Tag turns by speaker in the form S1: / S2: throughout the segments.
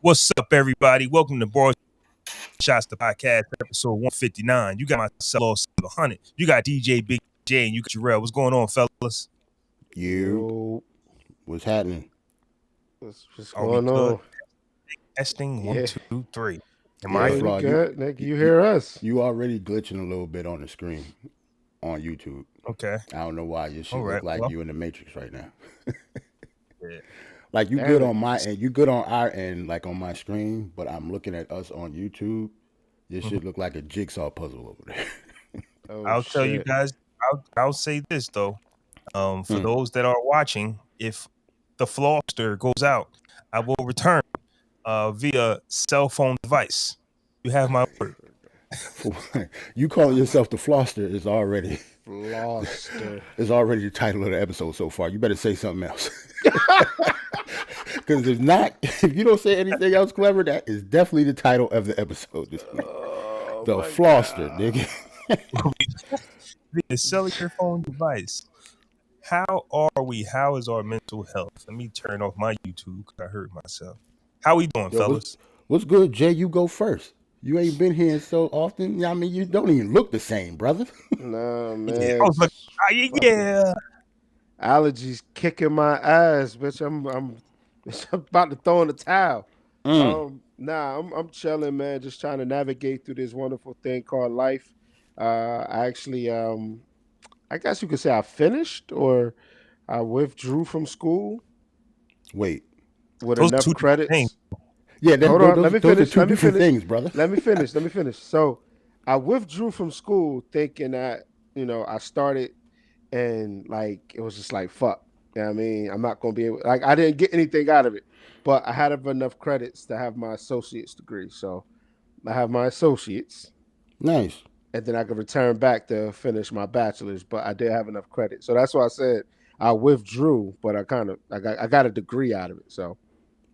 S1: What's up, everybody? Welcome to Barz Shotz, the podcast, episode 159. You got myself, 100. You got DJBigJae, and you got Jarrell. What's going on, fellas?
S2: What's happening?
S3: What's
S1: Are we
S3: going
S1: good?
S3: on?
S1: Testing,
S3: Yeah.
S1: 1, 2, 3. Am
S3: Yeah,
S1: I
S3: we
S2: Flaw,
S3: good. Nigga, you hear us?
S2: You already glitching a little bit on the screen on YouTube.
S1: okay?
S2: I don't know why your shit
S1: All right,
S2: look like
S1: well.
S2: you in the Matrix right now.
S1: Yeah.
S2: Like you
S3: Damn
S2: good
S3: it.
S2: on my end, you good on our end, like on my screen, but I'm looking at us on YouTube. Your shit look like a jigsaw puzzle over there.
S3: Oh,
S1: I'll tell you
S3: shit.
S1: guys. I'll say this though. For those that are watching, if the Flawster goes out, I will return via cell phone device. You have my word.
S2: You calling yourself the Floster is already
S3: Floster.
S2: is already the title of the episode so far. You better say something else. Because if you don't say anything else clever, that is definitely the title of the episode this week. The
S3: my
S2: Floster,
S3: God.
S2: nigga.
S1: Via cellular phone device. How are we? How is our mental health? Let me turn off my YouTube because I hurt myself. How we doing,
S2: Yo,
S1: fellas?
S2: What's good, Jay? You go first. You ain't been here so often. I mean, you don't even look the same, brother.
S3: Nah, man.
S1: Yeah, I was like, yeah.
S3: Allergies kicking my ass, bitch. I'm about to throw in the towel. I'm chilling, man. Just trying to navigate through this wonderful thing called life. I actually, I guess you could say I finished or I withdrew from school
S2: Wait.
S3: with
S1: Those
S3: enough
S1: two different things.
S3: credits.
S2: Yeah,
S3: Hold on, let me
S2: those
S3: finish.
S2: are two
S3: Let me
S2: different
S3: finish.
S2: things, brother.
S3: Let me finish. So I withdrew from school thinking that, I started and like it was just like fuck. You know what I mean? I'm not gonna be able like I didn't get anything out of it. But I had enough credits to have my associate's degree. So I have my associates
S2: Nice.
S3: and then I could return back to finish my bachelor's, but I did have enough credit. So that's why I said I withdrew, but I got a degree out of it. So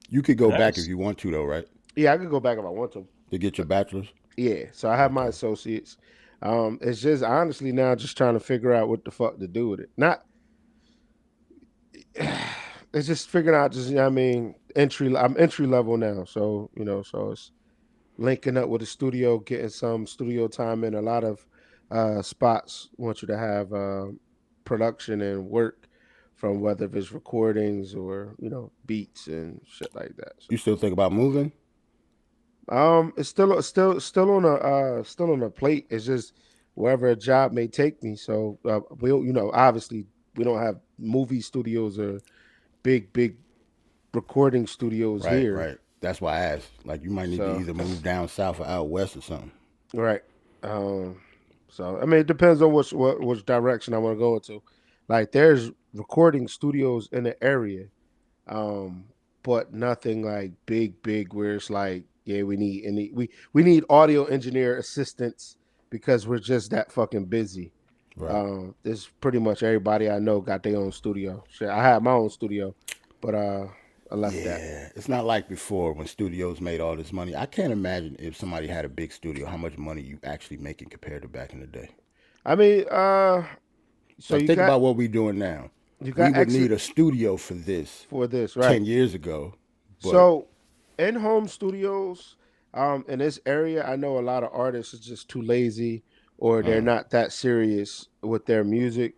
S2: You could go back
S1: Nice.
S2: if you want to, though, right?
S3: yeah, I could go back if I want to.
S2: To get your bachelor's.
S3: Yeah, so I have my associates. It's just honestly now just trying to figure out what the fuck to do with it. Not, it's just figuring out just I mean I'm entry level now, so so it's linking up with the studio, getting some studio time in. A lot of spots want you to have production and work from whether if it's recordings or beats and shit like that. So,
S2: You still think about moving?
S3: it's still on a plate. It's just wherever a job may take me. So we obviously we don't have movie studios or big recording studios
S2: Right,
S3: here.
S2: right. That's why I asked. Like, you might need to
S3: So-
S2: either move down south or out west or something.
S3: Right. So I mean, it depends on which direction I want to go into. Like, there's recording studios in the area, but nothing like big where it's like, yeah, we need audio engineer assistants because we're just that fucking busy.
S2: Right.
S3: There's pretty much everybody I know got their own studio. Shit, I had my own studio, but I left that.
S2: Yeah, it's not like before when studios made all this money. I can't imagine if somebody had a big studio, how much money you actually making compared to back in the day.
S3: I mean, so
S2: Like,
S3: you
S2: think
S3: got
S2: about what we're doing now.
S3: you
S2: We
S3: got
S2: would need a studio for this
S3: for this,
S2: 10
S3: right?
S2: years ago. But
S3: So, in-home studios, in this area, I know a lot of artists are just too lazy or they're not that serious with their music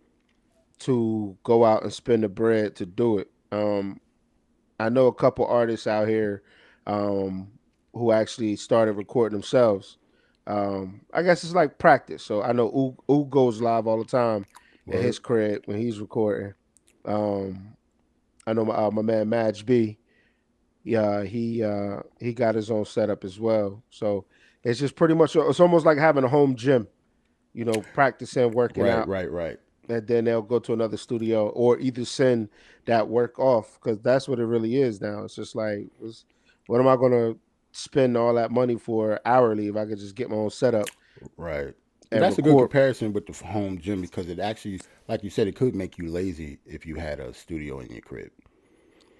S3: to go out and spend the bread to do it. I know a couple artists out here who actually started recording themselves. I guess it's like practice. So I know Oo goes live all the time at his crib when he's recording. I know my man Madge B. Yeah, he got his own setup as well. So it's just pretty much it's almost like having a home gym, practicing, working out,
S2: right.
S3: and then they'll go to another studio or either send that work off because that's what it really is now. It's just like, what am I gonna spend all that money for hourly if I could just get my own setup?
S2: Right.
S3: And
S2: That's a good
S3: record.
S2: comparison with the home gym because it actually, like you said, it could make you lazy if you had a studio in your crib.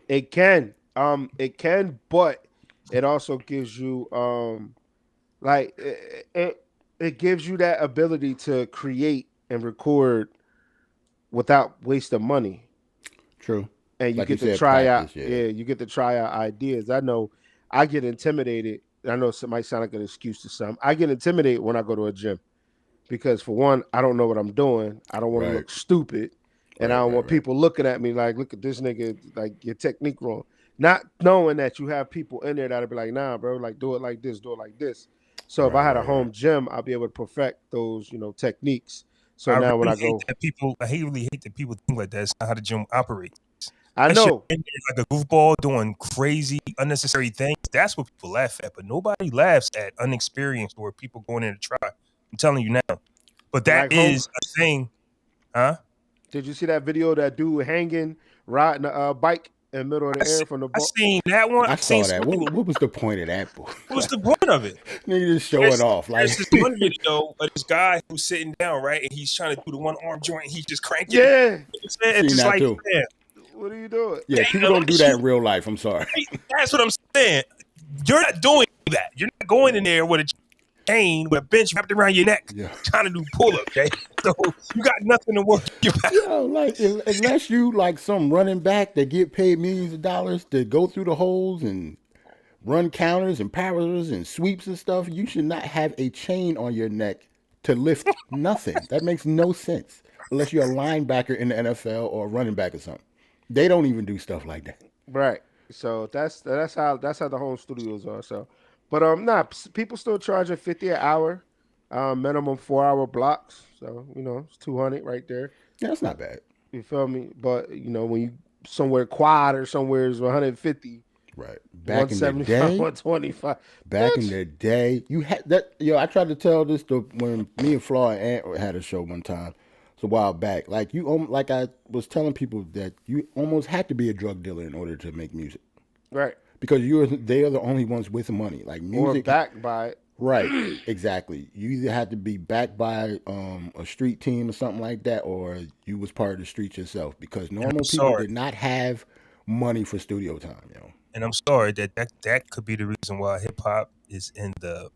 S3: It can, but it also gives you, like it gives you that ability to create and record without wasting money.
S2: True.
S3: And you
S2: Like
S3: get
S2: you
S3: to
S2: said,
S3: try
S2: practice,
S3: out, you get to try out ideas. I know I get intimidated. I know it might sound like an excuse to some. I get intimidated when I go to a gym because, for one, I don't know what I'm doing. I don't want to
S2: Right.
S3: look stupid, and I don't want people looking at me like, "Look at this nigga, like your technique wrong." Not knowing that you have people in there that'll be like, "Nah, bro, like do it like this, do it like this." So if I had a home gym, I'll be able to perfect those, techniques. So now when I go,
S1: I really hate that people think like that. That's not how the gym operates.
S3: I know.
S1: Like a goofball doing crazy, unnecessary things. That's what people laugh at. But nobody laughs at unexperienced or people going in to try. I'm telling you now. But that
S3: Like
S1: is a thing. Huh?
S3: Did you see that video of that dude hanging, riding a bike in the middle of the air from the
S1: I
S3: ball?
S1: seen that one.
S2: I saw that. What was the point of that, boy?
S1: What was the point of it?
S2: Nigga just show it off. Like
S1: there's this one video of this guy who's sitting down, right, and he's trying to do the one arm joint. And he's just cranking.
S3: Yeah,
S1: it's just like,
S2: too.
S1: Man,
S3: what are you doing?
S2: Yeah, people don't do that in real life. I'm sorry.
S1: That's what I'm saying. You're not doing that. You're not going in there with a chain with a bench wrapped around your neck trying to do pull-up, okay? So you got nothing to worry about.
S2: Yo, like unless you like some running back that get paid millions of dollars to go through the holes and run counters and powers and sweeps and stuff, you should not have a chain on your neck to lift nothing. That makes no sense. Unless you're a linebacker in the NFL or a running back or something. They don't even do stuff like that.
S3: Right. So that's how the home studios are. So, but people still charging $50 an hour, minimum 4-hour blocks. So it's 200 right there.
S2: Yeah, that's not bad.
S3: You feel me? But when you somewhere quad or somewhere is 150.
S2: Right. Back in the day,
S3: 125.
S2: Back in the day, you had that. I tried to tell this to when me and Flaw and Ant had a show one time. It's a while back. Like I was telling people that you almost had to be a drug dealer in order to make music.
S3: Right.
S2: Because they are the only ones with money. Like music,
S3: or backed by it.
S2: Right. Exactly. You either had to be backed by a street team or something like that, or you was part of the streets yourself. Because normal people did not have money for studio time.
S1: And I'm sorry that could be the reason why hip hop is in the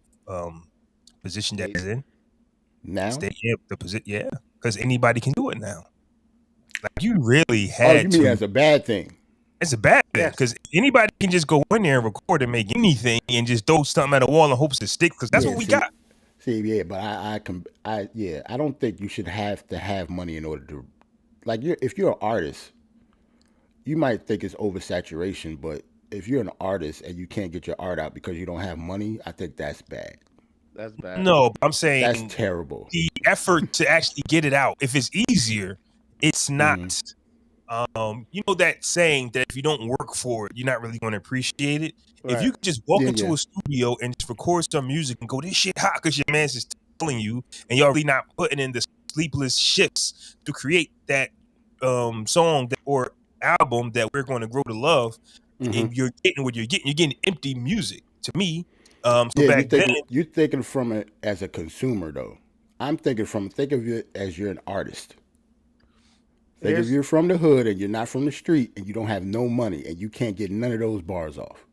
S1: position that it's in
S2: now.
S1: Yeah, because anybody can do it now. Like you really had.
S2: Oh, you mean as a bad thing?
S1: It's a bad thing because anybody can just go in there and record and make anything and just throw something at a wall and hopes to stick because that's what we got.
S2: See, but I don't think you should have to have money in order to, like, if you're an artist, you might think it's oversaturation, but if you're an artist and you can't get your art out because you don't have money, I think that's bad.
S3: That's bad.
S1: No, I'm saying
S2: that's terrible.
S1: The effort to actually get it out, if it's easier, it's not. That saying that if you don't work for it, you're not really going to appreciate it. Right. If you could just walk into a studio and just record some music and go, this shit hot because your man's just telling you, and you're really not putting in the sleepless shifts to create that song or album that we're going to grow to love, and you're getting what you're getting empty music to me.
S2: You're thinking from it as a consumer though. I'm think of it as you're an artist. Think if you're from the hood and you're not from the street and you don't have no money and you can't get none of those bars off.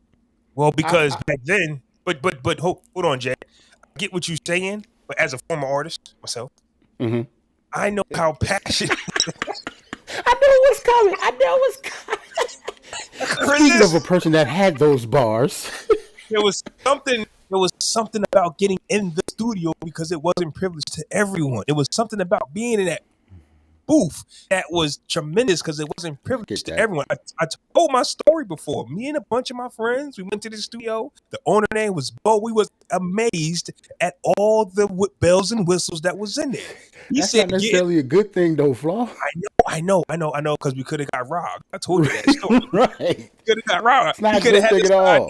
S1: Well, because back then, but hold on, Jay. I get what you're saying, but as a former artist myself, I know how passionate.
S2: I knew it was coming. Speaking of a person that had those bars,
S1: there was something about getting in the studio because it wasn't privileged to everyone. It was something about being in that booth that was tremendous because it wasn't privileged to everyone. I told my story before. Me and a bunch of my friends, we went to the studio. The owner name was Bo. We was amazed at all the bells and whistles that was in there.
S2: That's not necessarily a good thing though, Flaw.
S1: I know, because we could have got robbed. I told you that story.
S2: Right.
S1: Could have got robbed.
S2: It's not a good thing at all.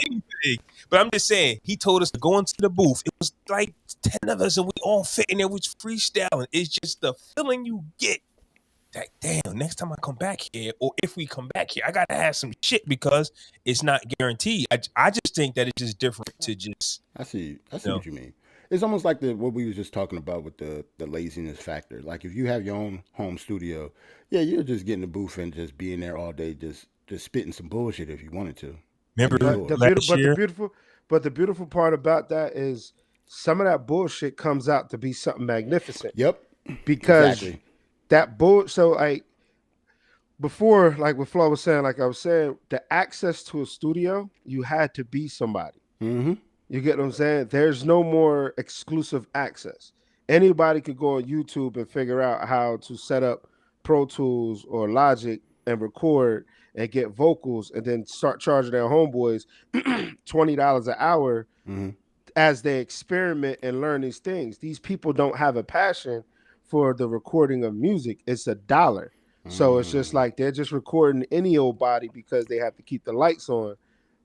S1: But I'm just saying, he told us to go into the booth. It was like 10 of us and we all fit in there. We was freestyling. It's just the feeling you get. Like, damn, next time I come back here, or if we come back here, I gotta have some shit because it's not guaranteed. I just think that it's just different to just.
S2: I see what you mean. It's almost like what we was just talking about with the laziness factor. Like if you have your own home studio, you're just getting the booth and just being there all day, just spitting some bullshit if you wanted to.
S1: Remember
S3: the beautiful part about that is some of that bullshit comes out to be something magnificent.
S2: Yep.
S3: Because. Exactly. That bull. So before, like what Flo was saying, like I was saying, the access to a studio, you had to be somebody.
S2: Mm-hmm.
S3: You get what I'm saying? There's no more exclusive access. Anybody could go on YouTube and figure out how to set up Pro Tools or Logic and record and get vocals and then start charging their homeboys $20 an hour
S2: Mm-hmm.
S3: as they experiment and learn these things. These people don't have a passion for the recording of music. It's $1. So it's just like they're just recording any old body because they have to keep the lights on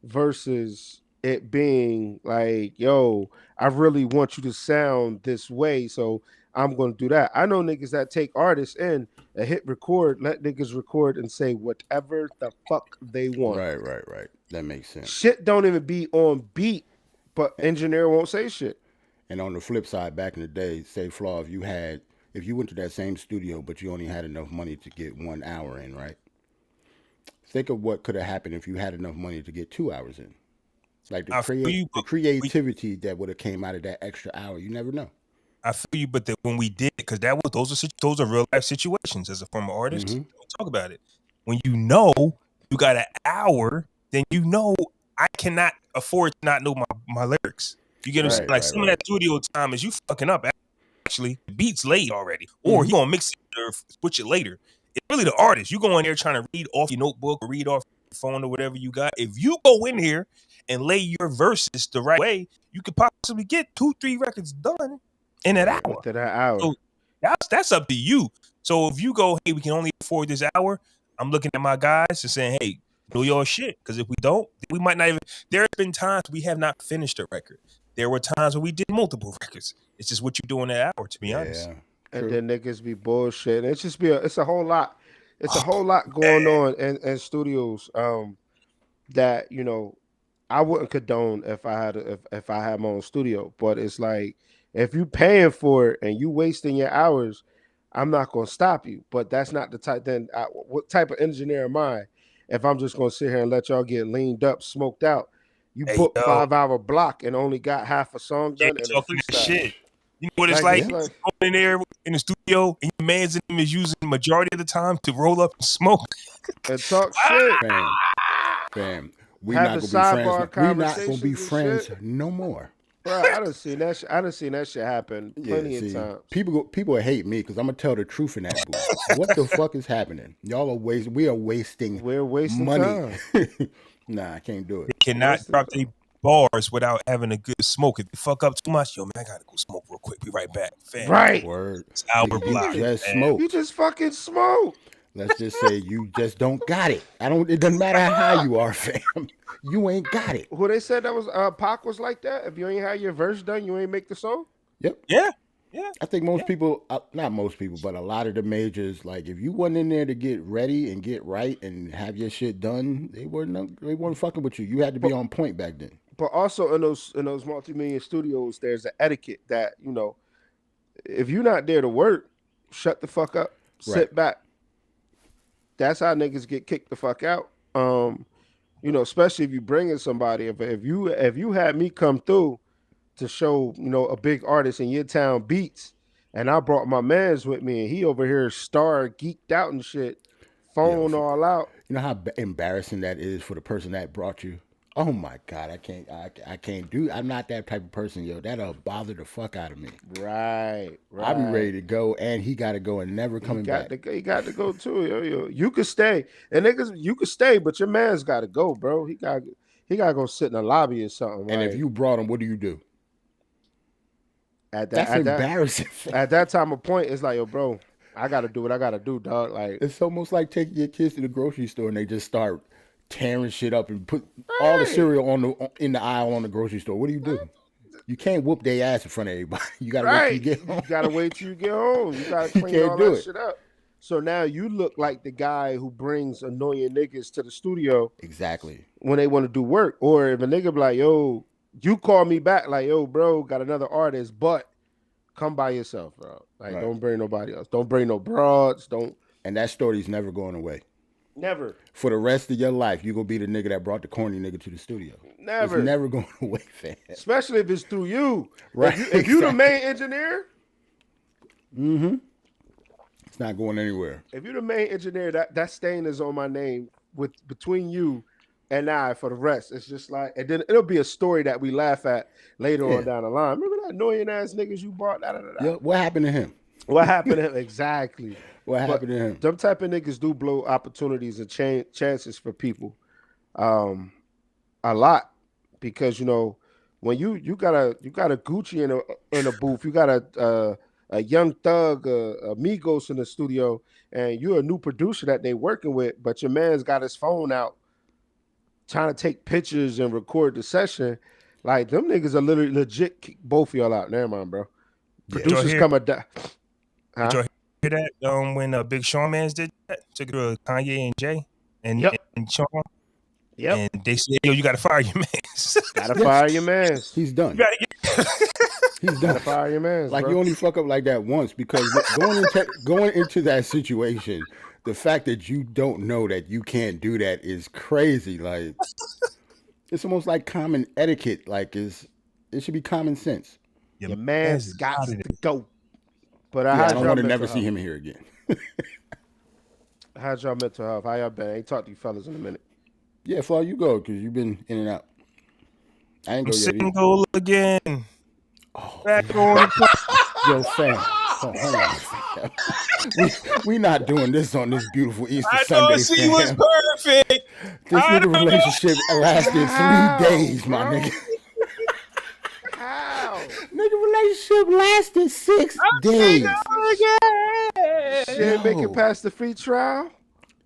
S3: versus it being like, yo, I really want you to sound this way, so I'm going to do that. I know niggas that take artists in and hit record, let niggas record and say whatever the fuck they want.
S2: Right. That makes sense.
S3: Shit don't even be on beat, but engineer won't say shit.
S2: And on the flip side, back in the day, say Flaw, if you went to that same studio, but you only had enough money to get 1 hour in, right? Think of what could have happened if you had enough money to get 2 hours in. Like the creativity that would have came out of that extra hour, you never know.
S1: I feel you, but when we did, because those are real life situations. As a former artist,
S2: Mm-hmm.
S1: we talk about it. When you know you got an hour, then you know I cannot afford to not know my lyrics. You get what I'm saying? Like some of that studio time is you fucking up. Actually, the beat's late already, or he gonna mix it or switch it later. It's really the artist. You go in there trying to read off your notebook or read off your phone or whatever you got. If you go in here and lay your verses the right way, you could possibly get 2-3 records done in an hour.
S3: Within that hour.
S1: So that's up to you. So if you go, hey, we can only afford this hour, I'm looking at my guys and saying, hey, do your shit. Because if we don't, we might not even. There have been times we have not finished a record. There were times when we did multiple records. It's just what you do in that hour, to be honest.
S3: And then niggas be bullshit. It's just it's a whole lot. It's a whole lot going on in studios that, you know, I wouldn't condone if I had my own studio. But it's like, if you paying for it and you wasting your hours, I'm not gonna stop you. But that's not the type. Then what type of engineer am I? If I'm just gonna sit here and let y'all get leaned up, smoked out, you book 5-hour block and only got half a song done and a freestyle.
S1: Shit. You know what it's like? Going in there in the studio and your man's in them is using the majority of the time to roll up and smoke
S3: and talk shit.
S2: Fam, we're not gonna be friends no more.
S3: Bro, I done seen that. I done seen that shit happen plenty of times.
S2: People hate me because I'm gonna tell the truth in that booth. What the fuck is happening? Y'all are wasting. We are wasting.
S3: We're wasting
S2: money.
S3: Time.
S2: Nah, I can't do it.
S1: They cannot drop their bars without having a good smoke. If you fuck up too much, yo man, I gotta go smoke real quick. Be right back. Fam.
S3: Right.
S2: Word.
S1: It's hour block.
S2: Just smoke.
S3: You just fucking smoke.
S2: Let's just say you just don't got it. It doesn't matter how you are, fam. You ain't got it.
S3: Who they said that was Pac was like that? If you ain't have your verse done, you ain't make the song?
S2: Yep.
S1: Yeah.
S2: I think most people, not most people, but a lot of the majors, like if you wasn't in there to get ready and get right and have your shit done, they weren't fucking with you. You had to be on point back then.
S3: But also in those multi-million studios, there's an etiquette that, you know, if you're not there to work, shut the fuck up, sit back. That's how niggas get kicked the fuck out. You know, especially if you bring in somebody. If you had me come through to show, you know, a big artist in your town beats, and I brought my mans with me, and he over here geeked out and shit, phone all out.
S2: You know how embarrassing that is for the person that brought you? Oh my God, I can't do. I'm not that type of person, yo. That'll bother the fuck out of me.
S3: Right.
S2: I'll be ready to go, and he got to go and never coming back.
S3: He got to go too, yo. You could stay, and niggas, you could stay, but your man's got to go, bro. He got to go sit in the lobby or something.
S2: And if you brought him, what do you do?
S3: That's
S2: embarrassing.
S3: At that time of point, it's like, yo, bro, I got to do what I got to do, dog. Like,
S2: it's almost like taking your kids to the grocery store and they just start tearing shit up and put all the cereal in the aisle on the grocery store. What do you do? You can't whoop their ass in front of everybody. You gotta wait till you get home.
S3: You gotta wait till you get home. You gotta clean all that shit up. So now you look like the guy who brings annoying niggas to the studio.
S2: Exactly.
S3: When they want to do work. Or if a nigga be like, yo, you call me back like, yo, bro, got another artist, but come by yourself, bro. Like, don't bring nobody else. Don't bring no broads. Don't.
S2: And that story's never going away.
S3: Never.
S2: For the rest of your life, you're going to be the nigga that brought the corny nigga to the studio.
S3: Never.
S2: It's never going away, fam.
S3: Especially if it's through you.
S2: Right.
S3: If you the main engineer.
S2: Mm-hmm. It's not going anywhere.
S3: If you're the main engineer, that stain is on my name between you and I for the rest. It's just like, and then it'll be a story that we laugh at later on down the line. Remember that annoying ass niggas you bought?
S2: Yeah, what happened to him?
S3: What happened to him? Exactly.
S2: What happened to him?
S3: Them type of niggas do blow opportunities and chances for people a lot, because when you got a Gucci in a booth, you got a Young Thug, a Migos in the studio, and you're a new producer that they working with, but your man's got his phone out trying to take pictures and record the session. Like, them niggas are literally legit kick both of y'all out. Never mind, bro. Producers coming down.
S1: Did you hear that when Big Sean Mans did that? Took it to Kanye and Jay and Sean?
S3: Yep.
S1: And they said, yo, you got to fire your mans.
S3: Gotta fire your mans.
S2: He's done.
S1: You gotta
S2: He's done.
S3: Gotta fire your mans,
S2: Like,
S3: bro.
S2: you only fuck up like that once, because going into that situation, the fact that you don't know that you can't do that is crazy. Like, it's almost like common etiquette. Like, it should be common sense.
S3: Your man's got to go. But
S2: I don't want to never see him here again.
S3: How's y'all mental health? How y'all been? I ain't talked to you fellas in a minute.
S2: Yeah, Flaw, you go, because you've been in and out. I ain't
S1: I'm
S2: go yet.
S1: single again.
S2: Oh,
S1: back on.
S2: Yo, fam. Oh, hold on, fam. We not doing this on this beautiful Easter Sunday.
S1: I know she was perfect.
S2: This nigga relationship lasted 3 days, my nigga.
S3: How?
S2: Nigga relationship lasted 6 days.
S3: Shit, make it past the free trial?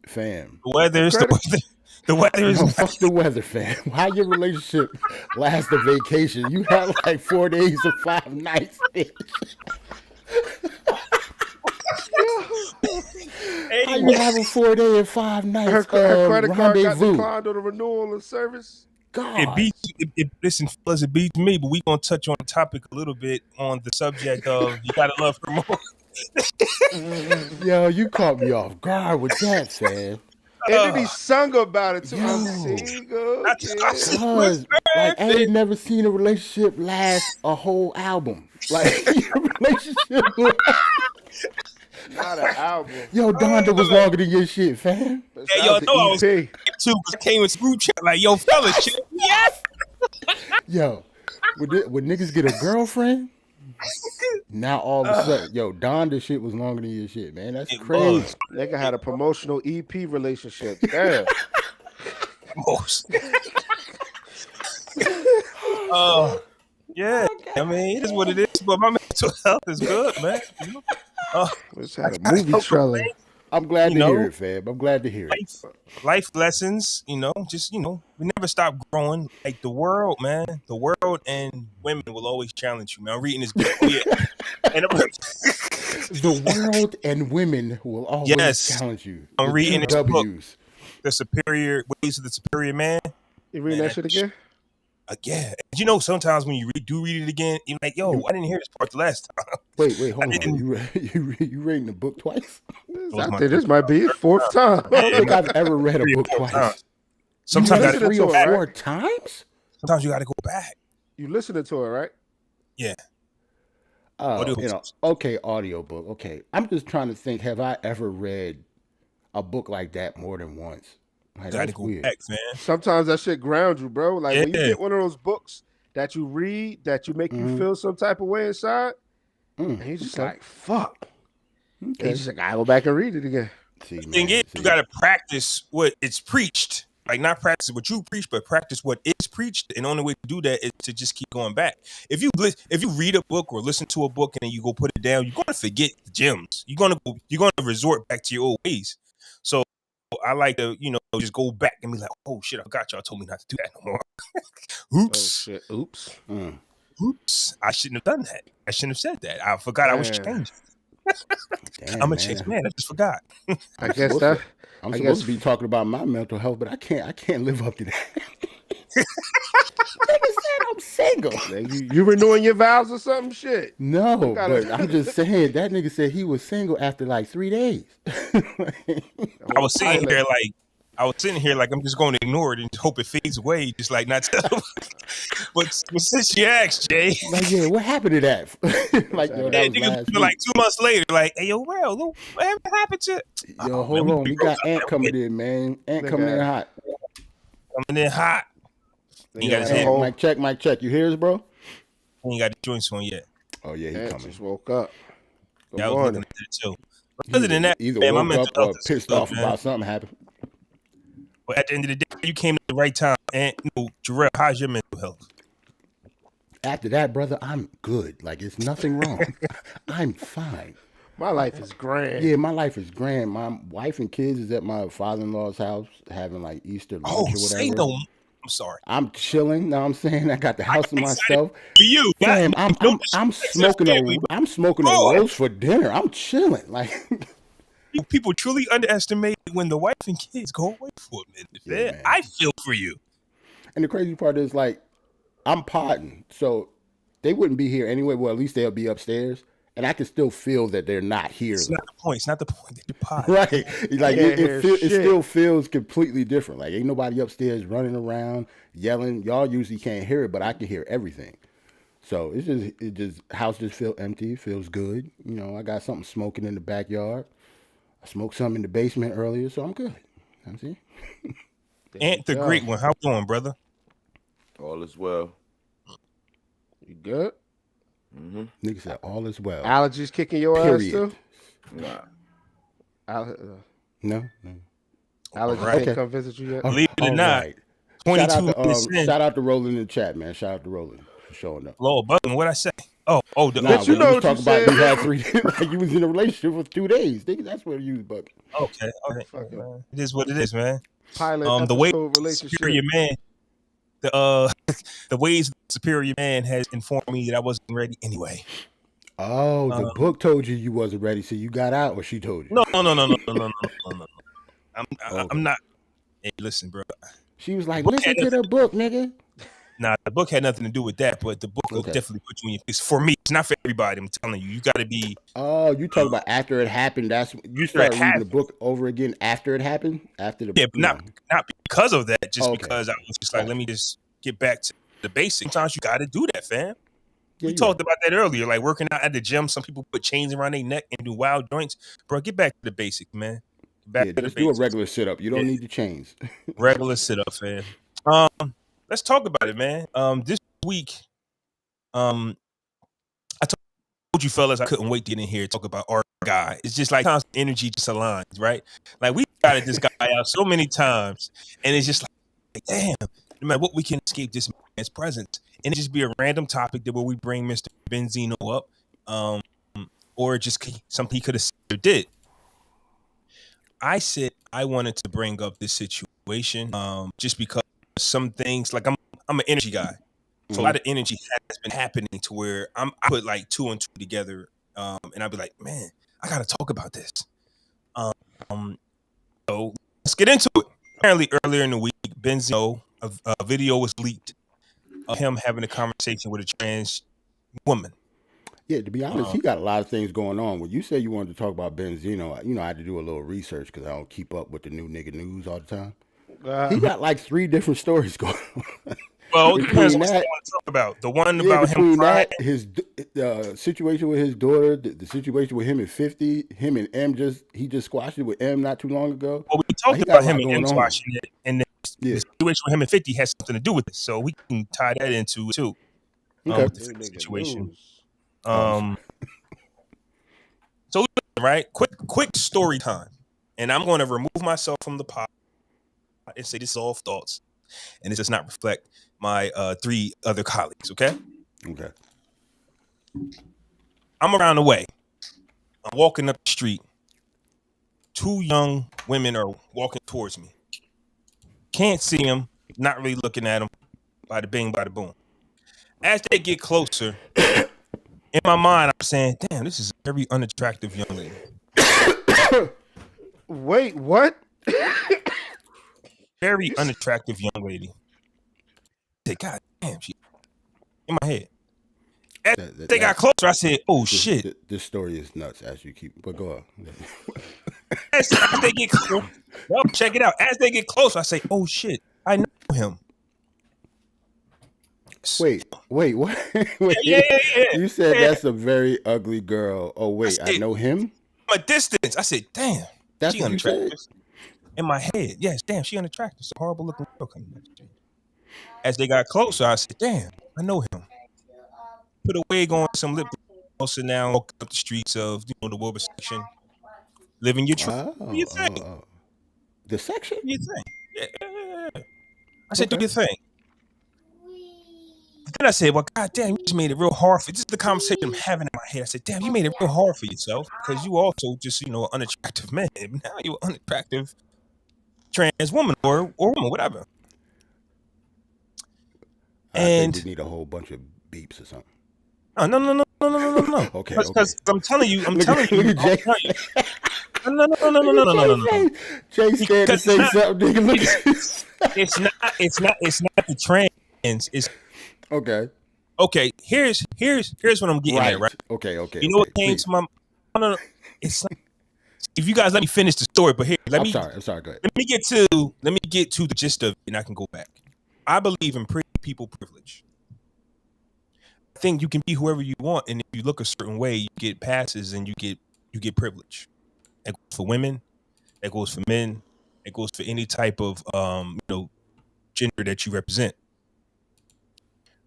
S2: Fam.
S1: The weather is the weather. The weather is
S2: fuck the weather, fam. How your relationship last a vacation? You had like 4 days or 5 nights. How you have a 4 day and 5 nights?
S3: Her credit card got
S2: rendezvous?
S3: declined on the renewal of service.
S2: God.
S1: Listen, fellas, it beats me, but we gonna touch on the topic a little bit on the subject of you gotta love her more.
S2: Yo, you caught me off guard with that, fam.
S3: And then he sung about it too. I'm single.
S2: Because, like, I ain't never seen a relationship last a whole album. Like, your relationship
S3: not an album.
S2: Yo, Donda was longer than your shit, fam.
S1: Hey, yo, know I was too, because I came with group chat like, yo, fellas, shit. Yes.
S2: Yo, would niggas get a girlfriend? Now all of a sudden, yo, Donda shit was longer than your shit, man. That's crazy.
S3: Nigga had a promotional EP relationship. Damn.
S1: Yeah. I mean, it is what it is, but my mental health is good, man.
S3: Just had a movie trailer.
S2: I'm glad to hear it, fam. I'm glad to hear it.
S1: Life lessons, just, we never stop growing. Like the world, man. The world and women will always challenge you, man. I'm reading this book. And
S2: the world and women will always challenge you.
S1: I'm reading this book. The Superior Ways of the Superior Man.
S3: You reading that shit again?
S1: Yeah. Sometimes when you read it again, you're like, yo, I didn't hear this part the last time.
S2: Wait, hold on. You reading the book twice?
S3: I think this might be his 4th time.
S2: I don't think I've ever read a book twice.
S1: Sometimes you got
S2: 3 or 4 times?
S1: Sometimes you got to go back.
S3: You listening to it, right?
S1: Yeah.
S2: Audiobook. Okay. I'm just trying to think, have I ever read a book like that more than once? Like,
S1: gotta go back, man.
S3: Sometimes that shit ground you, bro. Like when you get one of those books that you read that you make you feel some type of way inside, and he's just like, fuck. Okay. He's just like, I go back and read it again.
S1: The thing is, you gotta practice what it's preached. Like, not practice what you preach, but practice what is preached. And the only way to do that is to just keep going back. If you read a book or listen to a book and then you go put it down, you're gonna forget the gems. You're gonna resort back to your old ways. So I like to, just go back and be like, oh shit, I forgot y'all told me not to do that no more. Oops.
S3: Oh, shit. Oops.
S1: Oops. I shouldn't have done that. I shouldn't have said that. I forgot I was changing. I'm a changed man. I just forgot.
S3: I guess that
S2: I'm supposed to be talking about my mental health, but I can't live up to that. Nigga said I'm single.
S3: You renewing your vows or something? Shit.
S2: No, but I'm just saying that nigga said he was single after like 3 days.
S1: I was sitting there like, I was sitting here like I'm just going to ignore it and hope it fades away, just like not tell. but since you asked, Jay,
S2: like, yeah, what happened to that? Like, yo, that was last week.
S1: Like 2 months later, like, hey, yo, well, what happened to?
S2: Yo, hold on, we got Ant coming in, man. Ant coming in hot.
S1: Coming in hot.
S2: He got his head. Mic check. You hear us, bro?
S1: He ain't got the joints on yet.
S2: Oh yeah, he coming.
S3: Just woke up.
S1: Yeah, I was looking at that too. But other than that,
S2: either
S1: man,
S2: woke up or pissed off about something happened.
S1: But at the end of the day, you came at the right time. And Jarrell, how's your mental health?
S2: After that, brother, I'm good. Like, it's nothing wrong. I'm fine.
S3: My life is grand.
S2: Yeah, my life is grand. My wife and kids is at my father-in-law's house having like Easter lunch or whatever.
S1: Say no. I'm sorry.
S2: I'm chilling. Know what I'm saying? I got the house to myself.
S1: For you,
S2: damn, I'm smoking a roast for dinner. I'm chilling. Like,
S1: people truly underestimate when the wife and kids go away for a minute. Yeah, I feel for you.
S2: And the crazy part is, like, I'm potting, so they wouldn't be here anyway. Well, at least they'll be upstairs. And I can still feel that they're not here.
S1: It's not the point. It's not the point that you're potting.
S2: Right. Like, it still feels completely different. Like, ain't nobody upstairs running around, yelling. Y'all usually can't hear it, but I can hear everything. So it just house just feel empty. It feels good. You know, I got something smoking in the backyard. I smoked something in the basement earlier, so I'm good. I'm see.
S1: Ant the Great One. How you doing, brother?
S4: All is well.
S3: You good?
S4: Mm-hmm.
S2: Nigga said all is well.
S3: Allergies kicking your ass too?
S4: Nah.
S2: No.
S3: Allergies didn't come visit you yet?
S1: Believe it or not.
S2: Right. 22 shout out to Roland in the chat, man. Shout out to Roland for showing up.
S1: Lord Button, what'd I say?
S3: But you know what you said.
S2: You had 3 like you was in a relationship for 2 days. Nigga, that's what you was bugging.
S1: Okay. It is what it is, man.
S3: Pilot
S1: the way
S3: relationship.
S1: Superior Man, the ways the Superior Man has informed me that I wasn't ready anyway.
S2: Oh, the book told you wasn't ready, so you got out, or she told you?
S1: No. I'm not. Hey, listen, bro.
S2: She was like, listen to the book, nigga.
S1: Nah, the book had nothing to do with that, but the book will definitely put you in your place. For me, it's not for everybody. I'm telling you, you got to be.
S2: Oh, you talk about after it happened. That's you started reading the book over again after it happened. After the
S1: not because of that, just because I was just like, let me just get back to the basics. Sometimes you got to do that, fam. Yeah, we talked about that earlier, like working out at the gym. Some people put chains around their neck and do wild joints. Bro, get back to the basics, man.
S2: Just do a regular sit up. You don't need the chains.
S1: Regular sit up, fam. Let's talk about it, man. This week, I told you fellas I couldn't wait to get in here and talk about our guy. It's just like energy just aligns, right? Like we got this guy out so many times, and it's just like, damn, no matter what, we can escape this man's presence. And it just be a random topic that where we bring Mr. Benzino up, or just something he could have said or did. I said I wanted to bring up this situation, just because some things, like I'm an energy guy, so a lot of energy has been happening to where I put like 2 and 2 together, and I'd be like, man, I gotta talk about this. So let's get into it. Apparently, earlier in the week, Benzino, a video was leaked of him having a conversation with a trans woman.
S2: Yeah, to be honest, he got a lot of things going on. When you said you wanted to talk about Benzino, you know, I had to do a little research because I don't keep up with the new nigga news all the time. He got like 3 different stories going on.
S1: Well, it depends on what you want to talk about. The one about him crying.
S2: His situation with his daughter, the situation with him and 50, him and M he just squashed it with M not too long ago.
S1: Well, we talked about him and M squashing it, and the situation with him and 50 has something to do with it, so we can tie that into it too. With the situation. So right, quick story time, and I'm going to remove myself from the pod and say this is all thoughts, and it does not reflect my 3 other colleagues. Okay. I'm around the way. I'm walking up the street. 2 young women are walking towards me. Can't see them. Not really looking at them. Bada bing, bada boom. As they get closer, in my mind, I'm saying, damn, this is a very unattractive young lady.
S3: Wait, what?
S1: Very unattractive young lady. I said, God damn, she in my head. As they got closer, I said, oh, shit.
S2: This story is nuts as you keep, but go on.
S1: as they get close, well, check it out. As they get close, I say, "Oh shit, I know him."
S2: Wait, what? Wait,
S1: Yeah.
S2: you said that's a very ugly girl. Oh wait, I know him.
S1: From a distance, I said, "Damn,
S2: That's
S1: she
S2: what you said.
S1: unattractive." In my head, yes, damn, she unattractive. It's a horrible looking girl coming next to me. As they got closer, I said, "Damn, I know him." Put a wig on, some lip gloss, and now walk up the streets of the Wilbur section, living your truth. Do your thing.
S2: The section?
S1: Do your thing. Yeah. I said, do your thing. Then I said, well, goddamn, you just made it real hard for. This is the conversation I'm having in my head. I said, damn, you made it real hard for yourself because you also just, an unattractive man. Now you're an unattractive trans woman or woman, whatever.
S2: I think we need a whole bunch of beeps or something.
S1: No.
S2: Okay.
S1: Because I'm telling you.
S2: Look at Jay.
S1: No.
S2: Jay scared to say something. Nigga, look at
S1: it's not the trans. It's okay. Here's what I'm getting at, right?
S2: Okay.
S1: You know what came to my? No. It's like, if you guys let me finish the story, but here, I'm sorry. Go ahead. Let me get to the gist of it, and I can go back. I believe in pretty people privilege. I think you can be whoever you want, and if you look a certain way, you get passes and you get privilege. That goes for women, that goes for men, it goes for any type of gender that you represent.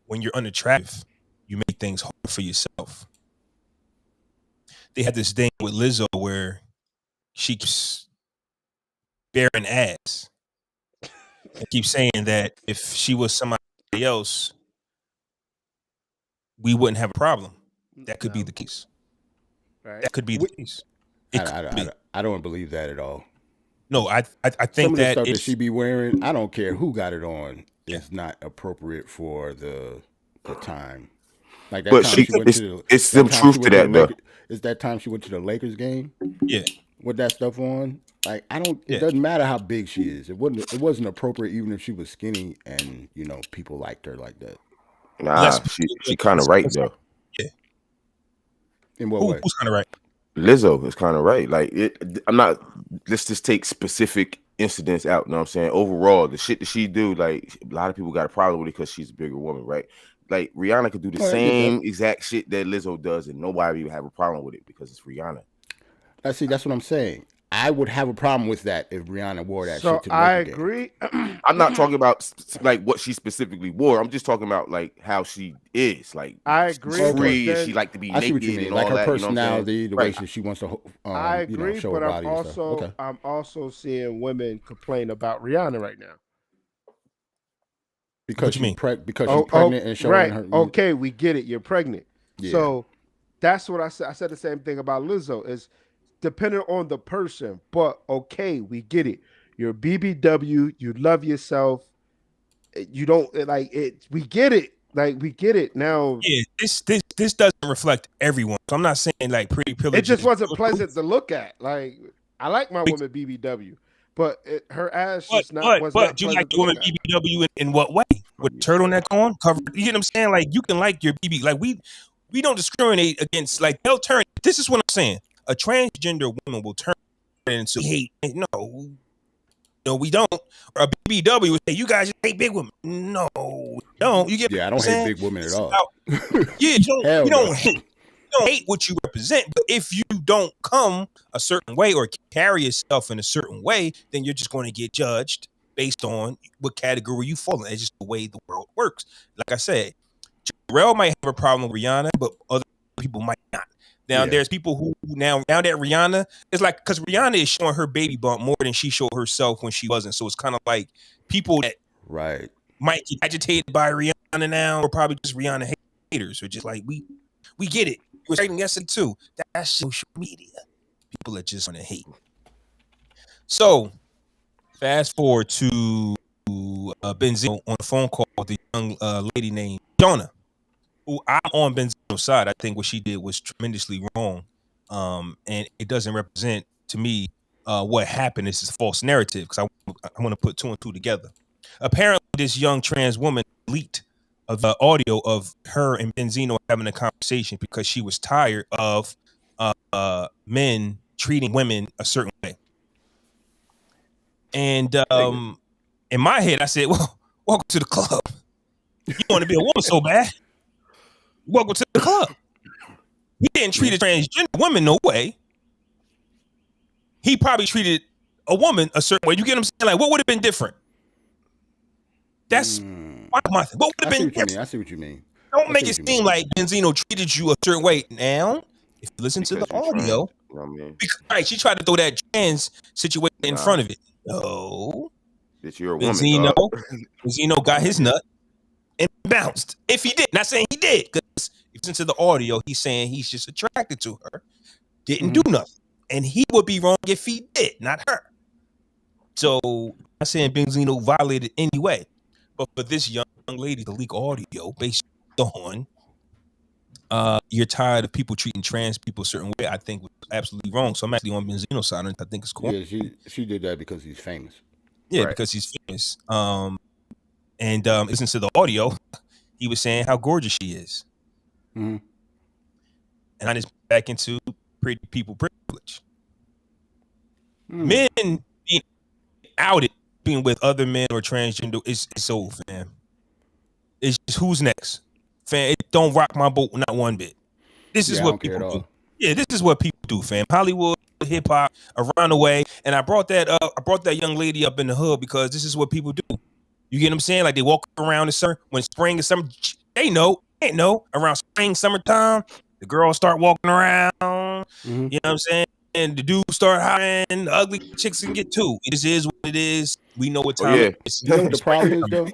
S1: When you're unattractive, you make things hard for yourself. They had this thing with Lizzo where she keeps bearing ass and keeps saying that if she was somebody else, we wouldn't have a problem. That could be the case. Right. That could be the case.
S2: I don't believe that at all.
S1: No, I think
S2: some of the
S1: that
S2: stuff that she be wearing, I don't care who got it on, is not appropriate for the time. Like that
S4: but
S2: time she went to
S4: it's some truth to that though.
S2: It's that time she went to the Lakers game.
S1: Yeah.
S2: With that stuff on. Like it doesn't matter how big she is. It wasn't appropriate even if she was skinny and people liked her like that.
S4: Nah, she kind of right though.
S1: Yeah.
S2: In what way?
S1: Who's kind of right?
S4: Lizzo is kind of right. Like I'm not. Let's just take specific incidents out. You know what I'm saying? Overall, the shit that she do, like a lot of people got a problem with it because she's a bigger woman, right? Like Rihanna could do the same exact shit that Lizzo does, and nobody would have a problem with it because it's Rihanna.
S2: See, that's what I'm saying. I would have a problem with that if Rihanna wore that shit to the
S3: I agree.
S4: I'm not talking about like what she specifically wore. I'm just talking about like how she is. Like
S3: I agree.
S4: She's free. She like to be naked. I see what you mean.
S2: Like her
S4: that,
S2: personality, the way she wants to.
S3: I agree,
S2: show
S3: but
S2: her body and stuff.
S3: I'm also seeing women complain about Rihanna right now.
S2: Because she's pregnant and showing her.
S3: Okay, we get it. You're pregnant. Yeah. So that's what I said. I said the same thing about Lizzo. Is dependent on the person, but okay, we get it. You're a BBW. You love yourself. You don't like it. We get it. Like we get it now.
S1: Yeah, this doesn't reflect everyone. So I'm not saying like pretty privilege.
S3: It just wasn't pleasant to look at. Like I like my woman BBW, but her ass just not.
S1: But you like the woman BBW in what way? With turtleneck on, covered. You know what I'm saying? Like you can like your BB. Like we don't discriminate against. Like they'll turn. This is what I'm saying. A transgender woman will turn into hate. No, we don't. Or a BBW would say, you guys just hate big women. No, we don't. You get
S2: I don't hate big women at all.
S1: You don't hate what you represent. But if you don't come a certain way or carry yourself in a certain way, then you're just going to get judged based on what category you fall in. It's just the way the world works. Like I said, Jarrell might have a problem with Rihanna, but other people might not. Now there's people who now that Rihanna is like, because Rihanna is showing her baby bump more than she showed herself when she wasn't. So it's kind of like people that might get agitated by Rihanna now, or probably just Rihanna haters, or just like we get it. We're saying yes and too. That's social media. People are just gonna hate. So fast forward to Benzino on a phone call with a young lady named Jonah. I'm on Benzino's side. I think what she did was tremendously wrong, and it doesn't represent to me what happened. This is a false narrative because I want to put two and two together. Apparently, this young trans woman leaked the audio of her and Benzino having a conversation because she was tired of men treating women a certain way. And in my head, I said, well, welcome to the club. You want to be a woman so bad? Welcome to the club. He didn't treat a transgender woman no way. He probably treated a woman a certain way. You get what I'm saying? Like, what would have been different? That's my thing. What would have been different?
S2: I see what you mean.
S1: Don't make it seem like Benzino treated you a certain way. Now, if you listen to the audio, right, she tried to throw that trans situation in front of it. No.
S4: That you're a woman.
S1: Benzino got his nut and bounced. If he did. Not saying he did, because if you listen to the audio, he's saying he's just attracted to her. Didn't do nothing. And he would be wrong if he did, not her. So I'm not saying Benzino violated anyway. But for this young lady to leak audio based on you're tired of people treating trans people a certain way, I think was absolutely wrong. So I'm actually on Benzino's side, and I think it's cool.
S2: Yeah, she did that because he's famous.
S1: Yeah, right. Because he's famous. And listen to the audio, he was saying how gorgeous she is.
S2: Mm-hmm.
S1: And I just back into pretty people privilege. Men being outed, being with other men or transgender, it's over, fam. It's just who's next, fam. It don't rock my boat not one bit. This is what people do. Yeah, this is what people do, fam. Hollywood, hip hop, around the way. And I brought that up. I brought that young lady up in the hood because this is what people do. You get what I'm saying? Like they walk around in summer, when spring is summer, they know around spring, summertime, the girls start walking around. You know what I'm saying? And the dudes start hiring, the ugly chicks can get too. It is what it is. We know what time it is.
S2: You know what the problem is, though?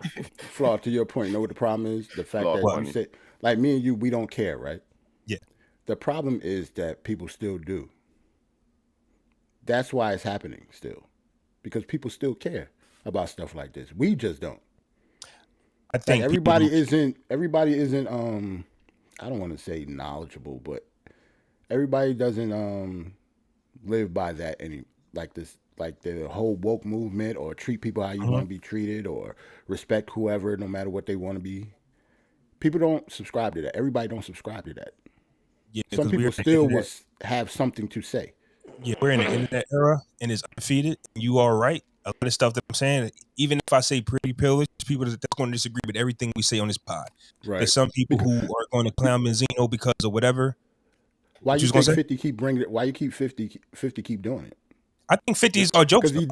S2: Flaw, to your point, you know what the problem is? The fact that you said, like me and you, we don't care, right?
S1: Yeah.
S2: The problem is that people still do. That's why it's happening still. Because people still care about stuff like this. We just don't.
S1: I think
S2: like everybody isn't I don't want to say knowledgeable, but everybody doesn't live by that like the whole woke movement, or treat people how you want to be treated, or respect whoever no matter what they want to be. People don't subscribe to that. Everybody don't subscribe to that. Yeah, some people still have something to say.
S1: Yeah, we're in the internet era and it's undefeated. You are right. A lot of stuff that I'm saying, even if I say pretty privileged, people that's going to disagree with everything we say on this pod.
S2: Right.
S1: There's some people who are going to clown Benzino because of whatever.
S2: Why you think 50 keep bringing it? Why you keep 50 keep doing it?
S1: I think 50 is all jokes.
S2: They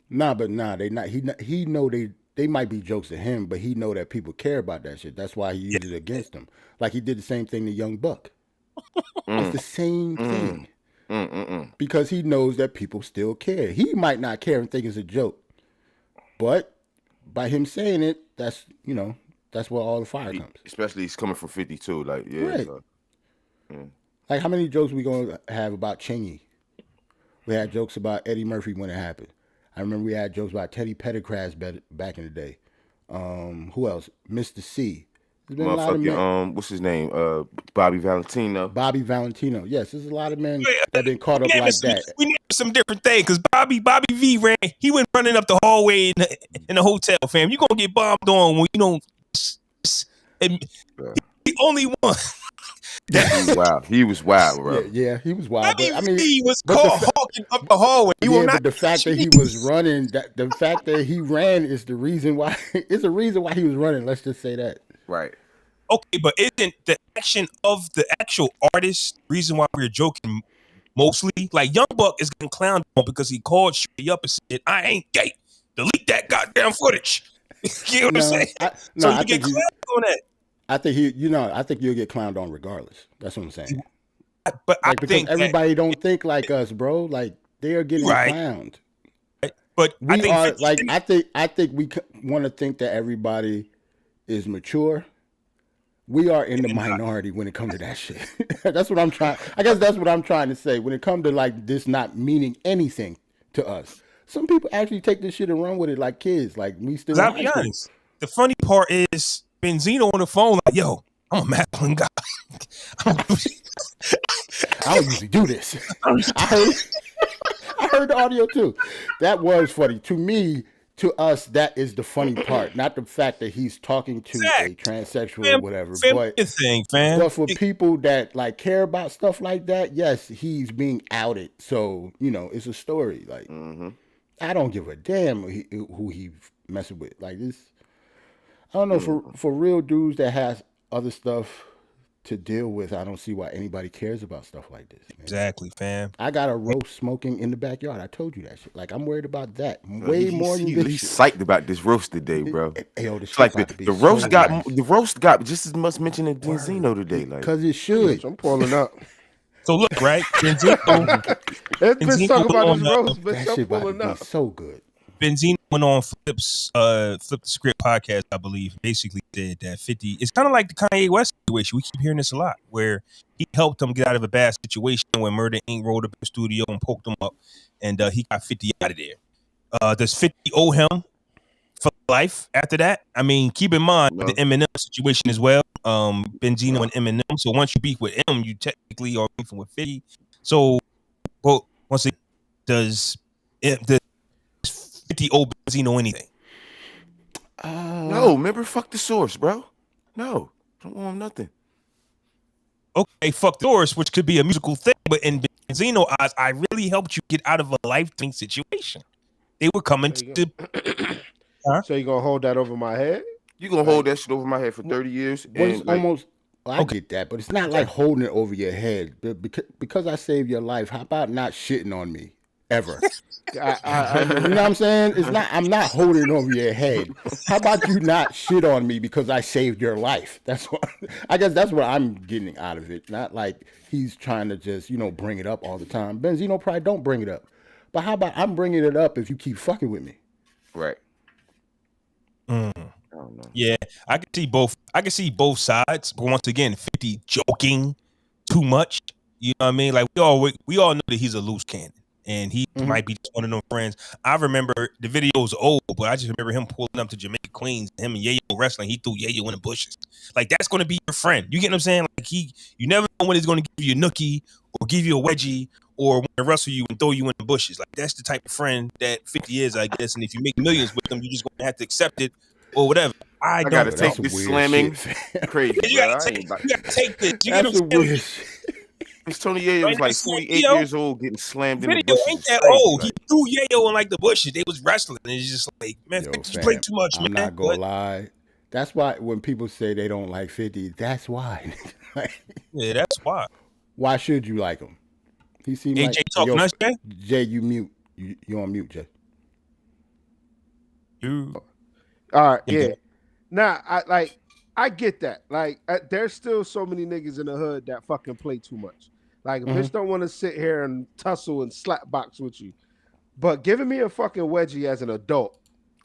S2: not. He know they might be jokes to him, but he know that people care about that shit. That's why he uses it against them. Like he did the same thing to Young Buck. It's the same thing. Because he knows that people still care. He might not care and think it's a joke, but by him saying it, that's where all the fire comes.
S4: Especially he's coming from 52, like
S2: right. Like how many jokes we gonna have about Chingy? We had jokes about Eddie Murphy when it happened. I remember we had jokes about Teddy Pendergrass back in the day. Who else? Mr. C.
S4: What's his name? Bobby Valentino.
S2: Bobby Valentino. Yes, there's a lot of men that have been caught up like that.
S1: We need some different things because Bobby V ran. He went running up the hallway in the hotel, fam. You gonna get bombed on when you don't. The only one.
S4: He was wild, bro.
S2: Yeah, he was wild.
S1: He was caught hawking up the hallway.
S2: But the fact that he was running, the fact that he ran is the reason why. It's a reason why he was running. Let's just say that.
S4: Right.
S1: Okay, but isn't the action of the actual artist the reason why we're joking mostly? Like Young Buck is getting clowned on because he called Shorty up and said, "I ain't gay. Delete that goddamn footage." You know what I'm saying? You get clowned on that.
S2: I think I think you'll get clowned on regardless. That's what I'm saying.
S1: But I
S2: think everybody don't think like us, bro. Like they are getting clowned.
S1: Right. But
S2: I think we want to think that everybody is mature. We are in the minority when it comes to that shit. That's what I'm trying. I guess that's what I'm trying to say. When it comes to like this not meaning anything to us, some people actually take this shit and run with it like kids. Like we still.
S1: I'll be honest. The funny part is Benzino on the phone like, "Yo, I'm a masculine guy.
S2: I don't usually do this." I heard the audio too. That was funny to me. to us, that is the funny part, not the fact that he's talking to a transsexual
S1: fam,
S2: or whatever.
S1: But
S2: for people that like care about stuff like that, yes, he's being outed. So it's a story. Like I don't give a damn who he messing with. Like this, I don't know. For real dudes that has other stuff to deal with, I don't see why anybody cares about stuff like this. Man.
S1: Exactly, fam.
S2: I got a roast smoking in the backyard. I told you that shit. Like I'm worried about that way more than this.
S4: He's psyched about this roast today, bro.
S2: Yo,
S4: it's like the roast got just as much mention as Benzino today, like
S2: because it should.
S3: I'm pulling up.
S1: So look, right, Benzino.
S3: It's been talking about this roast, but
S2: that shit
S3: pulling
S2: up. So good.
S1: Benzino went on Flip the Script podcast, I believe, basically said that 50. It's kind of like the Kanye West situation. We keep hearing this a lot, where he helped him get out of a bad situation when Murder Inc. rolled up in the studio and poked him up, and he got 50 out of there. Does 50 owe him for life after that? I mean, keep in mind the Eminem situation as well. Benzino and Eminem. So once you beef with him, you technically are beefing with 50. So, but once again, does 50 owe Benzino anything?
S4: No, remember, fuck the source, bro. No, don't want nothing.
S1: Okay, fuck the source, which could be a musical thing, but in Benzino eyes, I really helped you get out of a life-threatening situation. They were coming to.
S3: So you gonna hold that over my head?
S4: You gonna hold that shit over my head for 30 years?
S2: It's almost. I get that, but it's not like holding it over your head. Because I saved your life, how about not shitting on me ever? You know what I'm saying? It's not. I'm not holding it over your head. How about you not shit on me because I saved your life? That's what I guess. That's what I'm getting out of it. Not like he's trying to just bring it up all the time. Benzino probably don't bring it up, but how about I'm bringing it up if you keep fucking with me?
S4: Right.
S1: I don't know. Yeah, I can see both. I can see both sides, but once again, 50 joking too much. You know what I mean? Like we all know that he's a loose cannon. And he might be just one of them friends. I remember the video's old, but I just remember him pulling up to Jamaica Queens, him and Yayo wrestling. He threw Yayo in the bushes. Like that's going to be your friend. You get what I'm saying? Like you never know when he's going to give you a nookie or give you a wedgie or want to wrestle you and throw you in the bushes. Like that's the type of friend that 50 is, I guess. And if you make millions with them, you're just going to have to accept it or whatever. I gotta
S4: take this slamming. Crazy.
S1: You gotta take this. You get what I'm saying?
S4: It's Tony Yayo was like 48 years old getting slammed in the bushes.
S1: Ain't that old. He threw Yayo in like the bushes. They was wrestling. And it's just like, man, just play too much, man.
S2: I'm not gonna lie. That's why when people say they don't like 50, that's why.
S1: Yeah, that's why.
S2: Why should you like him? He seemed like
S1: Jay talking nice, Jay?
S2: Jay, you mute. You on mute, Jay.
S3: All right, yeah. Nah, I get that. Like, there's still so many niggas in the hood that fucking play too much. Like, a bitch don't want to sit here and tussle and slap box with you. But giving me a fucking wedgie as an adult.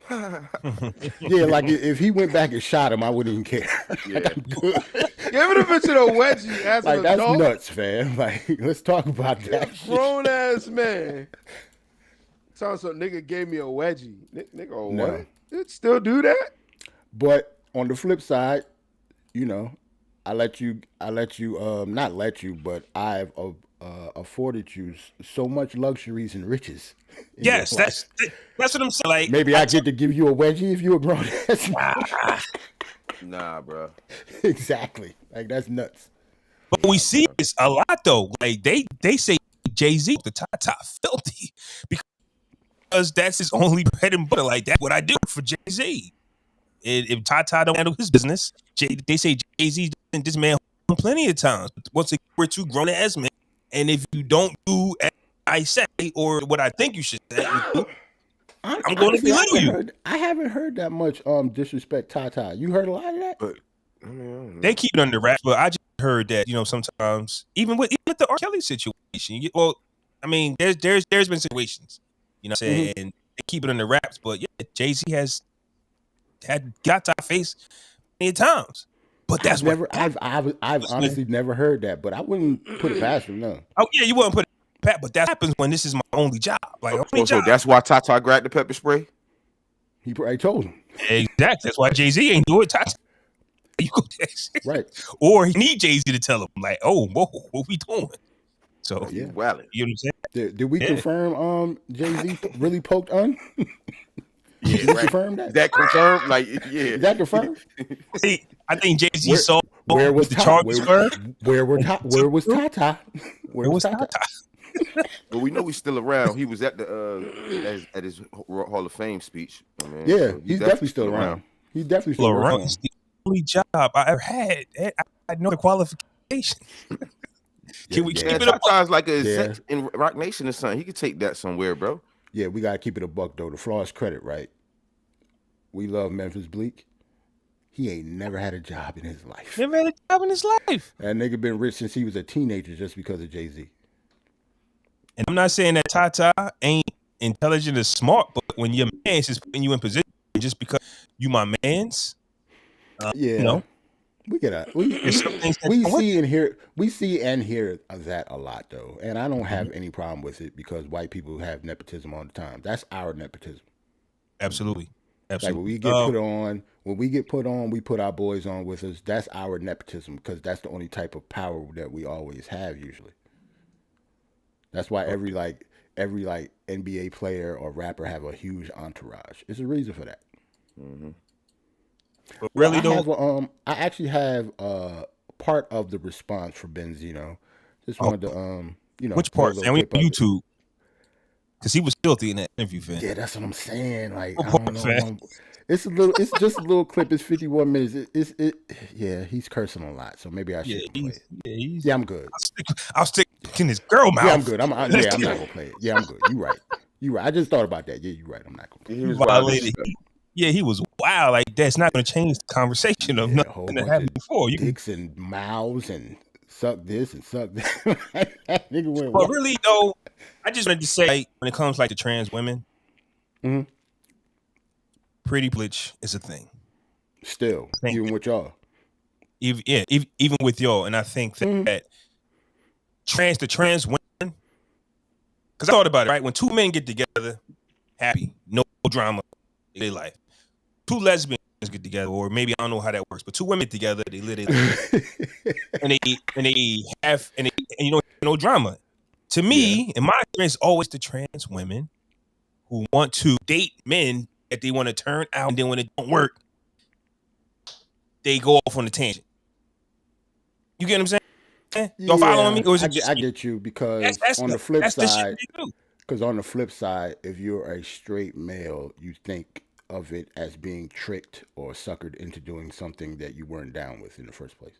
S2: Yeah, like if he went back and shot him, I wouldn't even care. Like, I'm good.
S3: Giving a bitch a wedgie as an adult.
S2: That's nuts, fam. Like, let's talk about that.
S3: Grown ass man. Sounds like nigga gave me a wedgie. Nigga, what? It still do that?
S2: But on the flip side, I let you not let you, but I've afforded you so much luxuries and riches.
S1: Yes, that's what I'm saying. Like
S2: maybe I get to give you a wedgie if you're a grown ass.
S4: Nah, bro.
S2: Exactly. Like that's nuts.
S1: But we see this a lot though. Like they say JayZ the Tata filthy because that's his only bread and butter. Like that's what I do for JayZ. If Tata don't handle his business, they say JayZ did this man plenty of times. But once again, we're two grown ass men, and if you don't do as I say or what I think you should say, I'm going to belittle you.
S2: I haven't heard that much disrespect Tata. You heard a lot of that?
S4: But
S1: they keep it under wraps. But I just heard that sometimes even with the R. Kelly situation. I mean, there's been situations, what I'm saying, and they keep it under wraps. But yeah, JayZ has got to our face many times. But that's
S2: I've honestly never heard that, but I wouldn't put it past him. No.
S1: Oh yeah, you wouldn't put it past, but that happens when this is my only job. Like
S4: so that's why Tata grabbed the pepper spray.
S2: He probably told him.
S1: Exactly. That's why JayZ ain't do it. Tata.
S2: Right.
S1: Or he need JayZ to tell him like, oh, whoa, what we doing? So
S2: yeah,
S1: you know what I'm saying?
S2: Did we confirm JayZ really poked on?
S4: Yeah,
S2: Did you
S4: right.
S2: confirm that?
S4: Is that confirmed? Like, yeah.
S2: Is that confirmed?
S1: I think JayZ saw
S2: Where was
S1: what the
S2: Tata?
S1: charges were.
S2: Where was Tata? Where was Tata?
S1: Where was Tata?
S4: But we know he's still around. He was at the at his Hall of Fame speech. Man.
S2: Yeah,
S4: So
S2: he's definitely still around. He's definitely still around.
S1: It's the only job I ever had. I had no qualification. Can we keep it up?
S4: Tata's like a set in Rock Nation or something. He could take that somewhere, bro.
S2: Yeah, we gotta keep it a buck though. The Flaw's credit, right? We love Memphis Bleak. He ain't never had a job in his life.
S1: Never had a job in his life.
S2: That nigga been rich since he was a teenager just because of JayZ.
S1: And I'm not saying that Tata ain't intelligent or smart, but when your man's is putting you in position just because you my man's,
S2: you know, we see and hear that a lot though, and I don't have any problem with it because white people have nepotism all the time. That's our nepotism.
S1: Absolutely.
S2: Like when we get put on, we put our boys on with us. That's our nepotism because that's the only type of power that we always have usually. That's why every NBA player or rapper have a huge entourage. There's a reason for that.
S1: Mm-hmm. But really,
S2: I actually have part of the response for Benzino. Just wanted to
S1: which part? And we YouTube. Because he was filthy in that interview, fam.
S2: Yeah, that's what I'm saying. Like, I don't know. It's just a little clip. It's 51 minutes. Yeah, he's cursing a lot, so maybe I shouldn't play it. Yeah, I'm good.
S1: I'll stick in his girl mouth.
S2: Yeah, I'm good. I'm not gonna play it. Yeah, I'm good. You're right. I just thought about that. Yeah, you're right. I'm not gonna play it.
S1: He was wild. Like that's not gonna change the conversation of nothing that happened before. You
S2: dicks and mouths and suck this and suck that.
S1: But really though, I just wanted to say when it comes like to trans women, pretty privilege is a thing.
S2: Still, even with y'all.
S1: Even with y'all. And I think that the trans women, because I thought about it, right? When two men get together, happy, no drama in their life. Two lesbians get together, or maybe I don't know how that works, but two women together, they live their life. and you know, no drama. To me, in my experience, always the trans women who want to date men that they want to turn out, and then when it don't work, they go off on a tangent. You get what I'm saying? Y'all following me? Or is it
S2: I get you because on the flip side, if you're a straight male, you think of it as being tricked or suckered into doing something that you weren't down with in the first place.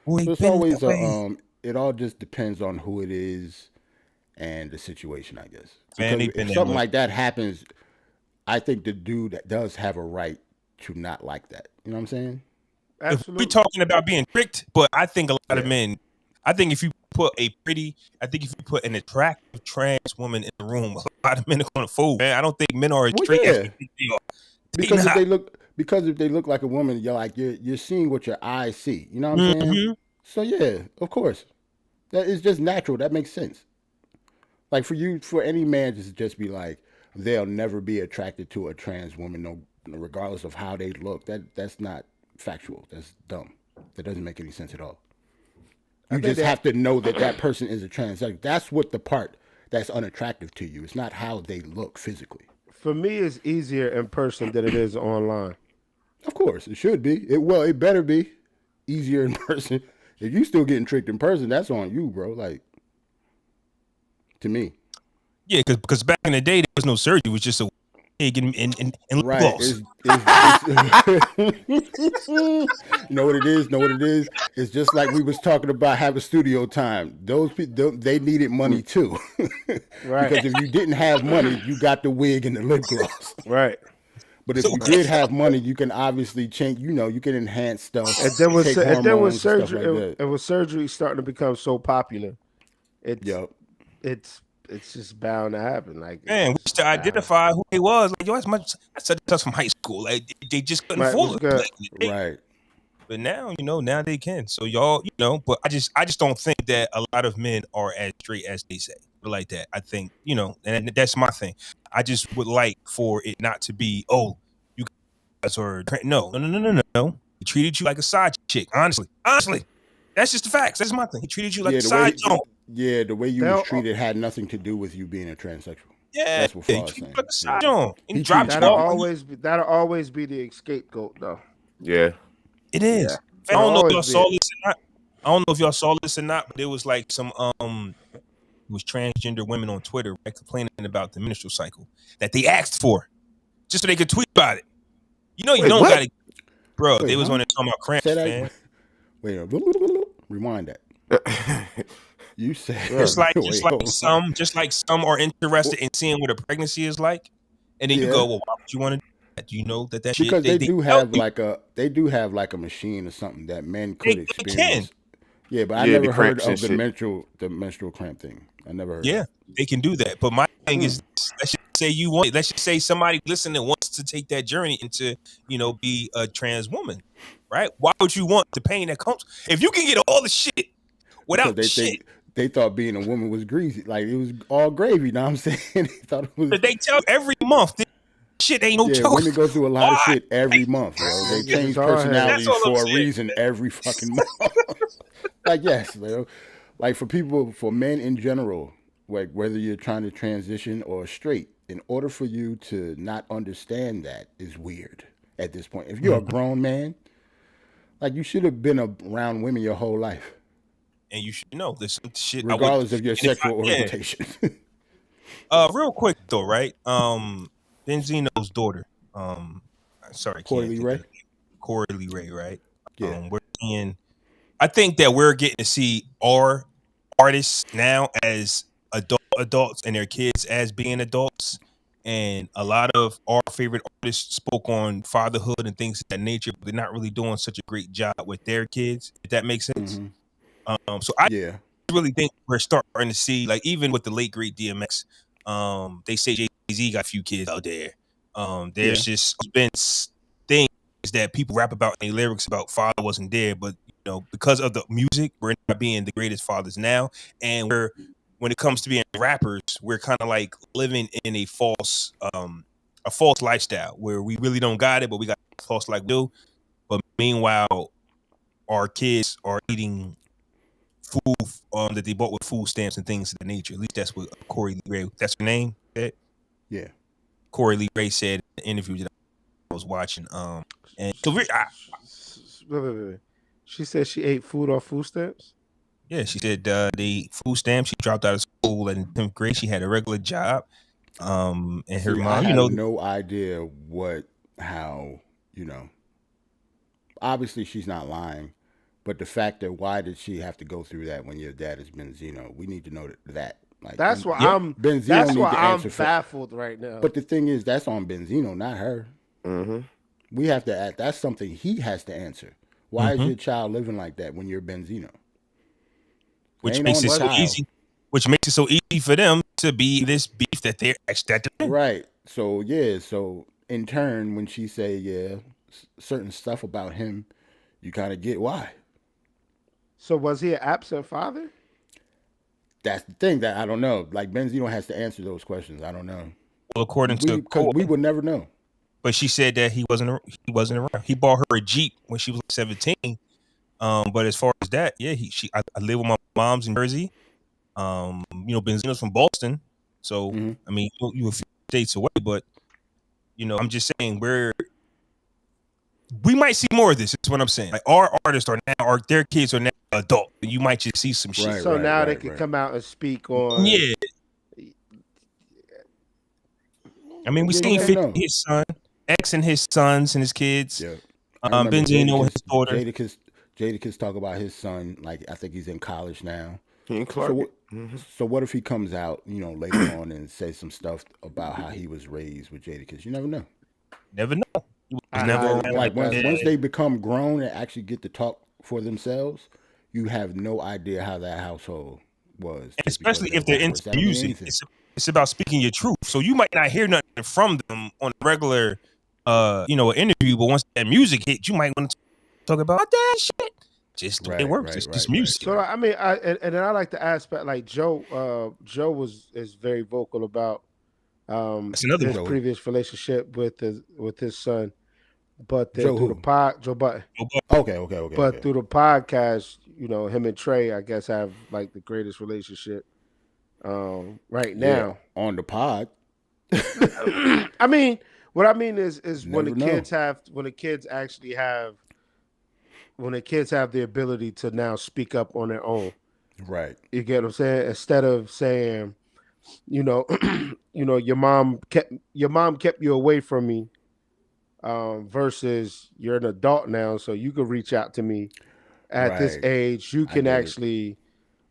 S2: So it's always it all just depends on who it is and the situation, I guess. Because if something like that happens, I think the dude that does have a right to not like that. You know what I'm saying?
S3: Absolutely.
S1: We're talking about being tricked, but I think a lot of men, if you put an attractive trans woman in the room, a lot of men are going to fool. Man, I don't think men are as straight as they are.
S2: Because if they look like a woman, you're seeing what your eyes see. You know what I'm saying? So yeah, of course. That is just natural. That makes sense. Like for any man to just be like, they'll never be attracted to a trans woman, no, regardless of how they look. That's not factual. That's dumb. That doesn't make any sense at all. You just have to know that person is a trans. Like, that's what the part that's unattractive to you. It's not how they look physically.
S3: For me, it's easier in person than it is online.
S2: Of course, it should be. It better be easier in person. If you still getting tricked in person, that's on you, bro. Like, to me.
S1: Yeah, because back in the day, there was no surgery. It was just a wig and lip gloss.
S2: You know what it is? It's just like we was talking about having studio time. Those people, they needed money too.
S3: Right.
S2: Because if you didn't have money, you got the wig and the lip gloss.
S3: Right.
S2: But if you did have money, you can obviously change. You know, you can enhance stuff.
S3: And then with surgery, and with surgery starting to become so popular, it's just bound to happen. Like,
S1: man, we used to identify who they was. Like, yo, I said that's from high school. Like, they just couldn't fool it.
S2: Right.
S1: But now, now they can. So y'all, but I just don't think that a lot of men are as straight as they say. Like that. I think, and that's my thing. I just would like for it not to be, oh, you guys are no. He treated you like a side chick. Honestly. That's just the facts. That's my thing. He treated you like a side chick.
S2: Yeah, the way you was treated had nothing to do with you being a transsexual.
S1: Yeah,
S2: That's what
S1: you
S2: Flaw is
S1: keep
S2: saying.
S1: like a side
S2: Yeah.
S1: on.
S2: He
S1: And drop
S2: cheating.
S3: That'll
S1: ball.
S3: always be the scapegoat though.
S4: Yeah.
S1: It is.
S3: Yeah.
S1: I don't know if
S3: Always
S1: y'all
S3: be
S1: saw
S3: it.
S1: this or not. I don't know if y'all saw this or not, but there was like some it was transgender women on Twitter, right, complaining about the menstrual cycle that they asked for just so they could tweet about it. You know, you
S4: Wait,
S1: don't
S4: what?
S1: got to, bro.
S2: Wait,
S1: They was
S2: huh?
S1: on there talking about cramps,
S2: Say that.
S1: man.
S2: Wait, rewind that. You said
S1: Just like
S2: wait, hold on.
S1: some are interested in seeing what a pregnancy is like, and then you
S2: Yeah.
S1: go, well, why would you want to do that? Do you know that shit?
S2: Because they do
S1: tell
S2: have
S1: you
S2: like a machine or something that men could
S1: they
S2: experience.
S1: can.
S2: Yeah, but I
S4: Yeah, the
S2: never heard
S4: cramps and
S2: of the
S4: shit.
S2: menstrual cramp thing. I never heard.
S1: Yeah,
S2: of it.
S1: they can do that. But my thing is, let's just say you want it. Let's just say somebody listening wants to take that journey into, be a trans woman, right? Why would you want the pain that comes if you can get all the shit without
S2: Because
S1: shit?
S2: they thought being a woman was greasy, like it was all gravy. You know what I'm saying? They thought it was.
S1: But they tell you every month this shit ain't no
S2: Yeah,
S1: joke.
S2: women go through a lot of
S1: Why?
S2: shit every month, yo. They
S3: Niggas
S2: change
S3: is hard-headed.
S2: personalities
S1: That's all I'm
S2: for a
S1: saying.
S2: reason every fucking month. Like, yes, man. Like for men in general, like whether you're trying to transition or straight, in order for you to not understand that is weird at this point. If you're a grown man, like you should have been around women your whole life,
S1: And you should know there's some shit
S2: regardless of your
S1: and if
S2: sexual orientation.
S1: Real quick though, right? Benzino's daughter. Sorry,
S2: Corey
S1: can't
S2: Lee
S1: think
S2: Ray?
S1: of it. Corey Lee Ray, right?
S2: Yeah.
S1: We're seeing. I think that we're getting to see our artists now as adults and their kids as being adults. And a lot of our favorite artists spoke on fatherhood and things of that nature, but they're not really doing such a great job with their kids, if that makes sense. So I
S2: Yeah.
S1: really think we're starting to see, like, even with the late great DMX, they say JayZ got a few kids out there. There's just been things that people rap about in their lyrics about father wasn't there, but because of the music, we're not being the greatest fathers now, and when it comes to being rappers, we're kind of like living in a false lifestyle where we really don't got it, but we got a false like we do. But meanwhile, our kids are eating food that they bought with food stamps and things of that nature. At least that's what Corey Lee Ray, that's her name.
S2: Yeah.
S1: Corey Lee Ray said in the interview that I was watching. And so
S3: Wait. She said she ate food off food stamps.
S1: yeah, she said the food stamps. She dropped out of school in 10th grade. She had a regular job. And her mom,
S2: I have no idea how. Obviously she's not lying, but the fact that why did she have to go through that when your dad is Benzino? We need to know that. Like,
S3: That's why
S2: Benzino
S3: That's
S2: need
S3: why
S2: to
S3: I'm
S2: answer for.
S3: baffled right now.
S2: But the thing is, that's on Benzino, not her. We have to ask. That's something he has to answer. Why is your child living like that when you're Benzino?
S1: Which makes it so easy. Which makes it so easy for them to be this beef that they're
S2: right. So yeah. So in turn, when she say certain stuff about him, you kind of get why.
S3: So was he an absent father?
S2: That's the thing that I don't know. Like Benzino has to answer those questions. I don't know.
S1: Well, according to
S2: because we would never know.
S1: But she said that he wasn't around. He bought her a Jeep when she was like 17. But as far as that, yeah, I live with my mom's in Jersey. Benzino's from Boston, so I mean, you a few states away, but I'm just saying we might see more of this. That's what I'm saying. Like our artists their kids are now adult. You might just see some shit.
S3: So now they can come out and speak on.
S1: Yeah. I mean, we seen 50, his son, X and his sons and his kids.
S2: Yeah.
S1: Benzino and his daughter.
S2: Jadakiss talk about his son. Like I think he's in college now.
S4: So
S2: what if he comes out, later on and says some stuff about how he was raised with Jadakiss? You never know.
S1: Never know. He was never
S2: like once they become grown and actually get to talk for themselves, you have no idea how that household was.
S1: And especially if they're into music, it's about speaking your truth. So you might not hear nothing from them on a regular, interview, but once that music hits, you might want to talk about that shit. Just the way it works. It's just music.
S3: So I mean, and then I like the aspect like Joe. Joe is very vocal about his previous relationship with his son, but through the Joe Button.
S2: Okay.
S3: But through the podcast, him and Trey, I guess, have like the greatest relationship right now
S2: on the pod.
S3: I mean, what I mean is when
S2: Never know.
S3: the kids actually have the ability to now speak up on their own.
S2: Right.
S3: You get what I'm saying? Instead of saying, you know, your mom kept you away from me, versus you're an adult now, so you can reach out to me at this
S2: Right.
S3: age. You
S2: I
S3: can
S2: get it.
S3: actually,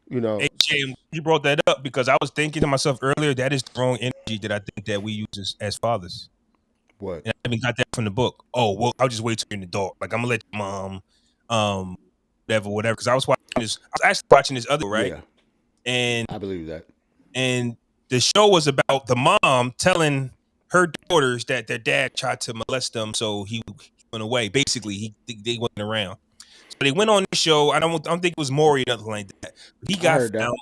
S3: you know,
S1: Jay, you brought that up because I was thinking to myself earlier that is the wrong energy that I think that we use as fathers.
S2: What?
S1: And I even got that from the book. Oh, well, I'll just wait till you're an adult. Like, I'm gonna let your mom, whatever. Because I was actually watching this other, right?
S2: Yeah,
S1: And
S2: I believe that.
S1: the show was about the mom telling her daughters that their dad tried to molest them, so he went away. Basically, they went around. So they went on the show. I don't think it was Maury or nothing like that. He
S2: I
S1: got
S2: heard that.
S1: found.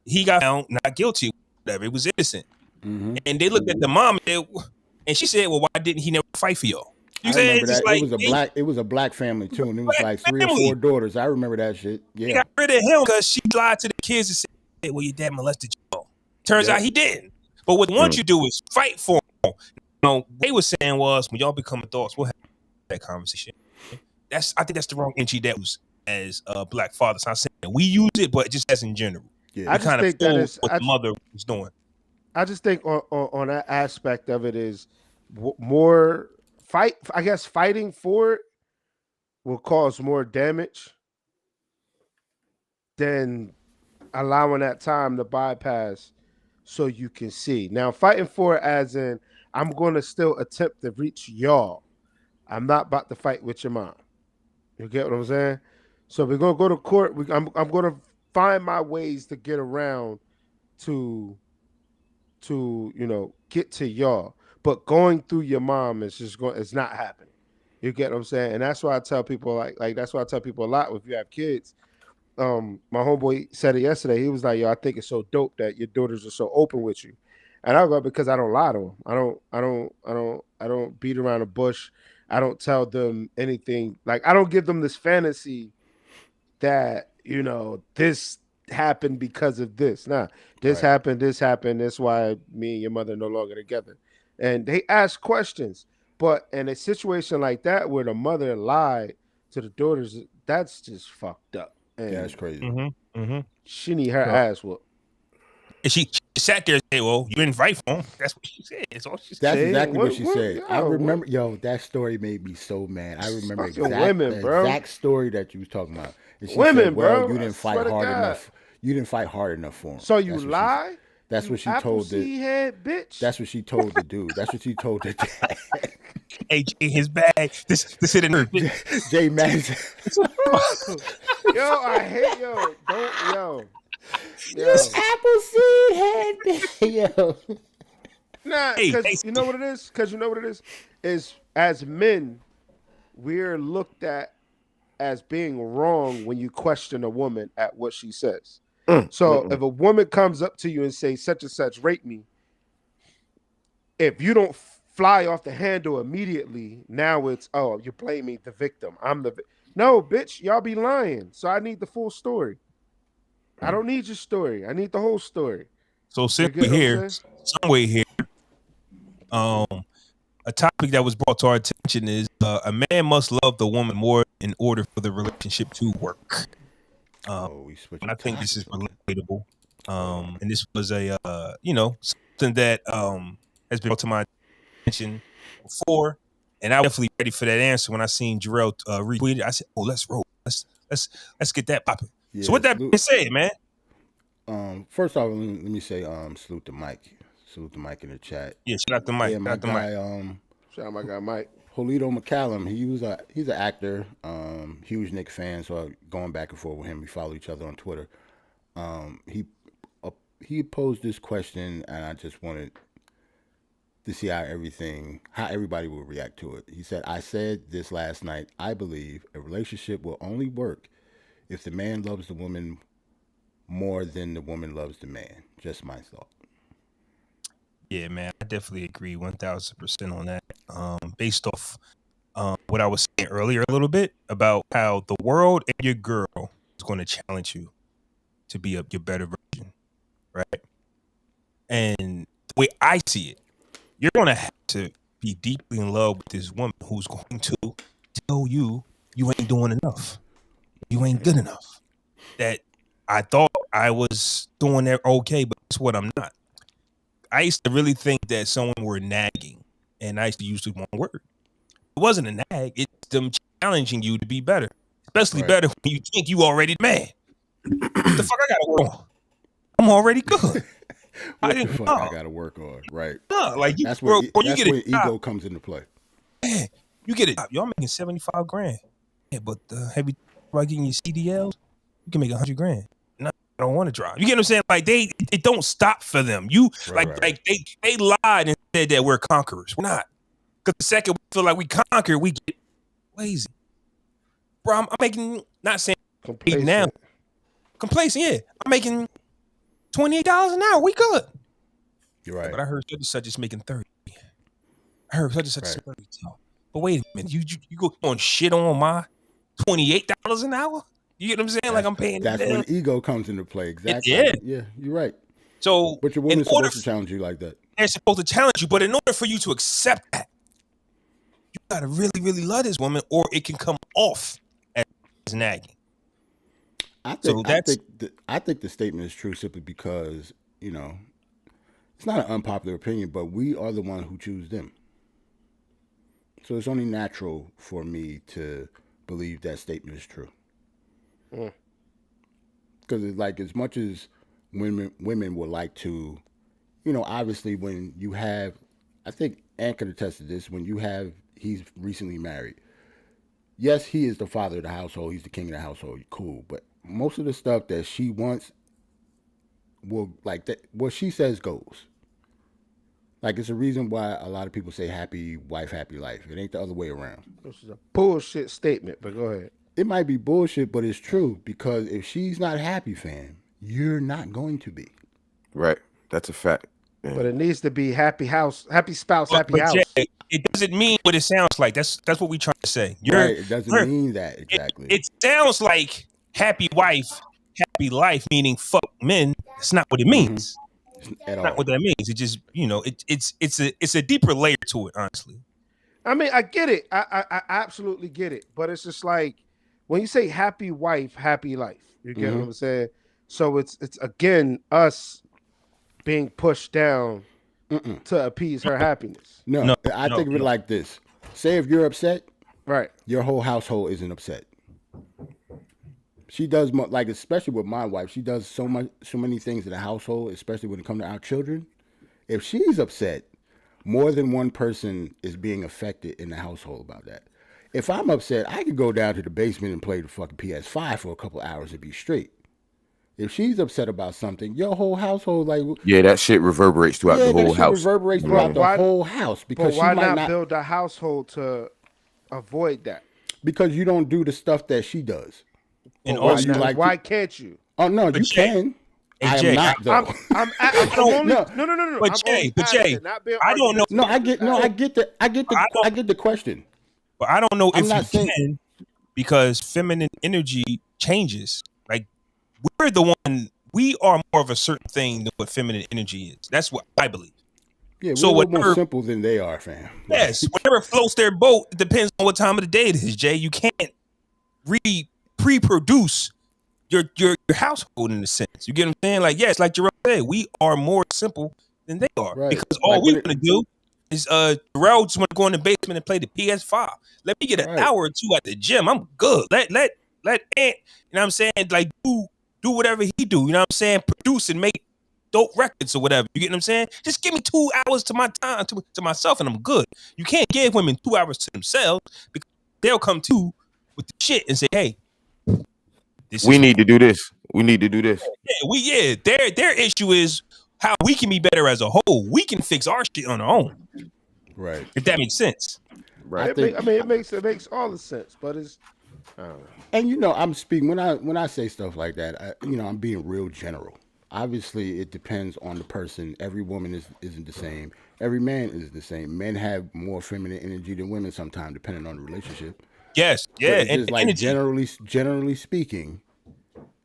S1: He got found not guilty. Whatever. It was innocent.
S2: Mm-hmm.
S1: And they looked at the mom and she said, "Well, why didn't he never fight for y'all?" You
S2: I
S1: said
S2: remember
S1: it's just
S2: that.
S1: like
S2: It was a black family too, and it was
S1: black
S2: like 3 or
S1: family.
S2: 4 daughters. I remember that shit.
S1: They
S2: Yeah.
S1: got rid of him because she lied to the kids and said, "Well, your dad molested you." Turns
S2: Yep.
S1: out he didn't. But what they want you to do is fight for him. What they were saying was, when y'all become adults, we'll have that conversation. I think that's the wrong energy that was as black fathers. I'm saying we use it, but just as in general.
S2: Yeah.
S3: I
S1: We
S3: just
S1: kind of
S3: think that
S1: fooled
S3: is.
S1: what the mother was doing.
S3: I just think on that aspect of it is more fight. I guess fighting for it will cause more damage than allowing that time to bypass so you can see. Now, fighting for it as in, I'm going to still attempt to reach y'all. I'm not about to fight with your mom. You get what I'm saying? So we're going to go to court. I'm going to find my ways to get around to get to y'all. But going through your mom is it's not happening. You get what I'm saying? And that's why I tell people like that's why I tell people a lot if you have kids. My homeboy said it yesterday. He was like, "Yo, I think it's so dope that your daughters are so open with you." And I go, because I don't lie to them. I don't beat around the bush. I don't tell them anything. Like, I don't give them this fantasy that, this happened because of this. Nah, this
S2: Right.
S3: happened, that's why me and your mother are no longer together. And they ask questions. But in a situation like that where the mother lied to the daughters, that's just fucked up. And
S2: Yeah, that's crazy.
S3: she need her ass whooped.
S1: And she sat there and said, "Well, you didn't fight for him." That's what she said. That's all she said.
S2: That's
S3: See?
S2: exactly what she
S3: What-
S2: said. I
S3: yo,
S2: remember, that story made me so mad. I remember
S3: Fucking women,
S2: the
S3: bro.
S2: exact story that you was talking about. And she
S3: Women,
S2: said, "Well,
S3: bro.
S2: you
S3: I
S2: didn't
S3: swear
S2: fight
S3: to
S2: hard
S3: God.
S2: enough. You didn't fight hard enough for him."
S3: So you
S2: That's what
S3: lie?
S2: That's
S3: You
S2: what she told the.
S3: head bitch.
S2: That's what she told the dude. That's what she told the dad.
S1: Hey, Jay, his bag. This hit in her.
S2: Jay Madison.
S3: Yo, I hate yo.
S2: This Appleseed head, yo.
S3: Nah, because you know what it is? Is as men, we're looked at as being wrong when you question a woman at what she says. So if a woman comes up to you and say such and such raped me, if you don't fly off the handle immediately, now it's, oh, you're blaming the victim. No, bitch, y'all be lying. So I need the full story. I don't need your story. I need the whole story.
S1: So simply here, somewhere here, a topic that was brought to our attention is a man must love the woman more in order for the relationship to work. I think this is relatable. And this was a something that has been brought to my attention before, and I was definitely ready for that answer when I seen Jarrell retweet it. I said, "Oh, let's roll. Let's get that popping."
S2: Yeah,
S1: so, with that being said, man.
S2: First off, let me say, salute to Mike. Salute to Mike in the chat.
S1: Yeah, shout out to Mike.
S2: Yeah, my guy,
S3: shout out my guy Mike.
S2: Polito McCallum. He's an actor, huge Nick fan. So going back and forth with him, we follow each other on Twitter. He posed this question, and I just wanted to see how everybody will react to it. He said, "I said this last night. I believe a relationship will only work if the man loves the woman more than the woman loves the man." Just my thought.
S1: Yeah, man, I definitely agree 1000% on that. Based off what I was saying earlier a little bit about how the world and your girl is going to challenge you to be your better version, right? And the way I see it, You're going to have to be deeply in love with this woman who's going to tell you ain't doing enough. You ain't good enough. That I thought I was doing that okay, but that's what I'm not. I used to really think that someone were nagging, and I used to use the wrong word. It wasn't a nag. It's them challenging you to be better, especially better when you think you already mad. What the fuck I gotta work on? I'm already good.
S2: What the fuck I gotta work on? Right.
S1: No, like
S2: that's where
S1: you get
S2: where ego comes into play.
S1: Man, you get it. Y'all making $75,000. Yeah, but have you about getting your CDLs? You can make $100,000. No, I don't want to drive. You get what I'm saying? Like it don't stop for them. You like they lied and said that we're conquerors. We're not. Because the second we feel like we conquer, we get lazy. Bro, I'm making, not saying complacent now. Complacent, yeah. I'm making $28 an hour. We good.
S2: You're right.
S1: But I heard such and such is making 30. I heard such and such is 30. But wait a minute, you go on shit on my $28 an hour? You get what I'm saying? Like I'm paying.
S2: That's when ego comes into play. Exactly. Yeah, you're right.
S1: So,
S2: but your woman's supposed to challenge you like that.
S1: They're supposed to challenge you, but in order for you to accept that, you gotta really, really love this woman, or it can come off as nagging.
S2: I think the statement is true simply because, you know, it's not an unpopular opinion, but we are the one who choose them. So it's only natural for me to believe that statement is true. Because it's like, as much as women would like to, you know, obviously when you have, I think Ann could attest to this, when you have, he's recently married. Yes, he is the father of the household. He's the king of the household. Cool. But most of the stuff that she wants will, like, that, what she says goes. Like, it's a reason why a lot of people say happy wife, happy life. It ain't the other way around.
S3: This is a bullshit statement, but go ahead.
S2: It might be bullshit, but it's true. Because if she's not happy, fam, you're not going to be.
S4: Right. That's a fact.
S3: Yeah. But it needs to be happy house, happy spouse, happy house.
S1: Jay, it doesn't mean what it sounds like. That's what we trying to say.
S2: Right, it doesn't mean that exactly.
S1: It sounds like happy wife, happy life, meaning fuck men. That's not what it means. That's not what that means. It just, you know, it's a deeper layer to it, honestly.
S3: I mean, I get it. I absolutely get it. But it's just like when you say happy wife, happy life. You get what I'm saying? So it's again us being pushed down to appease her happiness.
S2: No, I think of it like this. Say if you're upset,
S3: right,
S2: your whole household isn't upset. She does, like, especially with my wife, she does so many things in the household, especially when it comes to our children. If she's upset, more than one person is being affected in the household about that. If I'm upset, I could go down to the basement and play the fucking PS5 for a couple hours and be straight. If she's upset about something, your whole household, like,
S4: yeah, that shit reverberates throughout the whole house.
S2: Reverberates throughout the whole house, because
S3: why not build a household to avoid that?
S2: Because you don't do the stuff that she does.
S3: And also, why can't you?
S2: Oh no, you can. I am not though.
S3: No.
S1: But Jay, I don't know.
S2: I get the question.
S1: But I don't know if you can, because feminine energy changes. Like, we are more of a certain thing than what feminine energy is. That's what I believe.
S2: Yeah, we're a little more simple than they are, fam.
S1: Yes, whenever it floats their boat, it depends on what time of the day it is, Jay. You can't pre-produce your household in a sense. You get what I'm saying? Like, yes, like Jarrell said, we are more simple than they are. Right. Because all we want to do is Jarrell just want to go in the basement and play the PS5. Let me get an hour or two at the gym. I'm good. Let Ant, you know what I'm saying? Like, do whatever he do. You know what I'm saying? Produce and make dope records or whatever. You get what I'm saying? Just give me 2 hours to my time to myself and I'm good. You can't give women 2 hours to themselves, because they'll come to with the shit and say, hey,
S4: we need to do this. We need to do this.
S1: Yeah, their issue is how we can be better as a whole. We can fix our shit on our own.
S2: Right.
S1: If that makes sense.
S3: Right. It makes all the sense, but it's
S2: and you know, I'm speaking when I say stuff like that, I'm being real general. Obviously, it depends on the person. Every woman isn't the same. Every man isn't the same. Men have more feminine energy than women sometimes, depending on the relationship.
S1: Yes, yeah.
S2: But it's like generally speaking,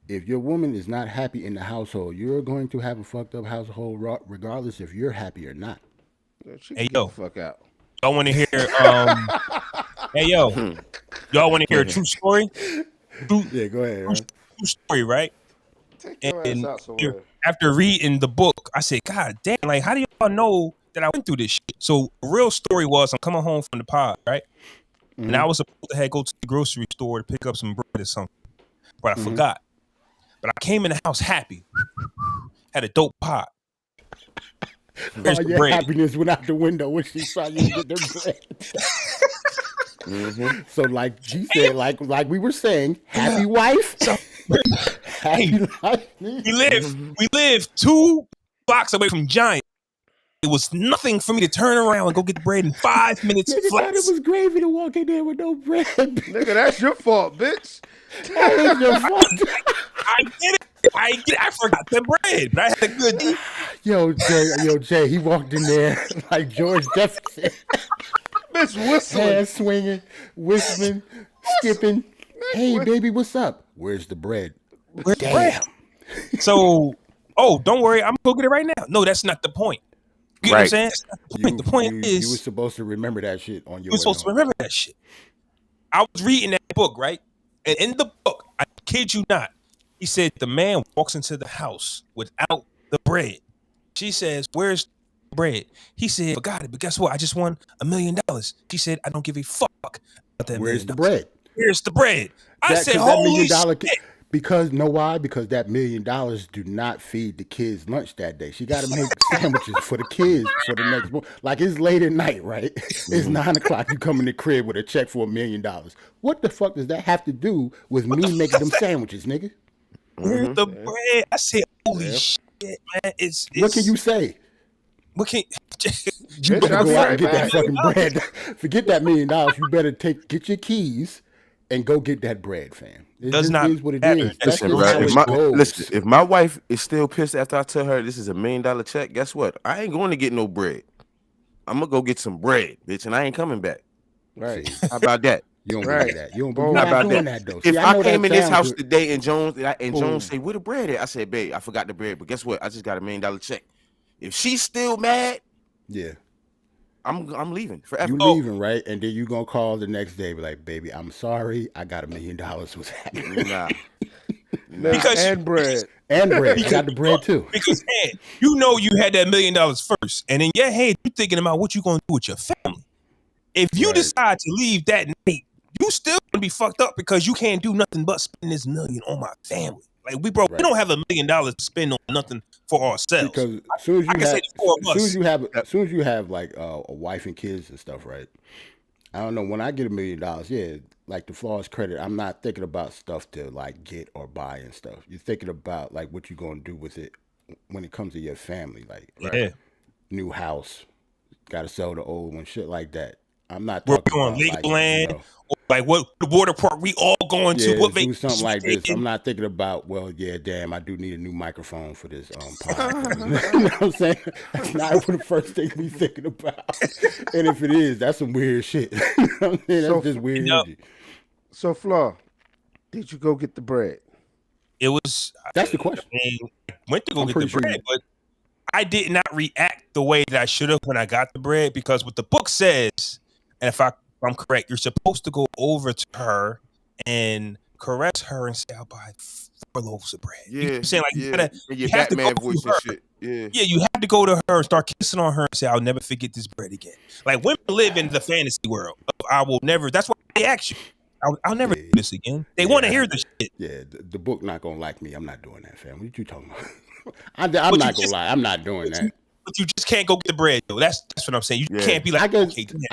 S2: if your woman is not happy in the household, you're going to have a fucked up household regardless if you're happy or not.
S3: She
S1: Hey
S3: can
S1: yo,
S3: get the fuck out.
S1: y'all want to hear? Hey yo, y'all want to hear a true story?
S2: Yeah, go ahead. Right?
S1: True story, right?
S3: Take your ass out somewhere.
S1: After reading the book, I said, God damn, like, how do y'all know that I went through this shit? So the real story was I'm coming home from the pod, right?
S2: Mm-hmm.
S1: And I was supposed to go to the grocery store to pick up some bread or something. But I forgot. But I came in the house happy. Had a dope pot.
S2: All your happiness went out the window when she saw you get their bread. So like she said, like we were saying, happy wife. Happy life.
S1: We live 2 blocks away from Giant. It was nothing for me to turn around and go get the bread in 5 minutes
S2: Nigga
S1: flat.
S2: thought it was gravy to walk in there with no bread.
S3: Nigga, that's your fault, bitch.
S2: That is your fault.
S1: I get it. I forgot the bread, but I had a good day.
S2: Yo, Jay, he walked in there like George Jefferson.
S3: Bitch whistling.
S2: Hands swinging, whistling, skipping. Hey, baby, what's up? Where's the bread?
S1: Where's the bread? So, don't worry, I'm gonna go get it right now. No, that's not the point. You get what I'm saying? That's not the point. The point is,
S2: you were supposed to remember that shit on your way.
S1: You were supposed to remember that shit. I was reading that book, right? And in the book, I kid you not, he said the man walks into the house without the bread. She says, "Where's the bread?" He said, "Forgot it, but guess what? I just won $1 million." She said, "I don't give a fuck about that.
S2: Where's the bread?
S1: Where's the bread?" I said, "Holy shit."
S2: Because know why? Because that $1 million do not feed the kids lunch that day. She got to make sandwiches for the kids for the next morning. Like it's late at night, right? It's 9 o'clock. You come in the crib with a check for $1 million. What the fuck does that have to do with me making them sandwiches, nigga?
S1: Where's the bread? I said, "Holy shit, man!" It's
S2: what can you say?
S1: What can
S2: you better go out and get that fucking bread? Forget that $1 million. You better get your keys and go get that bread, fam. It
S1: does not
S2: is what it
S1: matter.
S2: is.
S4: Listen, bro. If my wife is still pissed after I tell her this is a $1 million check, guess what? I ain't going to get no bread. I'm gonna go get some bread, bitch, and I ain't coming back.
S3: Right?
S4: How about that?
S2: You don't believe that. You don't
S4: How
S2: not
S4: about
S2: doing
S4: that?
S2: though.
S4: If
S2: See,
S4: I came in this house
S2: good.
S4: today and Jones say, "Where the bread at?" I said, "Babe, I forgot the bread, but guess what? I just got $1 million check." If she's still mad,
S2: yeah.
S4: I'm leaving forever.
S2: You leaving, right? And then you gonna call the next day, be like, "Baby, I'm sorry. I got $1 million. What's happening?"
S4: Nah.
S3: Because and bread.
S2: You got the bread too.
S1: Because you know you had that $1 million first, and in your head you're thinking about what you gonna do with your family. If you decide to leave that night, you still gonna be fucked up because you can't do nothing but spend this $1 million on my family. Like we don't have $1 million to spend on nothing for ourselves.
S2: Because as soon as you have like a wife and kids and stuff, right? I don't know. When I get $1 million, like the Flaw's credit, I'm not thinking about stuff to like get or buy and stuff. You're thinking about like what you're gonna do with it when it comes to your family, like new house, gotta sell the old one, shit like that. I'm not talking about
S1: Legoland, like what the water park we all going to. What
S2: do something like this. I'm not thinking about, damn, I do need a new microphone for this podcast. You know what I'm saying? That's not what the first thing we thinking about. And if it is, that's some weird shit. You know what I'm saying? That's just weird energy.
S3: So, Flaw, did you go get the bread?
S1: It was.
S2: That's the question.
S1: I went to go get the bread, but I did not react the way that I should have when I got the bread, because what the book says, and if I'm correct, you're supposed to go over to her and caress her and say, "I'll buy 4 loaves of bread."
S4: Yeah,
S1: you know what I'm saying? Like
S4: you have to go voice and shit.
S1: Yeah, you have to go to her and start kissing on her and say, "I'll never forget this bread again." Like women live in the fantasy world. I will never. That's why they ask you. I'll never do this again. They want to hear this shit.
S2: Yeah, the book not gonna like me. I'm not doing that, fam. What you talking about? I'm not gonna lie. I'm not doing that.
S1: But you just can't go get the bread, though. That's what I'm saying. You can't be like,
S2: I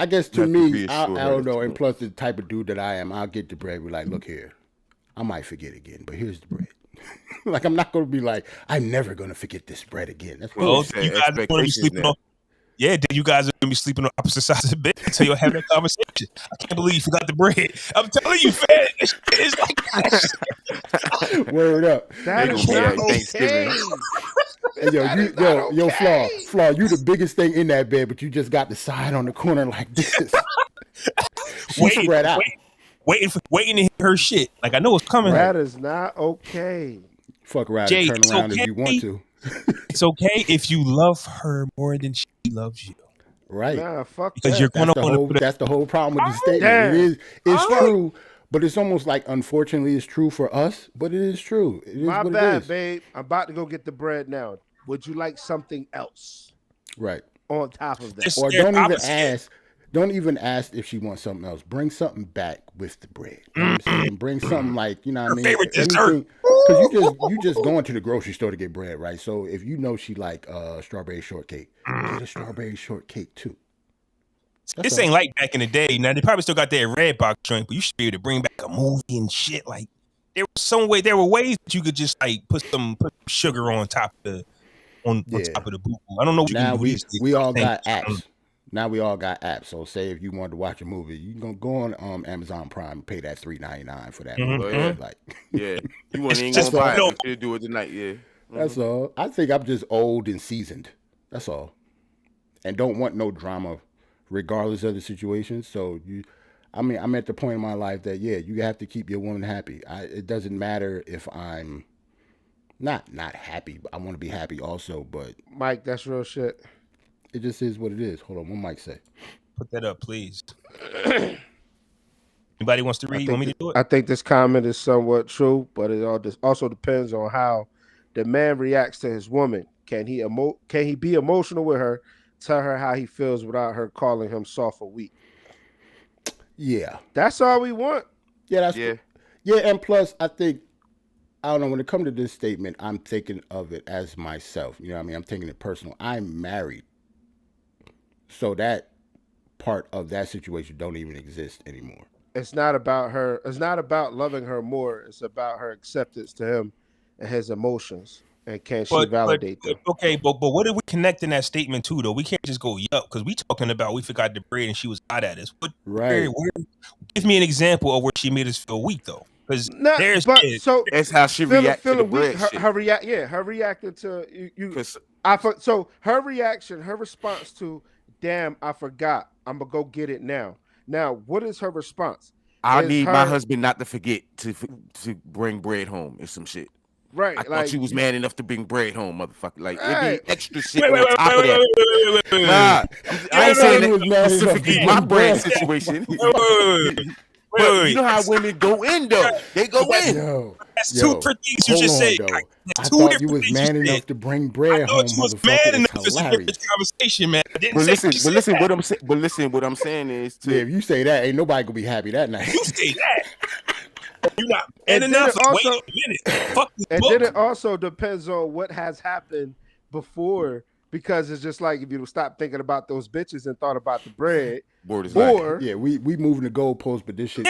S2: guess to me, I don't know. And plus, the type of dude that I am, I'll get the bread. We're like, look here, I might forget again, but here's the bread. Like, I'm not gonna be like, I'm never gonna forget this bread again. That's
S1: you guys are gonna be sleeping on. Yeah, then you guys are gonna be sleeping on opposite sides of the bed until you're having a conversation. I can't believe you forgot the bread. I'm telling you, fam, it's like that.
S2: Word up.
S3: That is not okay.
S2: Hey, Flaw, you the biggest thing in that bed, but you just got the side on the corner like this. She's spread out.
S1: Waiting to hear her shit. Like I know it's coming.
S3: That is not okay.
S2: Fuck around and turn around if you want to.
S1: It's okay if you love her more than she loves you.
S2: Right.
S3: Nah, fuck
S1: Because
S3: that.
S1: you're going to want to put
S2: That's the whole problem with the statement.
S3: Damn.
S2: It's true, but it's almost like unfortunately it's true for us, but it is true. It is
S3: My
S2: what
S3: bad,
S2: it is.
S3: babe. I'm about to go get the bread now. Would you like something else
S2: Right.
S3: on top of that?
S1: Just-
S2: Or
S1: Yeah,
S2: don't even
S1: opposite.
S2: ask. Don't even ask if she wants something else. Bring something back with the bread. You know what I'm saying? Bring something like, you know what I mean?
S1: favorite dessert.
S2: Because you just going to the grocery store to get bread, right? So if you know she like strawberry shortcake, get a strawberry shortcake too. That's
S1: This
S2: all.
S1: ain't like back in the day. Now they probably still got that red box joint, but you should be able to bring back a movie and shit. Like there were ways that you could just like put some sugar on top of the on top of the boo. I don't know what you
S2: Now
S1: can do these days.
S2: we all got apps. Now we all got apps. So say if you wanted to watch a movie, you can go on Amazon Prime and pay that $3.99 for that movie.
S4: Yeah.
S2: Like
S4: Yeah, you ain't
S1: just
S4: gonna buy
S1: no.
S4: it. You do it tonight. Yeah,
S2: that's all. I think I'm just old and seasoned. That's all. And don't want no drama regardless of the situation. So I'm at the point in my life that you have to keep your woman happy. It doesn't matter if I'm not happy, but I want to be happy also, but
S3: Mike, that's real shit.
S2: it just is what it is. Hold on, what Mike say?
S1: Put that up, please. Anybody wants to read? You want me to do it?
S3: I think this comment is somewhat true, but it also depends on how the man reacts to his woman. Can he be emotional with her, tell her how he feels without her calling him soft or weak?
S2: Yeah.
S3: That's all we want.
S2: Yeah,
S4: yeah.
S2: And plus, I think, I don't know, when it comes to this statement, I'm thinking of it as myself. You know what I mean? I'm taking it personal. I'm married. So that part of that situation don't even exist anymore.
S3: It's not about her. It's not about loving her more. It's about her acceptance to him and his emotions. And can she validate them?
S1: Okay, but what did we connect in that statement to, though? We can't just go, yup, because we talking about we forgot the bread and she was hot at us.
S2: Right.
S1: Give me an example of where she made us feel weak, though. Because
S4: that's how she reacted to the bread shit.
S3: Her reacted to you. So her reaction, her response to, damn, I forgot. I'm gonna go get it now. Now, what is her response?
S4: I need my husband not to forget to bring bread home or some shit.
S3: Right.
S4: I thought you was man enough to bring bread home, motherfucker. Like, it be extra shit
S1: wait,
S4: on top of that. Nah, I ain't saying that specifically my bread situation. But you know how women go in, though. They go in.
S1: That's two different things you just said.
S2: I thought you was man enough to bring bread home, motherfucker.
S1: It's a different conversation, man. I didn't
S4: But listen, what I'm saying is,
S2: if you say that, ain't nobody gonna be happy that night.
S1: You say that. You're not man enough. Wait a minute. Fuck this book.
S3: Then it also depends on what has happened before, because it's just like if you stop thinking about those bitches and thought about the bread.
S2: We moving the goalposts, but this shit.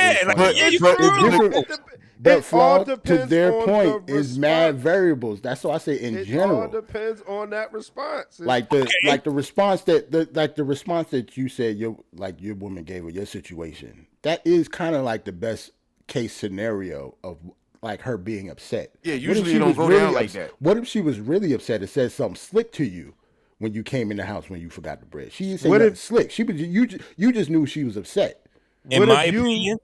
S3: But
S2: Flaw, to their point, is mad variables. That's why I say in general.
S3: It all depends on that response.
S2: Like the response that you said your woman gave her, your situation. That is kind of like the best case scenario of like her being upset.
S4: Yeah, usually you don't go down like that.
S2: What if she was really upset and said something slick to you when you came in the house when you forgot the bread? She didn't say nothing slick. She was you just knew she was upset.
S1: In my opinion,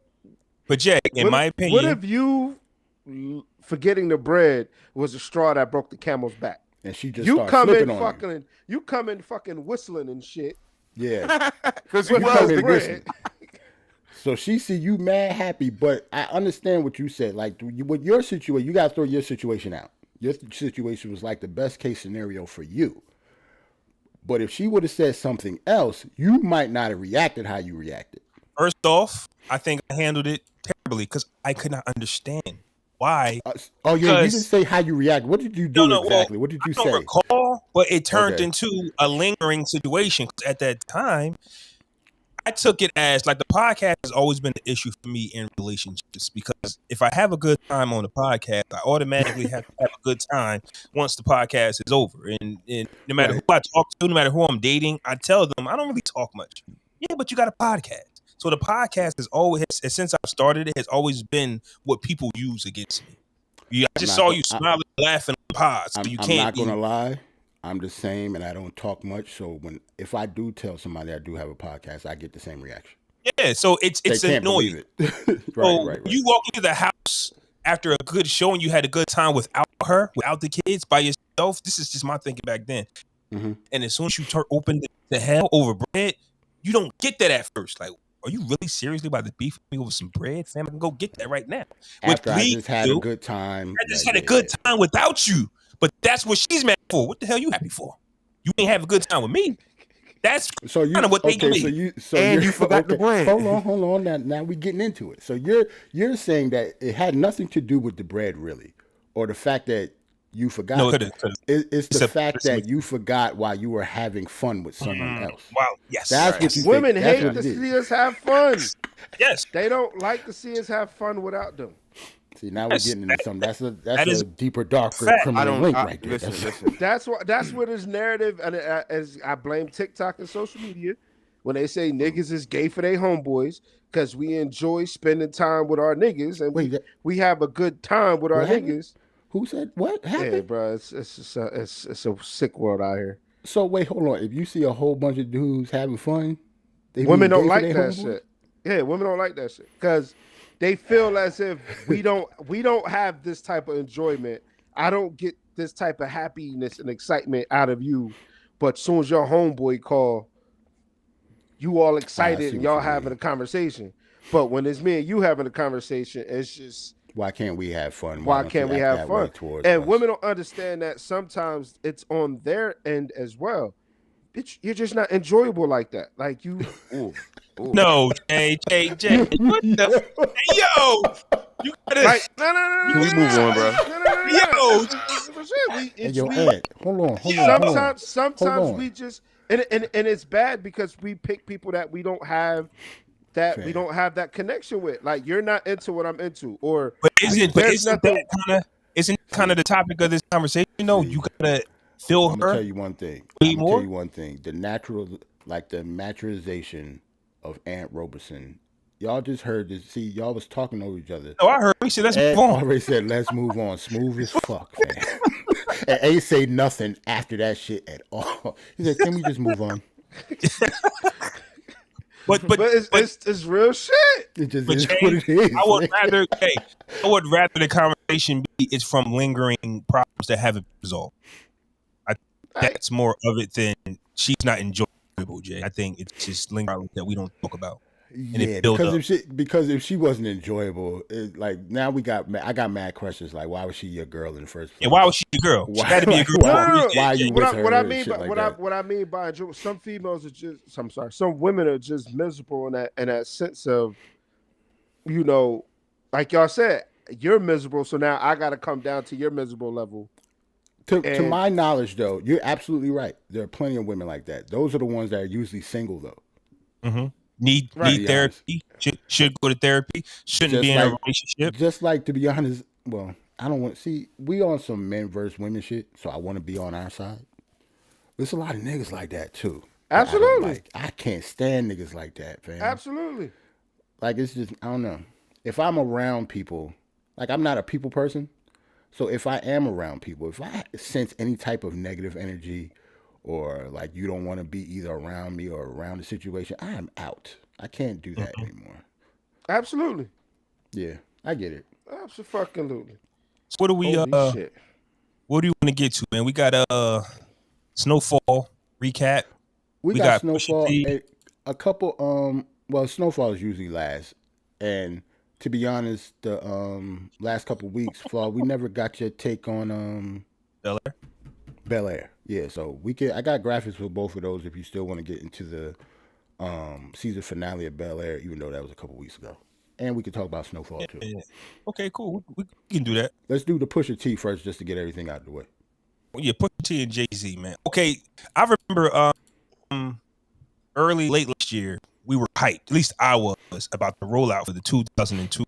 S3: what if you forgetting the bread was the straw that broke the camel's back?
S2: And she just started flipping on you.
S3: You come in fucking whistling and shit.
S2: Yeah,
S4: because you was the
S3: bread.
S2: So she see you mad happy, but I understand what you said. Like with your situation, you got to throw your situation out. Your situation was like the best case scenario for you. But if she would have said something else, you might not have reacted how you reacted.
S1: First off, I think I handled it terribly because I could not understand why.
S2: You didn't say how you react. What did you do exactly? What did you say?
S1: I don't recall, but it turned into a lingering situation. At that time, I took it as like the podcast has always been an issue for me in relationships, because if I have a good time on the podcast, I automatically have to have a good time once the podcast is over. And no matter who I talk to, no matter who I'm dating, I tell them I don't really talk much. Yeah, but you got a podcast. So the podcast is always, since I started it, has always been what people use against me. I just saw you smiling, laughing on the pod, so you can't.
S2: I'm not gonna lie. I'm the same, and I don't talk much. So if I do tell somebody I do have a podcast, I get the same reaction.
S1: Yeah, so it's annoying.
S2: Right.
S1: You walk into the house after a good show and you had a good time without her, without the kids, by yourself. This is just my thinking back then. And as soon as you open the hell over bread, you don't get that at first. Like, are you really seriously about to beef with me over some bread, fam? I can go get that right now.
S2: After I just had a good time.
S1: I just had a good time without you. But that's what she's mad for. What the hell you happy for? You ain't have a good time with me. That's kind of what they do.
S4: You forgot the bread.
S2: Hold on. Now we getting into it. So you're saying that it had nothing to do with the bread, really, or the fact that you forgot.
S1: No,
S2: it's the fact that you forgot while you were having fun with someone else.
S1: Wow. Yes.
S2: That's what you
S3: Women
S2: think.
S3: hate to see us have fun.
S1: Yes.
S3: They don't like to see us have fun without them.
S2: See, now we're getting into something. That's a deeper, darker criminal link right there.
S4: Listen.
S3: That's where this narrative, and as I blame TikTok and social media, when they say niggas is gay for their homeboys, because we enjoy spending time with our niggas, and we have a good time with our niggas.
S2: Who said what happened?
S3: Yeah, bro, it's a sick world out here.
S2: So wait, hold on. If you see a whole bunch of dudes having fun,
S3: women don't like that shit. Yeah, women don't like that shit because they feel as if we don't have this type of enjoyment. I don't get this type of happiness and excitement out of you, but as soon as your homeboy call, you all excited and y'all having a conversation. But when it's me and you having a conversation, it's just,
S2: why can't we have fun?
S3: Why can't we have fun? And women don't understand that sometimes it's on their end as well. Bitch, you're just not enjoyable like that. Like you. Ooh.
S1: No, JayZ. What the? Hey, yo, you gotta.
S3: Like, no.
S4: We move on, bro.
S2: Ed, hold on.
S3: Sometimes we just and it's bad because we pick people that we don't have. We don't have that connection with. Like, you're not into what I'm into, or
S1: isn't kind of the topic of this conversation? No, you gotta feel her.
S2: I'm gonna tell you one thing. The naturalization of Aunt Roberson. Y'all just heard this. See, y'all was talking over each other.
S1: Oh, I heard. We said let's move on.
S2: Already said let's move on. Smooth as fuck, man. And ain't say nothing after that shit at all. He said, "Can we just move on?"
S3: But it's real shit.
S2: It just is what it is.
S1: I would rather the conversation be it's from lingering problems that haven't been resolved. That's more of it than she's not enjoyable, Jay. I think it's just lingering problems that we don't talk about.
S2: Yeah, because if she wasn't enjoyable, like now I got mad questions like, why was she your girl in the first place?
S1: Yeah, why was she your girl? She had to be a girl.
S2: Why you with her?
S3: What I mean by some females are just. I'm sorry. Some women are just miserable in that sense of, like y'all said, you're miserable, so now I got to come down to your miserable level.
S2: To my knowledge, though, you're absolutely right. There are plenty of women like that. Those are the ones that are usually single, though.
S1: Mm-hmm. Need therapy. Should go to therapy. Shouldn't be in a relationship.
S2: Just like, to be honest, well, I don't want to see. We on some men versus women shit, so I want to be on our side. There's a lot of niggas like that too.
S3: Absolutely.
S2: I can't stand niggas like that, fam.
S3: Absolutely.
S2: Like, it's just, I don't know. If I'm around people, like, I'm not a people person. So if I am around people, if I sense any type of negative energy, or like you don't want to be either around me or around the situation, I am out. I can't do that anymore.
S3: Absolutely.
S2: Yeah, I get it.
S3: Absolutely.
S1: So what do we what do you want to get to, man? We got Snowfall recap.
S2: We got Snowfall, a couple Snowfall is usually last. And to be honest, the last couple weeks, Flaw, we never got your take on BelAir. Yeah, so I got graphics for both of those if you still want to get into the season finale of BelAir, even though that was a couple weeks ago. And we could talk about Snowfall too.
S1: Yeah. Okay, cool. We can do that.
S2: Let's do the PushaT first just to get everything out of the way.
S1: Well, yeah, PushaT and JayZ, man. Okay, I remember late last year, we were hyped, at least I was, about the rollout for the 2002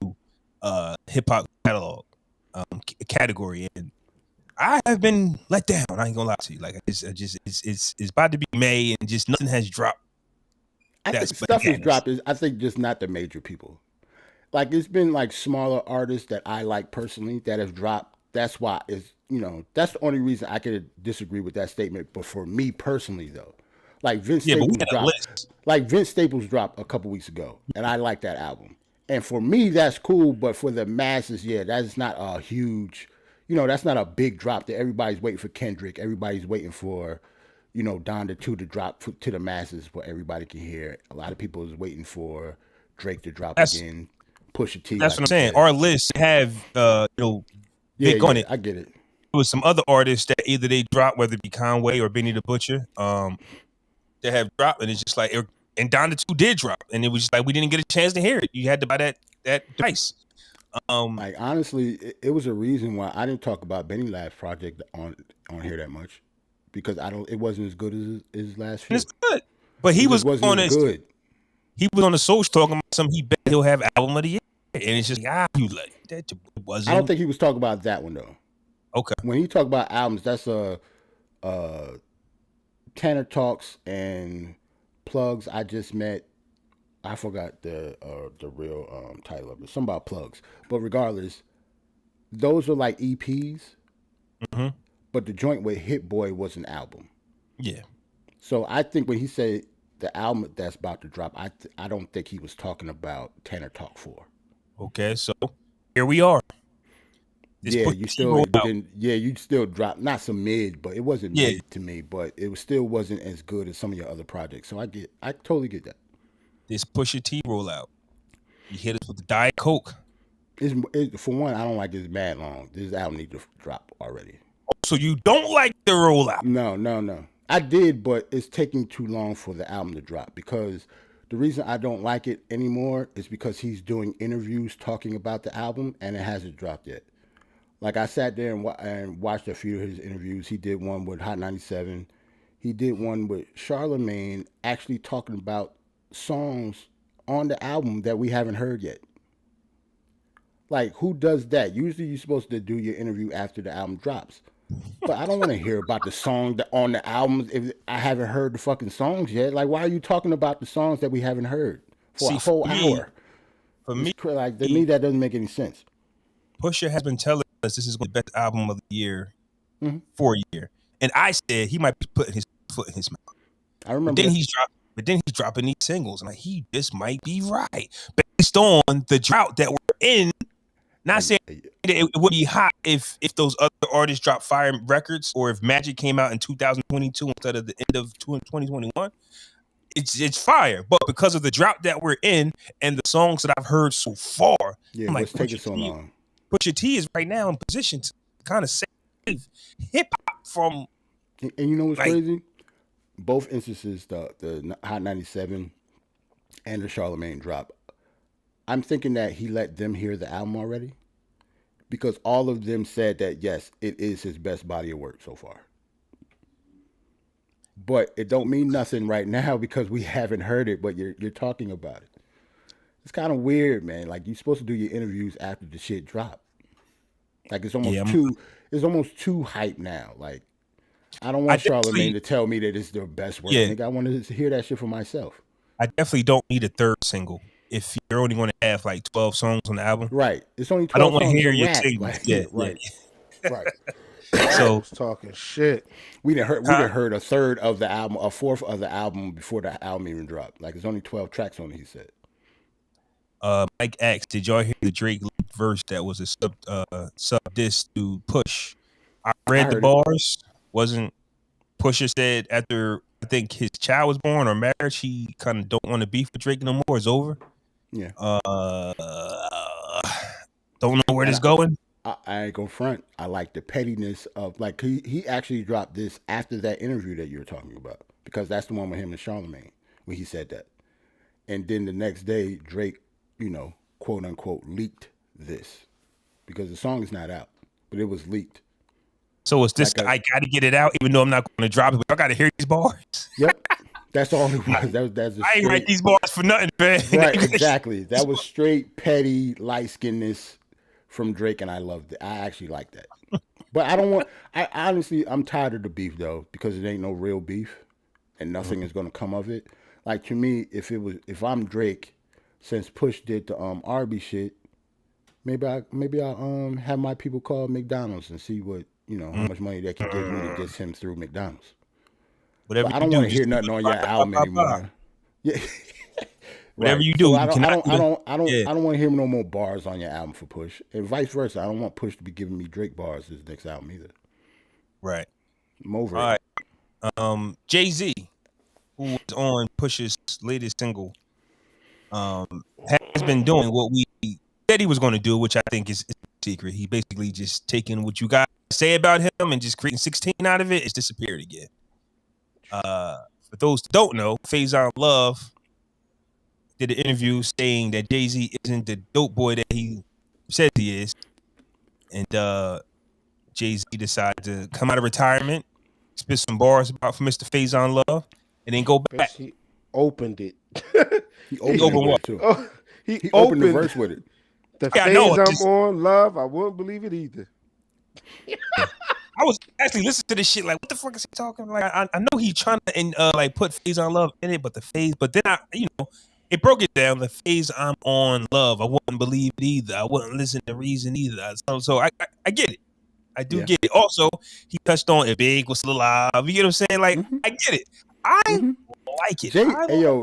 S1: hip-hop catalog category. And I have been let down. I ain't gonna lie to you. Like, it's about to be May, and just nothing has dropped.
S2: I think stuff has dropped. I think just not the major people. Like, it's been like smaller artists that I like personally that have dropped. That's why that's the only reason I could disagree with that statement. But for me personally, though, like Vince Staples dropped a couple weeks ago, and I like that album. And for me, that's cool. But for the masses, that's not a huge. That's not a big drop that everybody's waiting for Kendrick. Everybody's waiting for, Donda 2 to drop to the masses where everybody can hear it. A lot of people is waiting for Drake to drop again. Pusha T.
S1: That's
S2: like
S1: what I'm saying.
S2: said.
S1: Our list have Vic on it.
S2: I get it.
S1: There was some other artists that either they dropped, whether it be Conway or Benny the Butcher, that have dropped, and it's just like, and Donda 2 did drop, and it was just like we didn't get a chance to hear it. You had to buy that device.
S2: Like honestly, it was a reason why I didn't talk about Benny last project on here that much, because it wasn't as good as his last few.
S1: It's good, but he wasn't as good. He was on the social talking about something. He bet he'll have album of the year, and it's just you like that wasn't.
S2: I don't think he was talking about that one though.
S1: Okay,
S2: when he talked about albums, that's Tanner Talks and Plugs. I just met. I forgot the real title of it. Something about Plugs. But regardless, those are like EPs.
S1: Mm-hmm.
S2: But the joint with Hit Boy was an album.
S1: Yeah.
S2: So I think when he said the album that's about to drop, I don't think he was talking about Tanner Talk 4.
S1: Okay, so here we are.
S2: You still dropped not some mid, but it wasn't mid to me, but it still wasn't as good as some of your other projects. So I totally get that.
S1: This Pusha T rollout, you hit us with the Diet Coke.
S2: For one, I don't like this mad long. This album needs to drop already.
S1: So you don't like the rollout?
S2: No. I did, but it's taking too long for the album to drop, because the reason I don't like it anymore is because he's doing interviews talking about the album and it hasn't dropped yet. Like I sat there and watched a few of his interviews. He did one with Hot 97. He did one with Charlemagne, actually talking about songs on the album that we haven't heard yet. Like, who does that? Usually you're supposed to do your interview after the album drops. But I don't want to hear about the song on the album if I haven't heard the fucking songs yet. Like, why are you talking about the songs that we haven't heard for a whole hour?
S1: For me,
S2: that doesn't make any sense.
S1: Pusha has been telling us this is the best album of the year for a year. And I said he might be putting his foot in his mouth.
S2: I remember.
S1: But then he's dropping these singles, and he just might be right based on the drought that we're in. Not saying it would be hot if those other artists dropped fire records, or if Magic came out in 2022 instead of the end of 2021. It's fire, but because of the drought that we're in and the songs that I've heard so far,
S2: I'm like, what's taking so long?
S1: Pusha T is right now in position to kind of save hip hop from.
S2: And you know what's crazy? Both instances, the Hot 97 and the Charlemagne drop, I'm thinking that he let them hear the album already, because all of them said that, yes, it is his best body of work so far. But it don't mean nothing right now because we haven't heard it, but you're talking about it. It's kind of weird, man. Like, you're supposed to do your interviews after the shit drop. Like, it's almost too hype now. Like, I don't want Charlemagne to tell me that it's their best work. I think I want to hear that shit for myself.
S1: I definitely don't need a third single if you're only going to have like 12 songs on the album.
S2: Right. It's only 12
S1: I don't want to
S2: songs
S1: hear your
S2: rap.
S1: single.
S2: Right. Right.
S3: So talking shit.
S2: We didn't heard a third of the album, a fourth of the album before the album even dropped. Like, there's only 12 tracks on it, he said.
S1: Mike asked, did y'all hear the Drake verse that was a sub diss to Push? I read the bars. Wasn't Pusha said after I think his child was born or marriage, he kind of don't want to beef with Drake no more. It's over.
S2: Yeah.
S1: Don't know where this going.
S2: I ain't gonna front. I like the pettiness of, like, he actually dropped this after that interview that you were talking about, because that's the one with him and Charlemagne when he said that. And then the next day, Drake, quote unquote, leaked this, because the song is not out, but it was leaked.
S1: So it's this, I got to get it out, even though I'm not going to drop it, but I got to hear these bars.
S2: Yep. That's all it was.
S1: I ain't write these bars for nothing, man.
S2: Right, exactly. That was straight petty light-skinnedness from Drake, and I loved it. I actually like that. But I'm tired of the beef, though, because it ain't no real beef, and nothing is going to come of it. Like, to me, if I'm Drake, since Push did the Arby shit, maybe I'll have my people call McDonald's and see what, how much money they can give me to get him through McDonald's. But I don't want to hear nothing on your album anymore. Yeah.
S1: Whatever you do,
S2: so I don't want to hear no more bars on your album for Push, and vice versa. I don't want Push to be giving me Drake bars this next album either.
S1: Right.
S2: I'm over it.
S1: All right. JayZ, who was on Pusha's latest single, has been doing what we said he was going to do, which I think is a secret. He basically just taking what you guys say about him and just creating 16 out of it. It's disappeared again. For those that don't know, Faison Love did an interview saying that JayZ isn't the dope boy that he says he is, and JayZ decided to come out of retirement, spit some bars about for Mr. Faison Love, and then go back.
S3: He opened it.
S2: He opened it too.
S3: Oh,
S2: he opened the verse with it.
S3: The phase I'm on, love, I wouldn't believe it either.
S1: I was actually listening to this shit like, what the fuck is he talking? Like, I know he's trying to like put Faison Love in it, but then it broke it down. The phase I'm on, love, I wouldn't believe it either. I wouldn't listen to Reason either. So I get it. I do get it. Also, he touched on it big was still alive. You get what I'm saying? Like, I get it. I like it.
S2: Jay,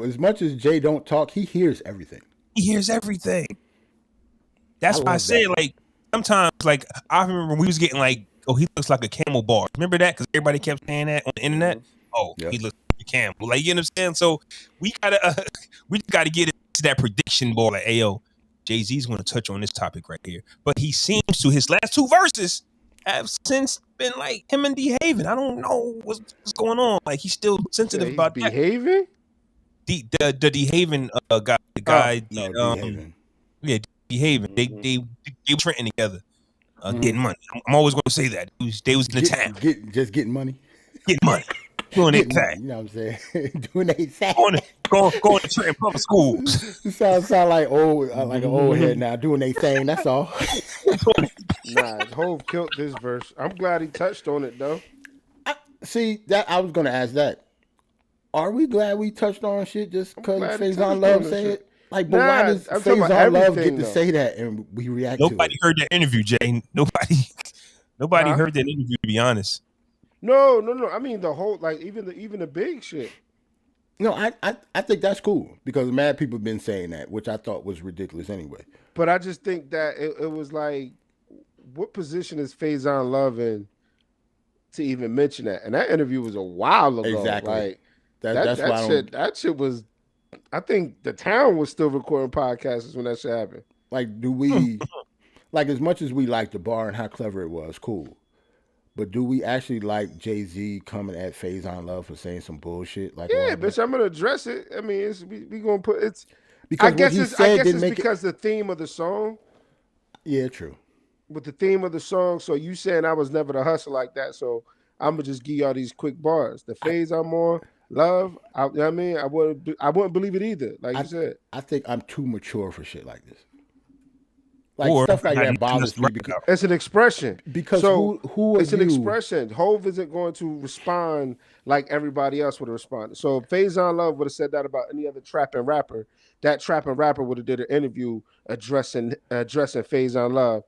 S2: as much as Jay don't talk, he hears everything.
S1: He hears everything. That's why I say, like, sometimes, like, I remember when we was getting like, oh, he looks like a camel bar. Remember that? Because everybody kept saying that on the internet. Oh, he looks like a camel. Like, you know what I'm saying? So we gotta get into that prediction ball. Like, hey, yo, JayZ's going to touch on this topic right here. But he seems to, his last two verses have since been like him and behaving. I don't know what's going on. Like, he's still sensitive about
S3: behaving.
S1: The behaving guy, the guy.
S2: Behaving.
S1: Yeah, behaving. They were trending together, getting money. I'm always going to say that they was in the town,
S2: just getting money,
S1: getting money, doing their thing.
S2: You know what I'm saying? Doing their thing.
S1: Going to Trenton public schools.
S2: You sound like an old head now, doing their thing. That's all.
S3: Nah, Hov killed this verse. I'm glad he touched on it though.
S2: I was gonna ask that. Are we glad we touched on shit just because Faison Love said it? Like, but why does Faison Love get to say that and we react to it?
S1: Nobody heard that interview, Jay. Nobody heard that interview, to be honest.
S3: No. I mean the whole, like, even the big shit.
S2: No, I think that's cool because mad people have been saying that, which I thought was ridiculous anyway.
S3: But I just think that it was like, what position is Faison Love in to even mention that? And that interview was a while ago.
S2: Exactly.
S3: Like,
S2: that
S3: shit was. I think the town was still recording podcasts when that shit happened.
S2: Like, do we, like, as much as we like the bar and how clever it was, cool. But do we actually like JayZ coming at Faison Love for saying some bullshit? Like,
S3: yeah, bitch, I'm gonna address it. I mean, we gonna put it's
S2: because
S3: I guess it's because the theme of the song.
S2: Yeah, true.
S3: With the theme of the song, so you saying I was never the hustle like that, so I'm gonna just give y'all these quick bars. The phase I'm on, love. I wouldn't believe it either. Like you said,
S2: I think I'm too mature for shit like this. Like, stuff like that bothers me because
S3: it's an expression.
S2: Because who
S3: it's an expression. Hov isn't going to respond like everybody else would have responded. So if Faison Love would have said that about any other trapping rapper, that trapping rapper would have did an interview addressing Faison Love.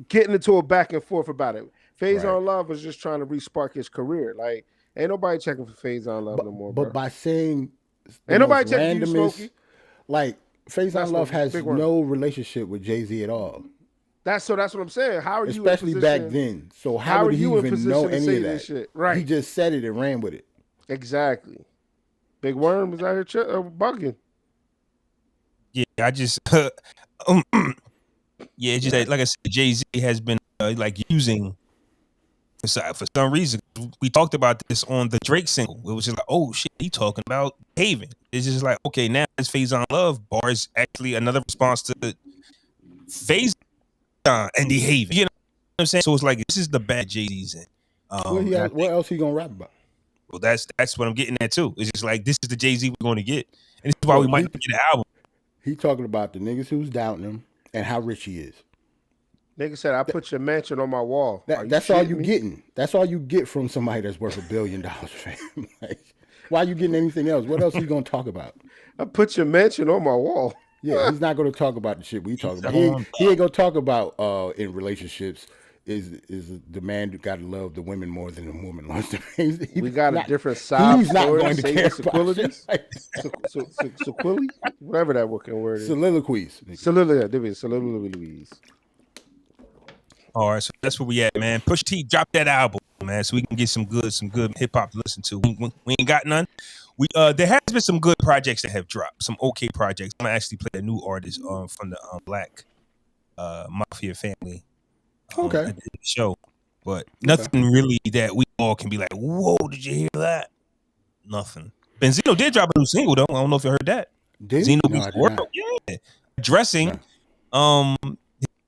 S3: Getting into a back and forth about it. Faison Love was just trying to re-spark his career. Like, ain't nobody checking for Faison Love no more.
S2: But by saying
S3: ain't nobody checking for you, Smokey.
S2: Like, Faison Love has no relationship with JayZ at all.
S3: That's what I'm saying. How are you,
S2: especially back then? So how would he even know any of that?
S3: Shit? Right.
S2: He just said it and ran with it.
S3: Exactly. Big Worm was out here bugging.
S1: Yeah, I just it's just like I said, JayZ has been like using for some reason. We talked about this on the Drake single. It was just like, oh shit, he talking about Haven. It's just like, okay, now it's Faison Love. Barz actually another response to Faison and the Haven. You know what I'm saying? So it's like, this is the bad JayZ's in.
S2: What else he gonna rap about?
S1: Well, that's what I'm getting at too. It's just like, this is the JayZ we're going to get, and this is why we might not get an album.
S2: He talking about the niggas who's doubting him and how rich he is.
S3: Nigga said, I put your mansion on my wall.
S2: That's all you getting. That's all you get from somebody that's worth $1 billion, fam. Like, why are you getting anything else? What else are you gonna talk about?
S3: I put your mansion on my wall.
S2: Yeah, he's not gonna talk about the shit we talk about. He ain't gonna talk about in relationships is the man who gotta love the women more than the woman loves the man.
S3: We got a different side.
S2: He's not going to care about
S3: Sequility? Whatever that working word is.
S2: Soliloquies.
S3: Soliloquies.
S1: All right, so that's where we at, man. PushaT dropped that album, man, so we can get some good hip hop to listen to. We ain't got none. There has been some good projects that have dropped, some okay projects. I'm gonna actually play a new artist from the Black Mafia family
S2: Okay.
S1: at the show, but nothing really that we all can be like, whoa, did you hear that? Nothing. Benzino did drop a new single though. I don't know if you heard that. Benzino Beats the World, yeah, addressing his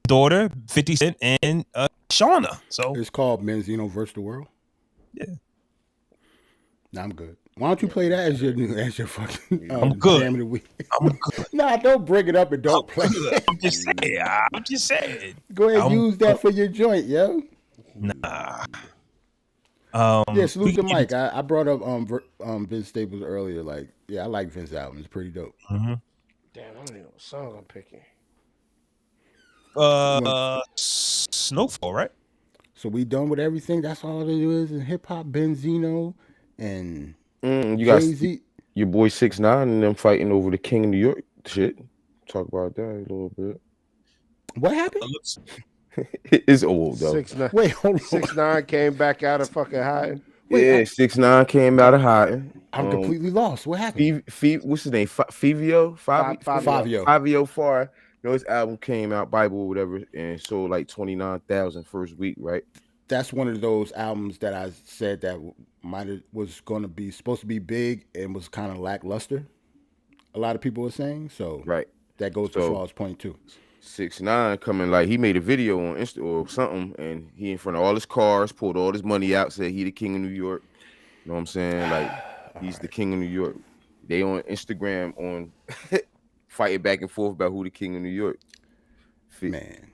S1: daughter 50 Cent and Shauna. So
S2: it's called Benzino versus the World.
S1: Yeah.
S2: Nah, I'm good. Why don't you play that as your fucking
S1: I'm good.
S2: jam of the week?
S1: I'm good.
S2: Nah, don't bring it up and don't play it.
S1: I'm just saying.
S2: Go ahead and use that for your joint, yo.
S1: Nah.
S2: Yeah, salute to Mike. I brought up Vince Staples earlier. Like, yeah, I like Vince's album. It's pretty dope.
S1: Mm-hmm.
S3: Damn, I don't even know what song I'm picking.
S1: Snowfall, right?
S2: So we done with everything. That's all it is in hip hop. Benzino and
S4: you got
S2: JayZ.
S4: Your boy 6ix9ine and them fighting over the King of New York shit. Talk about that a little bit.
S2: What happened?
S4: It's old though.
S3: 6ix9ine.
S2: Wait, hold on.
S3: 6ix9ine came back out of fucking hiding.
S4: Yeah, 6ix9ine came out of hiding.
S2: I'm completely lost. What happened?
S4: What's his name? Fivio?
S2: Fivio.
S4: Fivio Far. You know, his album came out, Bible or whatever, and sold like 29,000 first week, right?
S2: That's one of those albums that I said that was going to be supposed to be big and was kind of lackluster. A lot of people were saying so.
S4: Right.
S2: That goes to Shaw's point too.
S4: 6ix9ine coming like he made a video on Insta or something, and he in front of all his cars, pulled all his money out, said he the king of New York. You know what I'm saying? Like he's the king of New York. They on Instagram on fighting back and forth about who the king of New York.
S2: Man.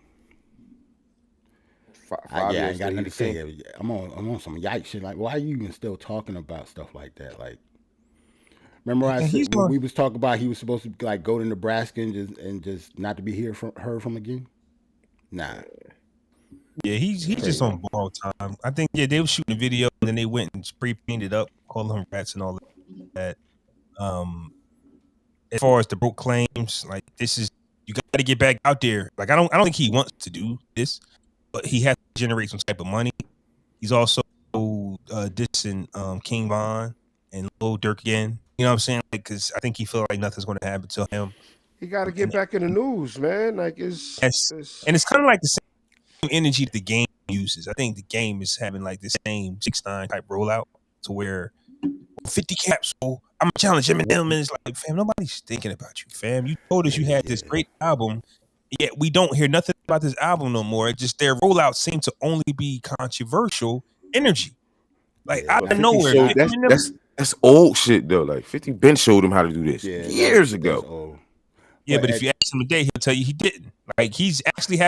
S2: I ain't got nothing to say. I'm on some yikes shit. Like, why are you even still talking about stuff like that? Like, remember I said when we was talking about he was supposed to like go to Nebraska and just not to be heard from again? Nah.
S1: Yeah, he's just on borrowed time. I think they were shooting a video and then they went and spray painted up, calling him rats and all that. As far as the broke claims, like you got to get back out there. Like I don't think he wants to do this, but he has to generate some type of money. He's also dissing King Von and Lil Durk again. You know what I'm saying? Like, because I think he feel like nothing's going to happen to him.
S3: He got to get back in the news, man. Like and it's
S1: kind of like the same energy that the game uses. I think the game is having like the same 6ix9ine type rollout to where 50 caps. So I'm challenging him, and it's like, fam, nobody's thinking about you, fam. You told us you had this great album, yet we don't hear nothing about this album no more. It's just their rollout seemed to only be controversial energy. Like out of nowhere.
S4: That's old shit though. Like 50 Ben showed him how to do this years ago.
S1: Yeah, but if you ask him today, he'll tell you he didn't. Like he's actually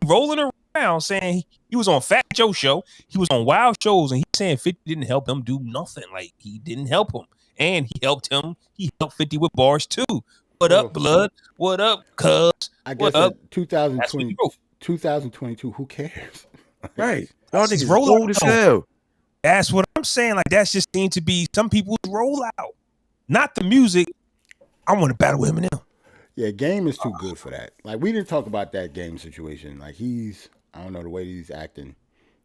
S1: rolling around saying he was on Fat Joe show, he was on Wild shows, and he's saying 50 didn't help him do nothing. Like he didn't help him, and he helped him. He helped 50 with bars too. What up, blood? What up, cuz?
S2: I guess
S1: what up?
S2: 2022. Who cares?
S4: Right? Y'all niggas old as hell.
S1: That's what I'm saying. Like that's just seemed to be some people's rollout, not the music. I want to battle with Eminem.
S2: Yeah, Game is too good for that. Like we didn't talk about that Game situation. Like I don't know, the way he's acting,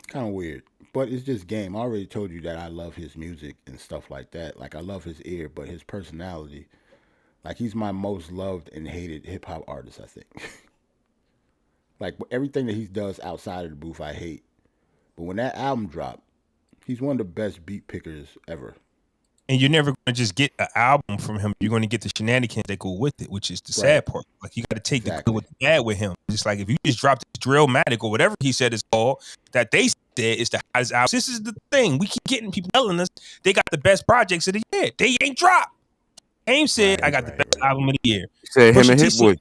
S2: kind of weird. But it's just Game. I already told you that I love his music and stuff like that. Like I love his ear, but his personality, like he's my most loved and hated hip hop artist, I think. Like everything that he does outside of the booth, I hate. But when that album dropped, he's one of the best beat pickers ever.
S1: And you're never going to just get an album from him. You're going to get the shenanigans that go with it, which is the sad part. Like you got to take the good with the bad with him. Just like if you just dropped this Drillmatic or whatever he said is called, that they said is the hottest album. This is the thing. We keep getting people telling us they got the best projects of the year. They ain't dropped. Aim said I got the best album of the year.
S4: Said him and Hit Boy.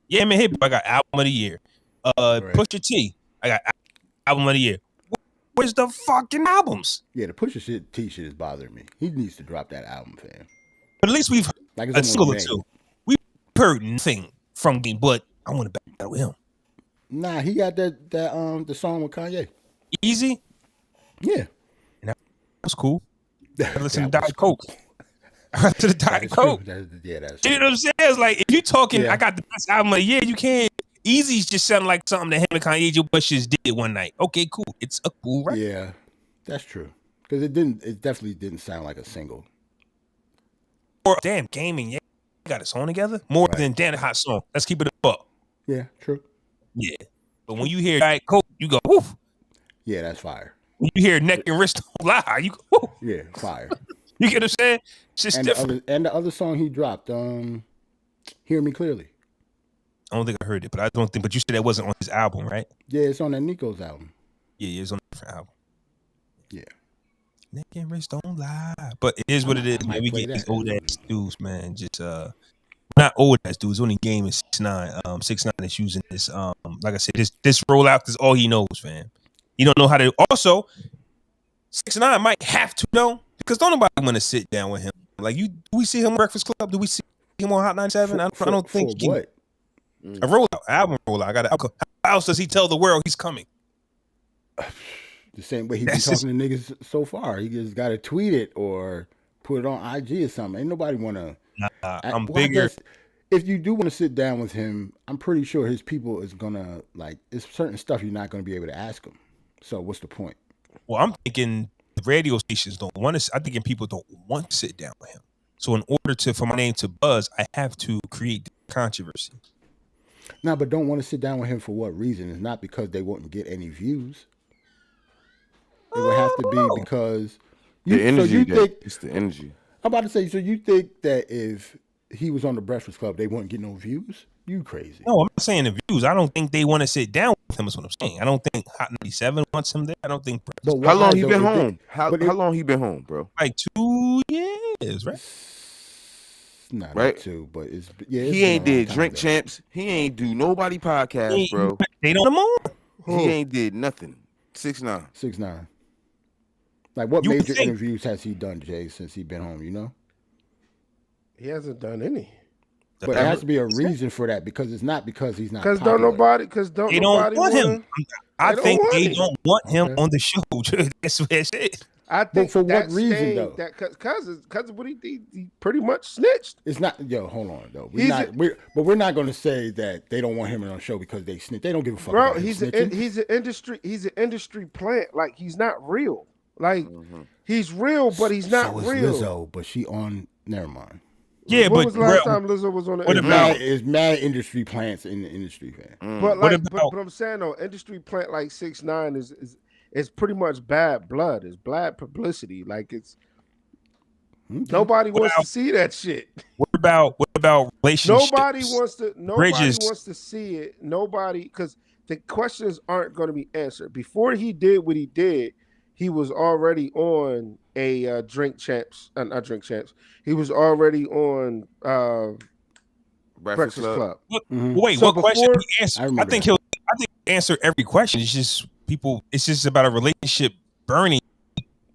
S1: Yeah, him and Hit Boy. I got album of the year. Pusha T. I got album of the year. Where's the fucking albums?
S2: Yeah, the Pusha T shit is bothering me. He needs to drop that album, fam.
S1: But at least we've heard a single or two. We've heard nothing from Game, but I want to battle with him.
S2: Nah, he got the song with Kanye.
S1: Easy?
S2: Yeah.
S1: And that was cool. I listened to Diet Coke. I went to the Diet Coke.
S2: That's
S1: you know what I'm saying? It's like if you're talking, I got the best album of the year, you can't Easy's just sounding like something that him and Kanye Joe Bush just did one night. Okay, cool. It's a cool record.
S2: Yeah, that's true. Because it definitely didn't sound like a single.
S1: Or damn, gaming, yeah, got its own together more than damn a hot song. Let's keep it up.
S2: Yeah, true.
S1: Yeah, but when you hear Diet Coke, you go woof.
S2: Yeah, that's fire.
S1: When you hear Neck and Wrist Don't Lie, you go woof.
S2: Yeah, fire.
S1: You get what I'm saying? It's just different.
S2: The other song he dropped, Hear Me Clearly.
S1: I don't think I heard it, but I don't think. But you said that wasn't on his album, right?
S2: Yeah, it's on that Nico's album.
S1: Yeah, it's on a different album.
S2: Yeah.
S1: Neck and Wrist Don't Lie, but it is what it is, man. We get these old ass dudes, man. Just not old ass dudes. Only game is 6ix9ine. 6ix9ine is using this. Like I said, this rollout is all he knows, fam. He don't know how to. Also, 6ix9ine might have to know because don't nobody want to sit down with him. Like do we see him on Breakfast Club? Do we see him on Hot 97? I don't think.
S2: For what?
S1: A rollout, album rollout. How else does he tell the world he's coming?
S2: The same way he's been talking to niggas so far. He just got to tweet it or put it on IG or something. Ain't nobody want to.
S1: I'm bigger.
S2: If you do want to sit down with him, I'm pretty sure his people is going to, like, it's certain stuff you're not going to be able to ask him. So what's the point?
S1: Well, I'm thinking the radio stations don't want to. I'm thinking people don't want to sit down with him. So in order for my name to buzz, I have to create controversy.
S2: No, but don't want to sit down with him for what reason? It's not because they wouldn't get any views. It would have to be because
S4: the energy. It's the energy.
S2: I'm about to say. So you think that if he was on the Breakfast Club, they wouldn't get no views? You crazy?
S1: No, I'm not saying the views. I don't think they want to sit down with him. Is what I'm saying. I don't think Hot 97 wants him there. I don't think.
S4: How long he been home? How long he been home, bro?
S1: Like 2 years, right?
S2: Not 2, but it's
S4: he ain't did Drink Champs. He ain't do nobody podcast, bro.
S1: They don't know.
S4: He ain't did nothing. 6ix9ine.
S2: 6ix9ine. Like what major interviews has he done, Jay, since he been home? You know,
S3: he hasn't done any.
S2: But there has to be a reason for that because it's not because he's not.
S3: Because don't nobody
S1: want him. I think they don't want him on the show. That's what it is.
S3: I think
S2: for what reason though?
S3: Because what he pretty much snitched.
S2: It's not. Yo, hold on though. We're not going to say that they don't want him on the show because they snitch. They don't give a fuck.
S3: Bro,
S2: about
S3: he's an industry plant. Like he's not real. Like he's real, but he's not real.
S2: Lizzo, but she on. Never mind.
S1: Yeah,
S3: when was the last time Lizzo was on the
S2: interview? It's mad industry plants in the industry, man.
S3: But but I'm saying though, industry plant like 6ix9ine is pretty much bad blood. It's bad publicity. Like it's nobody wants to see that shit.
S1: What about relationships?
S3: Nobody wants to see it. Nobody, because the questions aren't going to be answered. Before he did what he did, he was already on a Drink Champs. Not Drink Champs. He was already on Breakfast Club.
S1: Wait, what question did he answer? I think he'll answer every question. It's just people. It's just about a relationship burning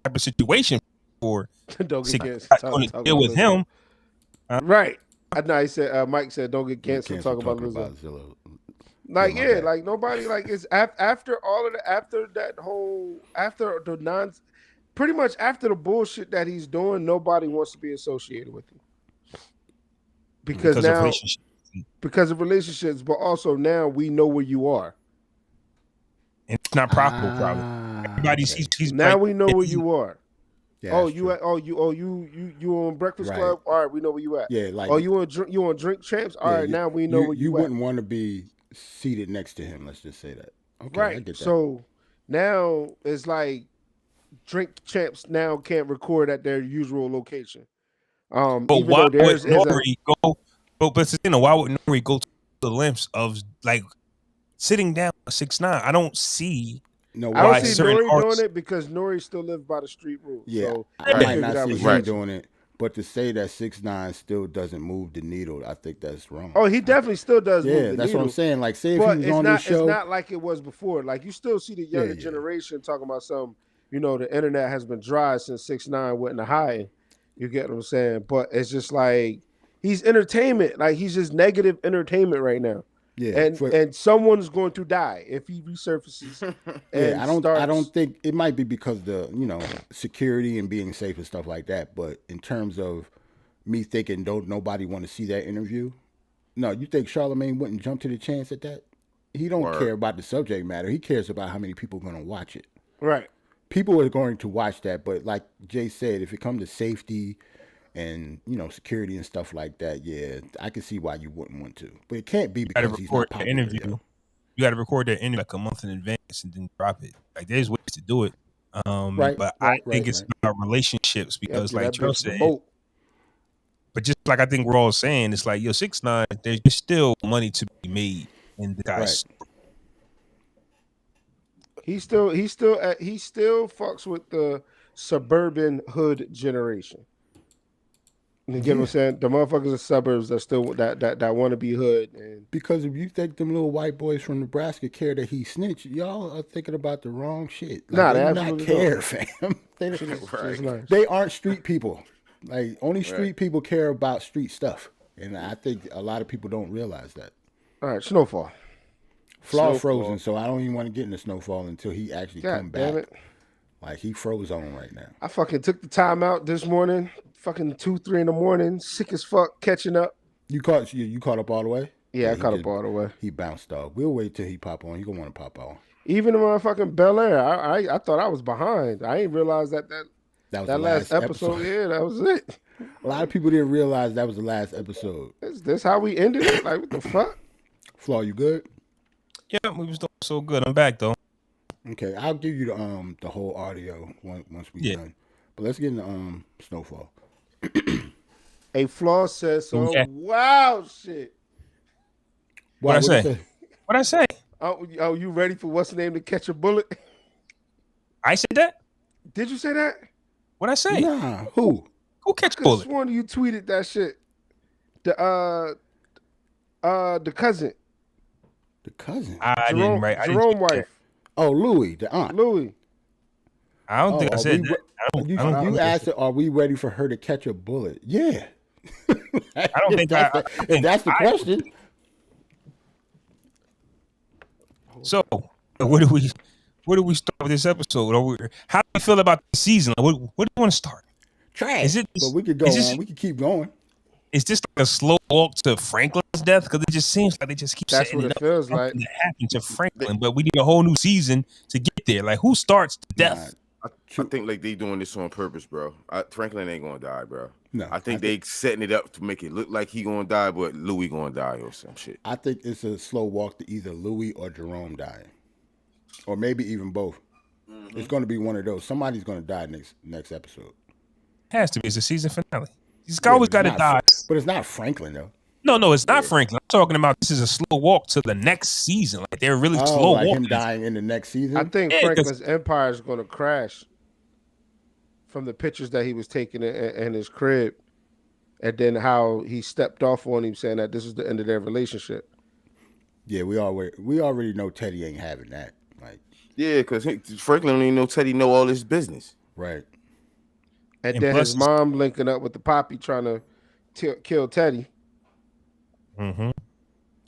S1: type of situation for.
S3: Don't get
S1: going to deal with him.
S3: Right. I know. He said. Mike said, "Don't get canceled. Talk about Lizzo." Like like nobody like it's after all of the after the bullshit that he's doing, nobody wants to be associated with him because of relationships, but also now we know where you are.
S1: And it's not profitable, probably. Everybody's he's
S3: now
S1: like,
S3: we know where you are.
S2: Yeah,
S3: you on Breakfast Club? All right, we know where you at.
S2: Yeah, like
S3: you on Drink Champs? All right, now we know where you at.
S2: You wouldn't want to be seated next to him. Let's just say that. Okay,
S3: right.
S2: I get that.
S3: So now it's like Drink Champs now can't record at their usual location.
S1: But why would Nori go? But why would Nori go to the lengths of like sitting down with 6ix9ine? I don't see.
S3: No, I don't see Nori doing it because Nori still lives by the street rules.
S2: Yeah,
S3: so
S2: I might not see him doing it. But to say that 6ix9ine still doesn't move the needle, I think that's wrong.
S3: Oh, he definitely still does.
S2: Yeah,
S3: move the
S2: that's
S3: needle.
S2: what I'm saying. Like, say if he was on the show,
S3: it's not like it was before. Like you still see the younger generation talking about some. The internet has been dry since 6ix9ine went into hiding. You get what I'm saying? But it's just like he's entertainment. Like he's just negative entertainment right now. Yeah, and someone's going to die if he resurfaces.
S2: I don't think it might be because the security and being safe and stuff like that. But in terms of me thinking, don't nobody want to see that interview? No, you think Charlamagne wouldn't jump to the chance at that? he don't
S4: Word.
S2: care about the subject matter. He cares about how many people are going to watch it.
S3: Right.
S2: People are going to watch that, but like Jay said, if it comes to safety and security and stuff like that, yeah, I can see why you wouldn't want to. But it can't be because he's not popular.
S1: Interview.
S2: Yo.
S1: You got to record that interview like a month in advance and then drop it. Like there's ways to do it.
S2: Right,
S1: But
S2: right,
S1: I think
S2: right,
S1: it's
S2: right.
S1: about relationships because, like
S3: that
S1: Joe
S3: bitch the
S1: said,
S3: boat.
S1: but just like I think we're all saying, it's like, yo, 6ix9ine, there's still money to be made in the guy's.
S2: Right.
S3: He still fucks with the suburban hood generation. You get what I'm saying? The motherfuckers in suburbs that still that want to be hood. And
S2: Because if you think them little white boys from Nebraska care that he snitched, y'all are thinking about the wrong shit. Like,
S3: Nah,
S2: they
S3: they
S2: do not
S3: absolutely
S2: care,
S3: don't.
S2: fam.
S3: it's nice.
S2: They aren't street people. Like, only street people care about street stuff. And I think a lot of people don't realize that.
S3: All right, Snowfall.
S2: Flaw frozen, so I don't even want to get into Snowfall until he actually
S3: God
S2: come
S3: damn
S2: back.
S3: it.
S2: Like, he froze on right now.
S3: I fucking took the time out this morning. Fucking 2-3 in the morning. Sick as fuck. Catching up.
S2: You caught up all the way?
S3: Yeah, I caught
S2: he
S3: up all the way.
S2: He bounced off. We'll wait till he pop on. He gonna want to pop on.
S3: Even the motherfucking BelAir. I thought I was behind. I didn't realize that
S2: was the
S3: last episode. Yeah, that was it.
S2: A lot of people didn't realize that was the last episode.
S3: Is this how we ended it? Like, what the fuck?
S2: Flaw, you good?
S1: Yeah, we was doing so good. I'm back though.
S2: Okay, I'll give you the whole audio once we done. But let's get into Snowfall.
S3: A Flaw says some
S1: Yeah.
S3: wow shit.
S1: What'd I say? What'd I say?
S3: Oh, you ready for what's the name to catch a bullet?
S1: I said that?
S3: Did you say that?
S1: What'd I say?
S2: Nah, who?
S1: Who catch
S3: Could have
S1: bullet?
S3: sworn you tweeted that shit. The cousin.
S2: The cousin.
S1: I
S3: Jerome,
S1: didn't write. I didn't
S3: Jerome
S1: tweet that.
S3: wife.
S2: Oh, Louis, the aunt.
S3: Louis.
S1: I don't think I said that.
S2: You asked her, are we ready for her to catch a bullet? Yeah.
S1: I don't think
S2: if that's the question.
S1: So, where do we start with this episode? How do you feel about the season? What do you want to start?
S2: Trash.
S1: Is it?
S2: But we could go on. We could keep going.
S1: Is this like a slow walk to Franklin's death? Because it just seems like they just keep
S3: That's
S1: setting
S3: what
S1: it
S3: it
S1: up.
S3: feels like.
S1: That happened to Franklin, but we need a whole new season to get there. Like, who starts the death?
S4: I think like they doing this on purpose, bro. Franklin ain't gonna die, bro.
S2: No,
S4: I think they setting it up to make it look like he gonna die, but Louis gonna die or some shit.
S2: I think it's a slow walk to either Louis or Jerome dying, or maybe even both. Mm-hmm. It's going to be one of those. Somebody's going to die next episode.
S1: Has to be. It's a season finale. He's always got to die.
S2: But it's not Franklin though.
S1: No, it's not Franklin. I'm talking about this is a slow walk to the next season. Like they're really slow
S2: like
S1: walking.
S2: him dying in the next season.
S3: I think Franklin's empire is going to crash from the pictures that he was taking in his crib, and then how he stepped off on him, saying that this is the end of their relationship.
S2: Yeah, we already know Teddy ain't having that. Like,
S4: yeah, because Franklin don't even know Teddy know all his business.
S2: Right.
S3: And then his mom linking up with the poppy trying to kill Teddy.
S1: Mm-hmm.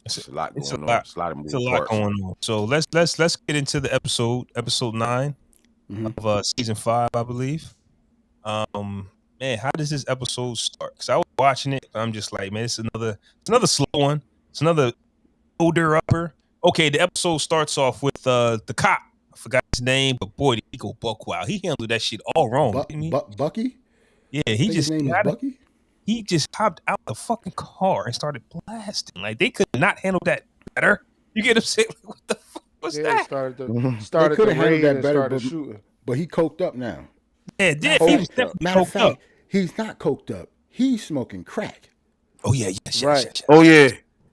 S4: It's a lot going on. It's a lot
S1: going on. So let's get into the episode 9 of season 5, I believe. Man, how does this episode start? Because I was watching it, I'm just like, man, it's another slow one. It's another older upper. Okay, the episode starts off with the cop. I forgot his name, but boy, did he go buck wild. He handled that shit all wrong, didn't he?
S2: Bucky?
S1: Yeah,
S2: his name is Bucky?
S1: He just hopped out the fucking car and started blasting. Like, they could not handle that better. You get upset? Like, what the fuck was that?
S3: Started
S2: they
S3: the raid
S2: that
S3: and
S2: better,
S3: started shooting.
S2: But he coked up now.
S1: Yeah, it did. He was definitely
S2: Matter of
S1: coked
S2: fact,
S1: up.
S2: he's not coked up. He's smoking crack.
S1: Oh, yeah.
S4: Oh, yeah.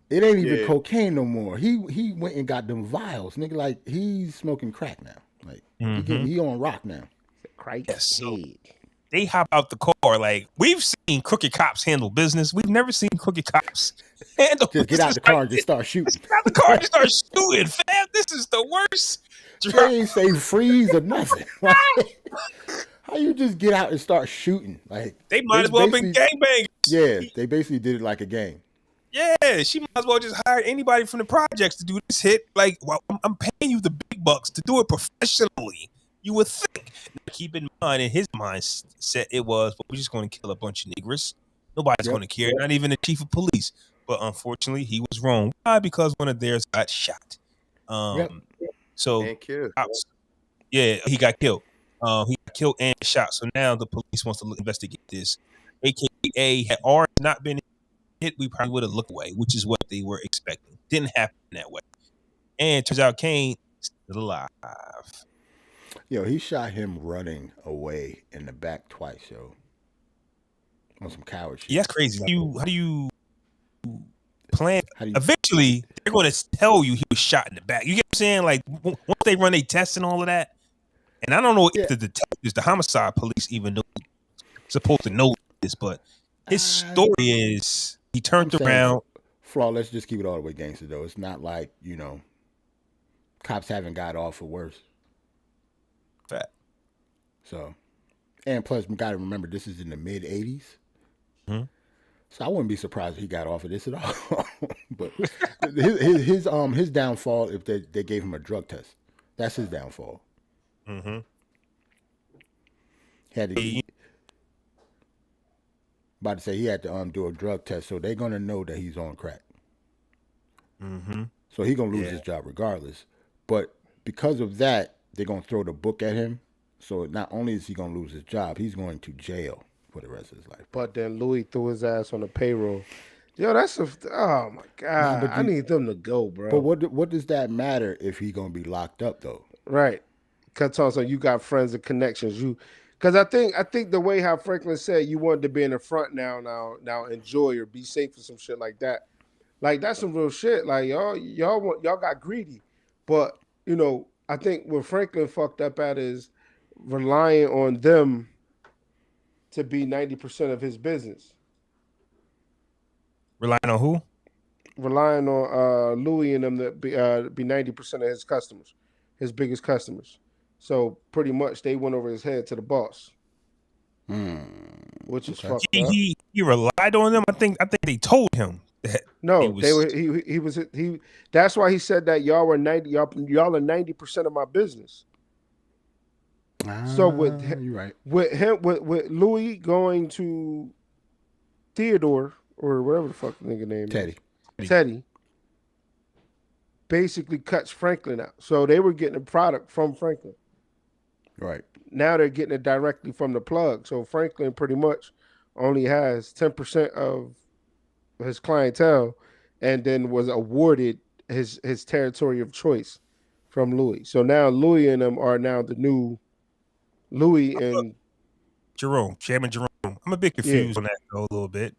S2: It ain't even cocaine no more. He went and got them vials. Nigga, like, he's smoking crack now. Like, he on rock now.
S3: Crack.
S1: Yes, so they hop out the car. Like, we've seen crooked cops handle business. We've never seen crooked cops handle
S2: Just get out the car and just start shooting.
S1: Get out the car and start shooting, fam. This is the worst.
S2: They ain't say freeze or nothing. How you just get out and start shooting? Like,
S1: they might as well have been gangbangers.
S2: Yeah, they basically did it like a game.
S1: Yeah, she might as well just hire anybody from the projects to do this hit. Like, well, I'm paying you the big bucks to do it professionally. You would think. Keep in mind, in his mindset, it was, well, we're just going to kill a bunch of niggers. Nobody's going to care, not even the chief of police. But unfortunately, he was wrong. Why? Because one of theirs got shot.
S2: Yep.
S1: So
S4: And killed.
S1: yeah, he got killed. He got killed and shot. So now the police wants to investigate this. AKA, had ours not been hit, we probably would have looked away, which is what they were expecting. Didn't happen that way. And it turns out Kane still alive.
S2: Yo, he shot him running away in the back twice, yo. On some coward shit.
S1: Yeah, that's crazy. How do you plan?
S2: How do you-
S1: Eventually, they're going to tell you he was shot in the back. You get what I'm saying? Like, once they run their tests and all of that, and I don't know if the detectives, the homicide police even supposed to know this, but his story is he turned around.
S2: Flaw, let's just keep it all the way gangster, though. It's not like, cops haven't got off for worse.
S1: Fact.
S2: So, and plus, we got to remember, this is in the mid-'80s.
S1: Mm-hmm.
S2: So I wouldn't be surprised if he got off of this at all. But his downfall, if they gave him a drug test, that's his downfall.
S1: Mm-hmm.
S2: About to say he had to do a drug test, so they're gonna know that he's on crack.
S1: Mm-hmm.
S2: So he's gonna lose his job regardless. But because of that, they're gonna throw the book at him. So not only is he gonna lose his job, he's going to jail for the rest of his life.
S3: But then Louis threw his ass on the payroll. Yo, oh my God. I need them to go, bro.
S2: But what does that matter if he's gonna be locked up though?
S3: Right. Cause also you got friends and connections. Because I think the way how Franklin said you wanted to be in the front now enjoy or be safe or some shit like that. Like that's some real shit. Like y'all got greedy. But I think what Franklin fucked up at is relying on them to be 90% of his business.
S1: Relying on who?
S3: Relying on Louis and them to be 90% of his customers, his biggest customers. So pretty much they went over his head to the boss, which is fucked up.
S1: He relied on them. I think they told him that.
S3: No, he was. That's why he said that y'all are 90% of my business. So
S2: you're right.
S3: With Louis going to Theodore or whatever the fuck the nigga name is, Teddy basically cuts Franklin out. So they were getting a product from Franklin.
S2: Right.
S3: Now they're getting it directly from the plug. So Franklin pretty much only has 10% of his clientele and then was awarded his territory of choice from Louis. So now Louis and them are now the new Louis and
S1: Chairman Jerome. I'm a bit confused on that though, a little bit.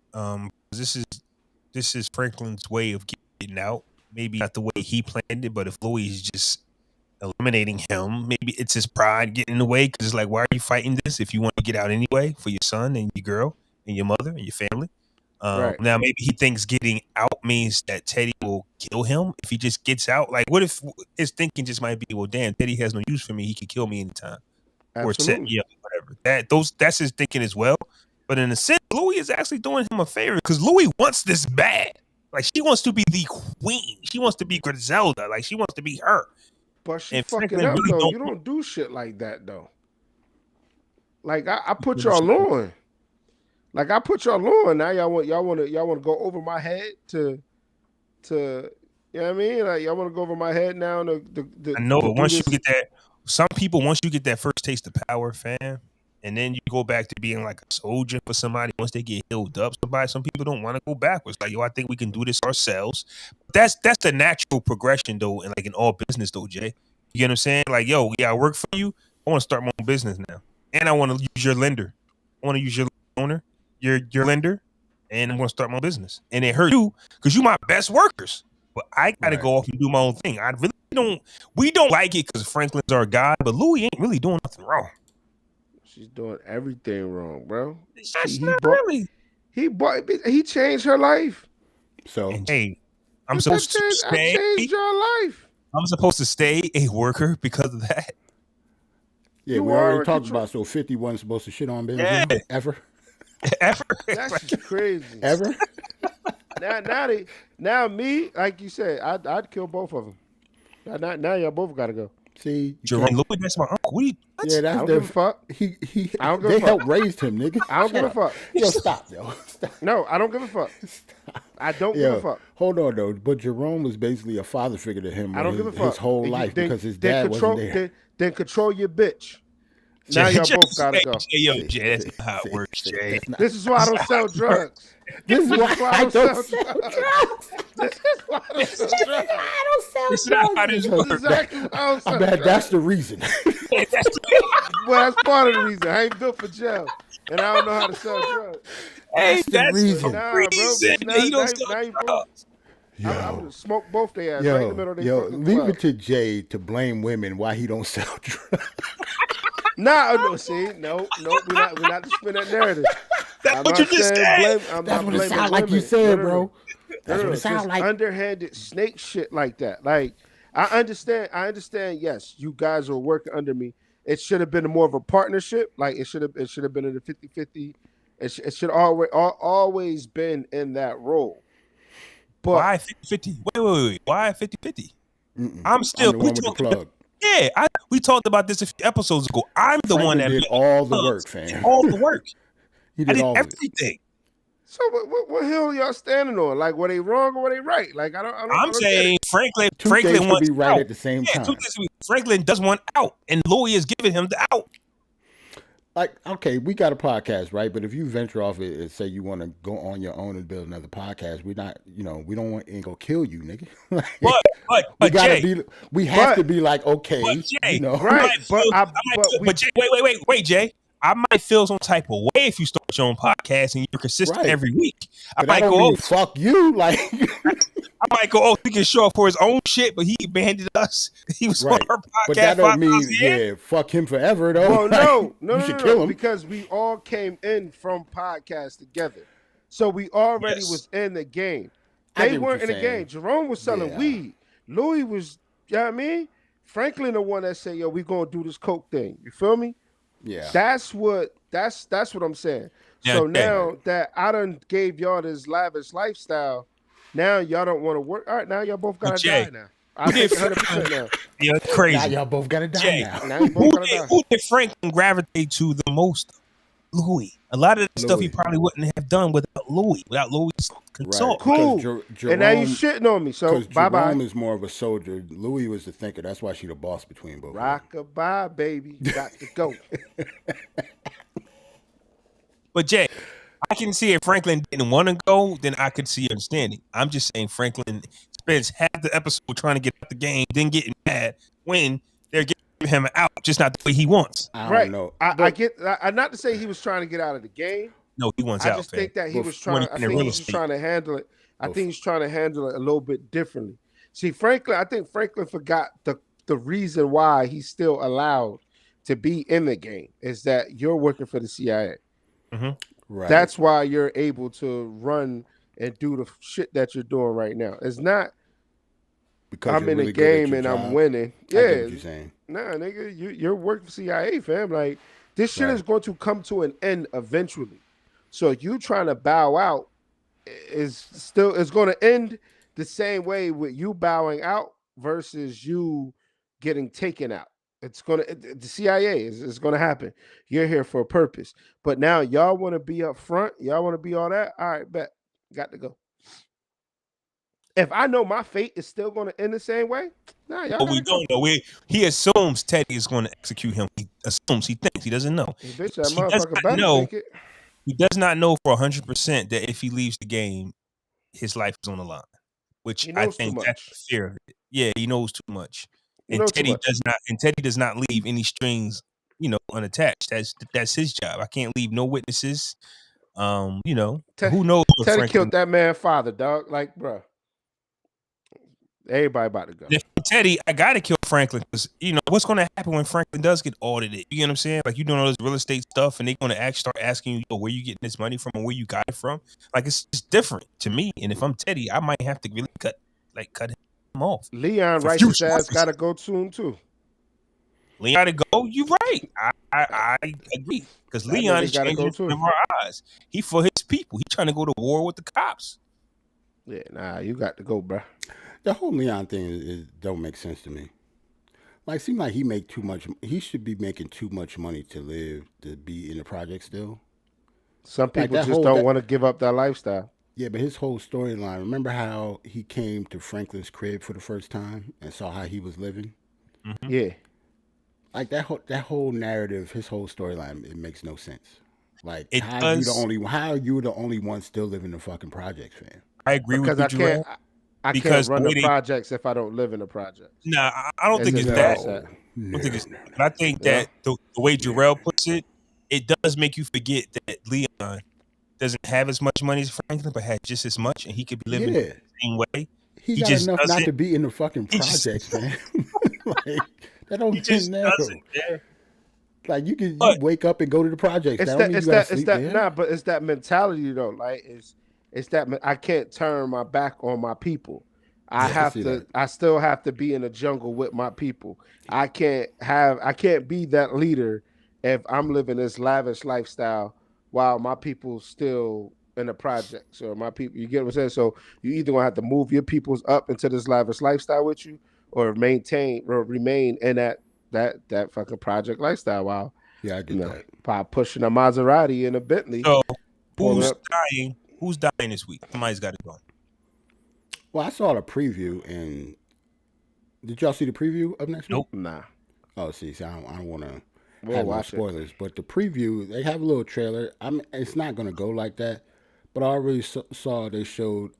S1: This is Franklin's way of getting out. Maybe not the way he planned it, but if Louis is just eliminating him, maybe it's his pride getting in the way. Because it's like, why are you fighting this if you want to get out anyway for your son and your girl and your mother and your family? Right. Now maybe he thinks getting out means that Teddy will kill him if he just gets out. Like, what if his thinking just might be, well, damn, Teddy has no use for me. He could kill me anytime. Absolutely. Or set me up, whatever. That's his thinking as well. But in a sense, Louis is actually doing him a favor because Louis wants this bad. Like, she wants to be the queen. She wants to be Griselda. Like, she wants to be her.
S3: But she fucking up, though. You don't do shit like that, though. Like, I put y'all on. Like, I put y'all on. Now y'all want to go over my head to you know what I mean? Like, y'all want to go over my head now.
S1: I know, but once you get that, some people, once you get that first taste of power, fam, and then you go back to being like a soldier for somebody, once they get healed up, some people don't want to go backwards. Like, yo, I think we can do this ourselves. That's the natural progression, though, and like in all business, though, Jay. You get what I'm saying? Like, yo, yeah, I work for you. I want to start my own business now. And I want to use your lender. I want to use your owner, your lender, and I'm going to start my own business. And it hurt you because you my best workers. But I got to go off and do my own thing. I really we don't like it because Franklin's our guy, but Louis ain't really doing nothing wrong.
S3: She's doing everything wrong, bro.
S1: He
S3: changed her life.
S2: So,
S1: and hey, I'm supposed to stay.
S3: I changed your life.
S1: I'm supposed to stay a worker because of that.
S2: Yeah, we already talked about. So 50 wasn't supposed to shit on Benzino ever.
S1: Ever?
S3: That's just crazy.
S2: Ever?
S3: Now me, like you said, I'd kill both of them. Now y'all both gotta go.
S2: See,
S1: Jerome Louis, that's my uncle.
S2: Yeah, that's
S3: I don't give a fuck.
S2: They helped raise him, nigga.
S3: I don't give a fuck.
S2: Yo, stop, yo. Stop.
S3: No, I don't give a fuck. I don't give a fuck.
S2: Hold on though, but Jerome was basically a father figure to him.
S3: I don't give a fuck.
S2: His whole life because his dad wasn't there.
S3: Then control your bitch. Now y'all both gotta go.
S1: Yo, Jay, that's not how it works, Jay.
S3: This is why I don't sell drugs.
S2: This is why I don't sell drugs.
S3: This is why I don't sell drugs.
S2: I don't sell drugs.
S1: This is not how this works.
S3: Exactly why I don't sell
S2: I bet
S3: drugs.
S2: that's the reason.
S3: Well, that's part of the reason. I ain't built for jail, and I don't know how to sell drugs.
S1: Hey, that's the reason.
S3: Nah, bro.
S1: He don't sell drugs.
S3: I'm gonna smoke both their ass right in the middle of their fucking
S2: leave
S3: club.
S2: it to Jay to blame women why he don't sell drugs.
S3: Nah, no, see, no, we're not to spin that narrative.
S1: That's what you just said.
S2: That's what it sounds like you said, bro. That's what it sounds like.
S3: Underhanded snake shit like that. Like, I understand. Yes, you guys were working under me. It should have been more of a partnership. Like, it should have been in a 50-50. It should always been in that role. But
S1: why 50-50? Wait. Why 50-50? I'm still. We talked about this a few episodes ago. I'm the one that
S2: did all the work, fam.
S1: All the work.
S2: He did all
S1: everything.
S3: So what hill are y'all standing on? Like, were they wrong or were they right? Like, I don't.
S1: I'm saying Franklin
S2: wants
S1: to be
S2: right
S1: out
S2: at the same time.
S1: Franklin does want out, and Louis is giving him the out.
S2: Like, okay, we got a podcast, right? But if you venture off and say you want to go on your own and build another podcast, we're not, we don't want ain't gonna kill you, nigga.
S1: but Jay,
S2: we have to be like, okay,
S1: Jay,
S3: right?
S1: Wait, Jay. I might feel some type of way if you start your own podcast and you're consistent every week.
S2: I might go, fuck you, like.
S1: I might go, he can show up for his own shit, but he abandoned us. He was on our podcast.
S2: But that don't mean, fuck him forever, though.
S3: Well,
S2: no, you should kill him.
S3: Because we all came in from podcasts together. So we already was in the game. They weren't in the game. Jerome was selling weed. Louis was, you know what I mean? Franklin the one that said, yo, we gonna do this coke thing. You feel me?
S2: Yeah.
S3: That's what I'm saying.
S1: Yeah,
S3: so now that I done gave y'all this lavish lifestyle, now y'all don't want to work. All right, now y'all both gotta die now. I think 100% now.
S1: You're crazy.
S2: Now y'all both gotta die now.
S1: Who did Franklin gravitate to the most? Louis. A lot of the stuff he probably wouldn't have done without Louis' consult.
S2: Right.
S3: Cool.
S2: Jerome,
S3: and now you shitting on me. So bye-bye.
S2: Jerome is more of a soldier. Louis was the thinker. That's why she the boss between both.
S3: Rock-a-bye, baby. Got to go.
S1: But Jay, I can see if Franklin didn't want to go, then I could see understanding. I'm just saying Franklin spends half the episode trying to get out the game, then getting mad when they're giving him out, just not the way he wants.
S2: I don't know.
S3: I get. Not to say he was trying to get out of the game.
S1: No, he wants out.
S3: I just think that he was trying. I think he was trying to handle it. I think he's trying to handle it a little bit differently. See, Franklin. I think Franklin forgot the reason why he's still allowed to be in the game is that you're working for the CIA.
S1: Mm-hmm.
S2: Right.
S3: That's why you're able to run and do the shit that you're doing right now. It's not because I'm in the game and I'm winning. Yeah,
S2: I get what you're saying.
S3: Nah, nigga, you're working for CIA, fam. Like, this shit is going to come to an end eventually. So you trying to bow out is going to end the same way with you bowing out versus you getting taken out. The CIA is going to happen. You're here for a purpose. But now y'all want to be up front. Y'all want to be all that. All right, bet. Got to go. If I know my fate is still going to end the same way, nah, y'all.
S1: But we don't know. He assumes Teddy is going to execute him. He assumes. He thinks. He doesn't know.
S3: Hey, bitch, that motherfucker better think it.
S1: He does not know for 100% that if he leaves the game, his life is on the line. Which I think that's the fear of it. Yeah, he knows too much. And Teddy does not leave any strings, unattached. That's his job. I can't leave no witnesses. Who knows?
S3: Teddy killed that man's father, dog. Like, bro. Everybody about to go.
S1: If Teddy, I gotta kill Franklin because what's gonna happen when Franklin does get audited. You know what I'm saying? Like, you doing all this real estate stuff, and they're gonna start asking you, where you getting this money from and where you got it from. Like, it's different to me. And if I'm Teddy, I might have to really cut him off.
S3: Leon righteous ass gotta go soon too.
S1: Leon to go. You right. I agree because Leon is changing in front of our eyes. He for his people. He trying to go to war with the cops.
S3: Yeah, nah, you got to go, bro.
S2: The whole Leon thing don't make sense to me. Like, seem like he make too much. He should be making too much money to be in the project still.
S3: Some people just don't want to give up that lifestyle.
S2: Yeah, but his whole storyline. Remember how he came to Franklin's crib for the first time and saw how he was living?
S1: Hmm.
S3: Yeah.
S2: Like that whole narrative, his whole storyline, it makes no sense. Like
S1: It does.
S2: how are you the only one still living in the fucking projects, fam?
S1: I agree with
S3: Because
S1: you, Jerome,
S3: I can't
S1: because the
S3: run the
S1: way they.
S3: projects if I don't live in the projects.
S1: Nah, I don't
S3: It's
S1: think
S3: his
S1: it's that.
S3: mindset.
S2: No,
S1: I don't think
S2: no,
S1: it's.
S2: no,
S1: But I think
S3: Yeah.
S1: that the way
S2: no.
S1: Jarrell puts it, it does make you forget that Leon doesn't have as much money as Franklin, but has just as much, and he could be living
S2: Yeah,
S1: the same way.
S2: he
S1: He
S2: got
S1: just
S2: enough not
S1: doesn't.
S2: to be in the fucking
S1: He just.
S2: projects, man. Like that
S1: He
S2: don't
S1: just
S2: no.
S1: doesn't. Yeah.
S2: Like you
S1: But
S2: wake up and go to the projects.
S3: It's
S2: That don't
S3: that
S2: mean
S3: it's
S2: you gotta
S3: that it's
S2: sleep
S3: that
S2: there.
S3: nah, but it's that mentality though. Like it's that I can't turn my back on my people.
S2: Yeah, I can see that.
S3: I still have to be in the jungle with my people. I can't be that leader if I'm living this lavish lifestyle while my people still in the projects or my people, you get what I'm saying? So you either gonna have to move your peoples up into this lavish lifestyle with you or maintain or remain in that fucking project lifestyle while
S2: Yeah, I get that.
S3: by pushing a Maserati and a Bentley,
S1: so
S3: pulling
S1: who's
S3: up.
S1: dying? Who's dying this week? Somebody's got to go.
S2: Well, I saw the preview, and did y'all see the preview of next week?
S1: Nope.
S3: Nah,
S2: Oh, see, so I don't want to
S3: we'll
S2: have no
S3: watch it.
S2: spoilers, but the preview they have a little trailer. It's not gonna go like that, but I already saw they showed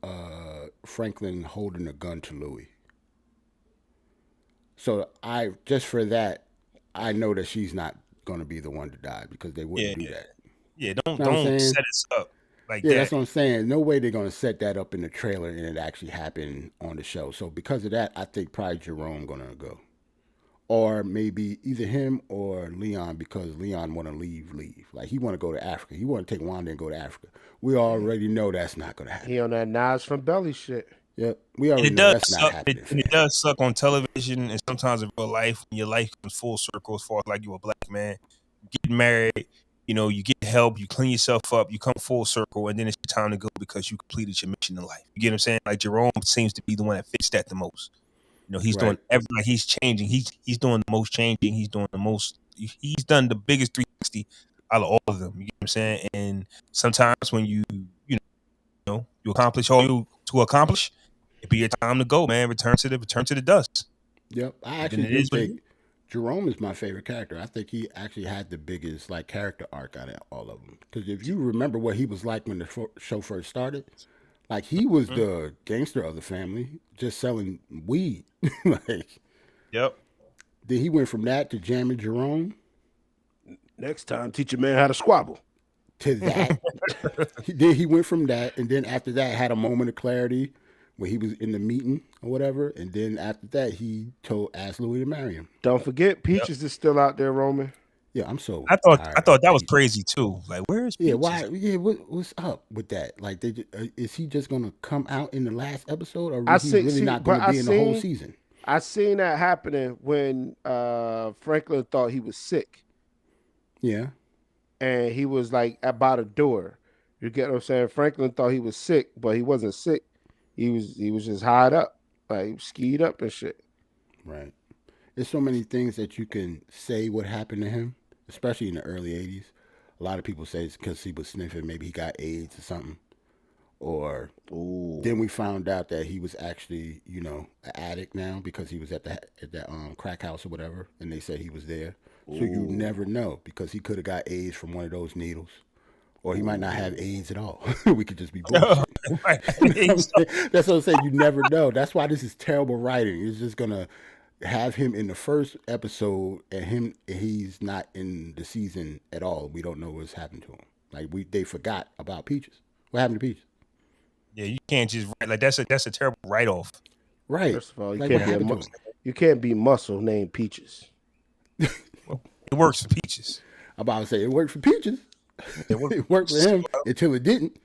S2: Franklin holding a gun to Louis. So I just for that, I know that she's not gonna be the one to die because they wouldn't
S1: Yeah,
S2: do that.
S1: yeah.
S2: You know what I'm
S1: Don't
S2: saying?
S1: set us up like
S2: Yeah,
S1: that.
S2: that's what I'm saying. No way they're gonna set that up in the trailer and it actually happen on the show. So because of that, I think probably Jerome gonna go, or maybe either him or Leon because Leon want to leave. Like he want to go to Africa. He want to take Wanda and go to Africa. We already know that's not gonna happen.
S3: He on that Nas from Belly shit.
S2: Yep, we
S1: And
S2: already
S1: it
S2: know
S1: does
S2: that's not
S1: suck.
S2: happening,
S1: And
S2: fam.
S1: it does suck on television and sometimes in real life when your life comes full circle as far as like you're a black man, you get married, you get help, you clean yourself up, you come full circle, and then it's your time to go because you completed your mission in life. You get what I'm saying? Like Jerome seems to be the one that fits that the most. He's doing
S2: Right.
S1: like he's changing. He's doing the most changing. He's doing the most. He's done the biggest 360 out of all of them. You get what I'm saying? And sometimes when you accomplish all you to accomplish, it be your time to go, man. Return to the dust.
S2: Yep, I
S1: And then
S2: actually
S1: it
S2: do
S1: is what it
S2: think
S1: is.
S2: Jerome is my favorite character. I think he actually had the biggest like character arc out of all of them. Because if you remember what he was like when the show first started, like he was
S1: Mhm.
S2: the gangster of the family, just selling weed. Like
S1: Yep.
S2: then he went from that to jamming Jerome
S3: Next time, teach a man how to squabble.
S2: to that. Then he went from that, and then after that had a moment of clarity where he was in the meeting or whatever, and then after that he asked Louis to marry him.
S3: Don't forget,
S1: Yep.
S3: Peaches is still out there roaming.
S2: Yeah, I'm so
S1: I thought
S2: tired of
S1: that was
S2: Pete.
S1: crazy too. Like, where is
S2: Yeah,
S1: Peaches?
S2: why? Yeah, what's up with that? Like, is he just gonna come out in the last episode, or
S3: I
S2: he's really not
S3: but
S2: gonna be in the whole season?
S3: I seen that happening when Franklin thought he was sick
S2: Yeah,
S3: and he was like about a door. You get what I'm saying? Franklin thought he was sick, but he wasn't sick. He was just high up, like skied up and shit.
S2: right. There's so many things that you can say what happened to him, especially in the early '80s. A lot of people say it's because he was sniffing, maybe he got AIDS or something, or
S3: Ooh.
S2: then we found out that he was actually, an addict now because he was at that crack house or whatever, and they said he was there. So you never know because he could have got AIDS from one of those needles, or he might not have AIDS at all. We could just be bullshit.
S1: Right.
S2: That's what I'm saying. You never know. That's why this is terrible writing. It's just gonna have him in the first episode, and he's not in the season at all. We don't know what's happened to him. Like they forgot about Peaches. What happened to Peaches?
S1: Yeah, you can't just write like that's a terrible write off.
S2: Right.
S3: First of all,
S2: Like what happened to him?
S3: you can't be muscle named Peaches.
S1: It works for Peaches.
S2: I'm about to say it worked for Peaches.
S1: It works.
S2: It worked for him until it didn't.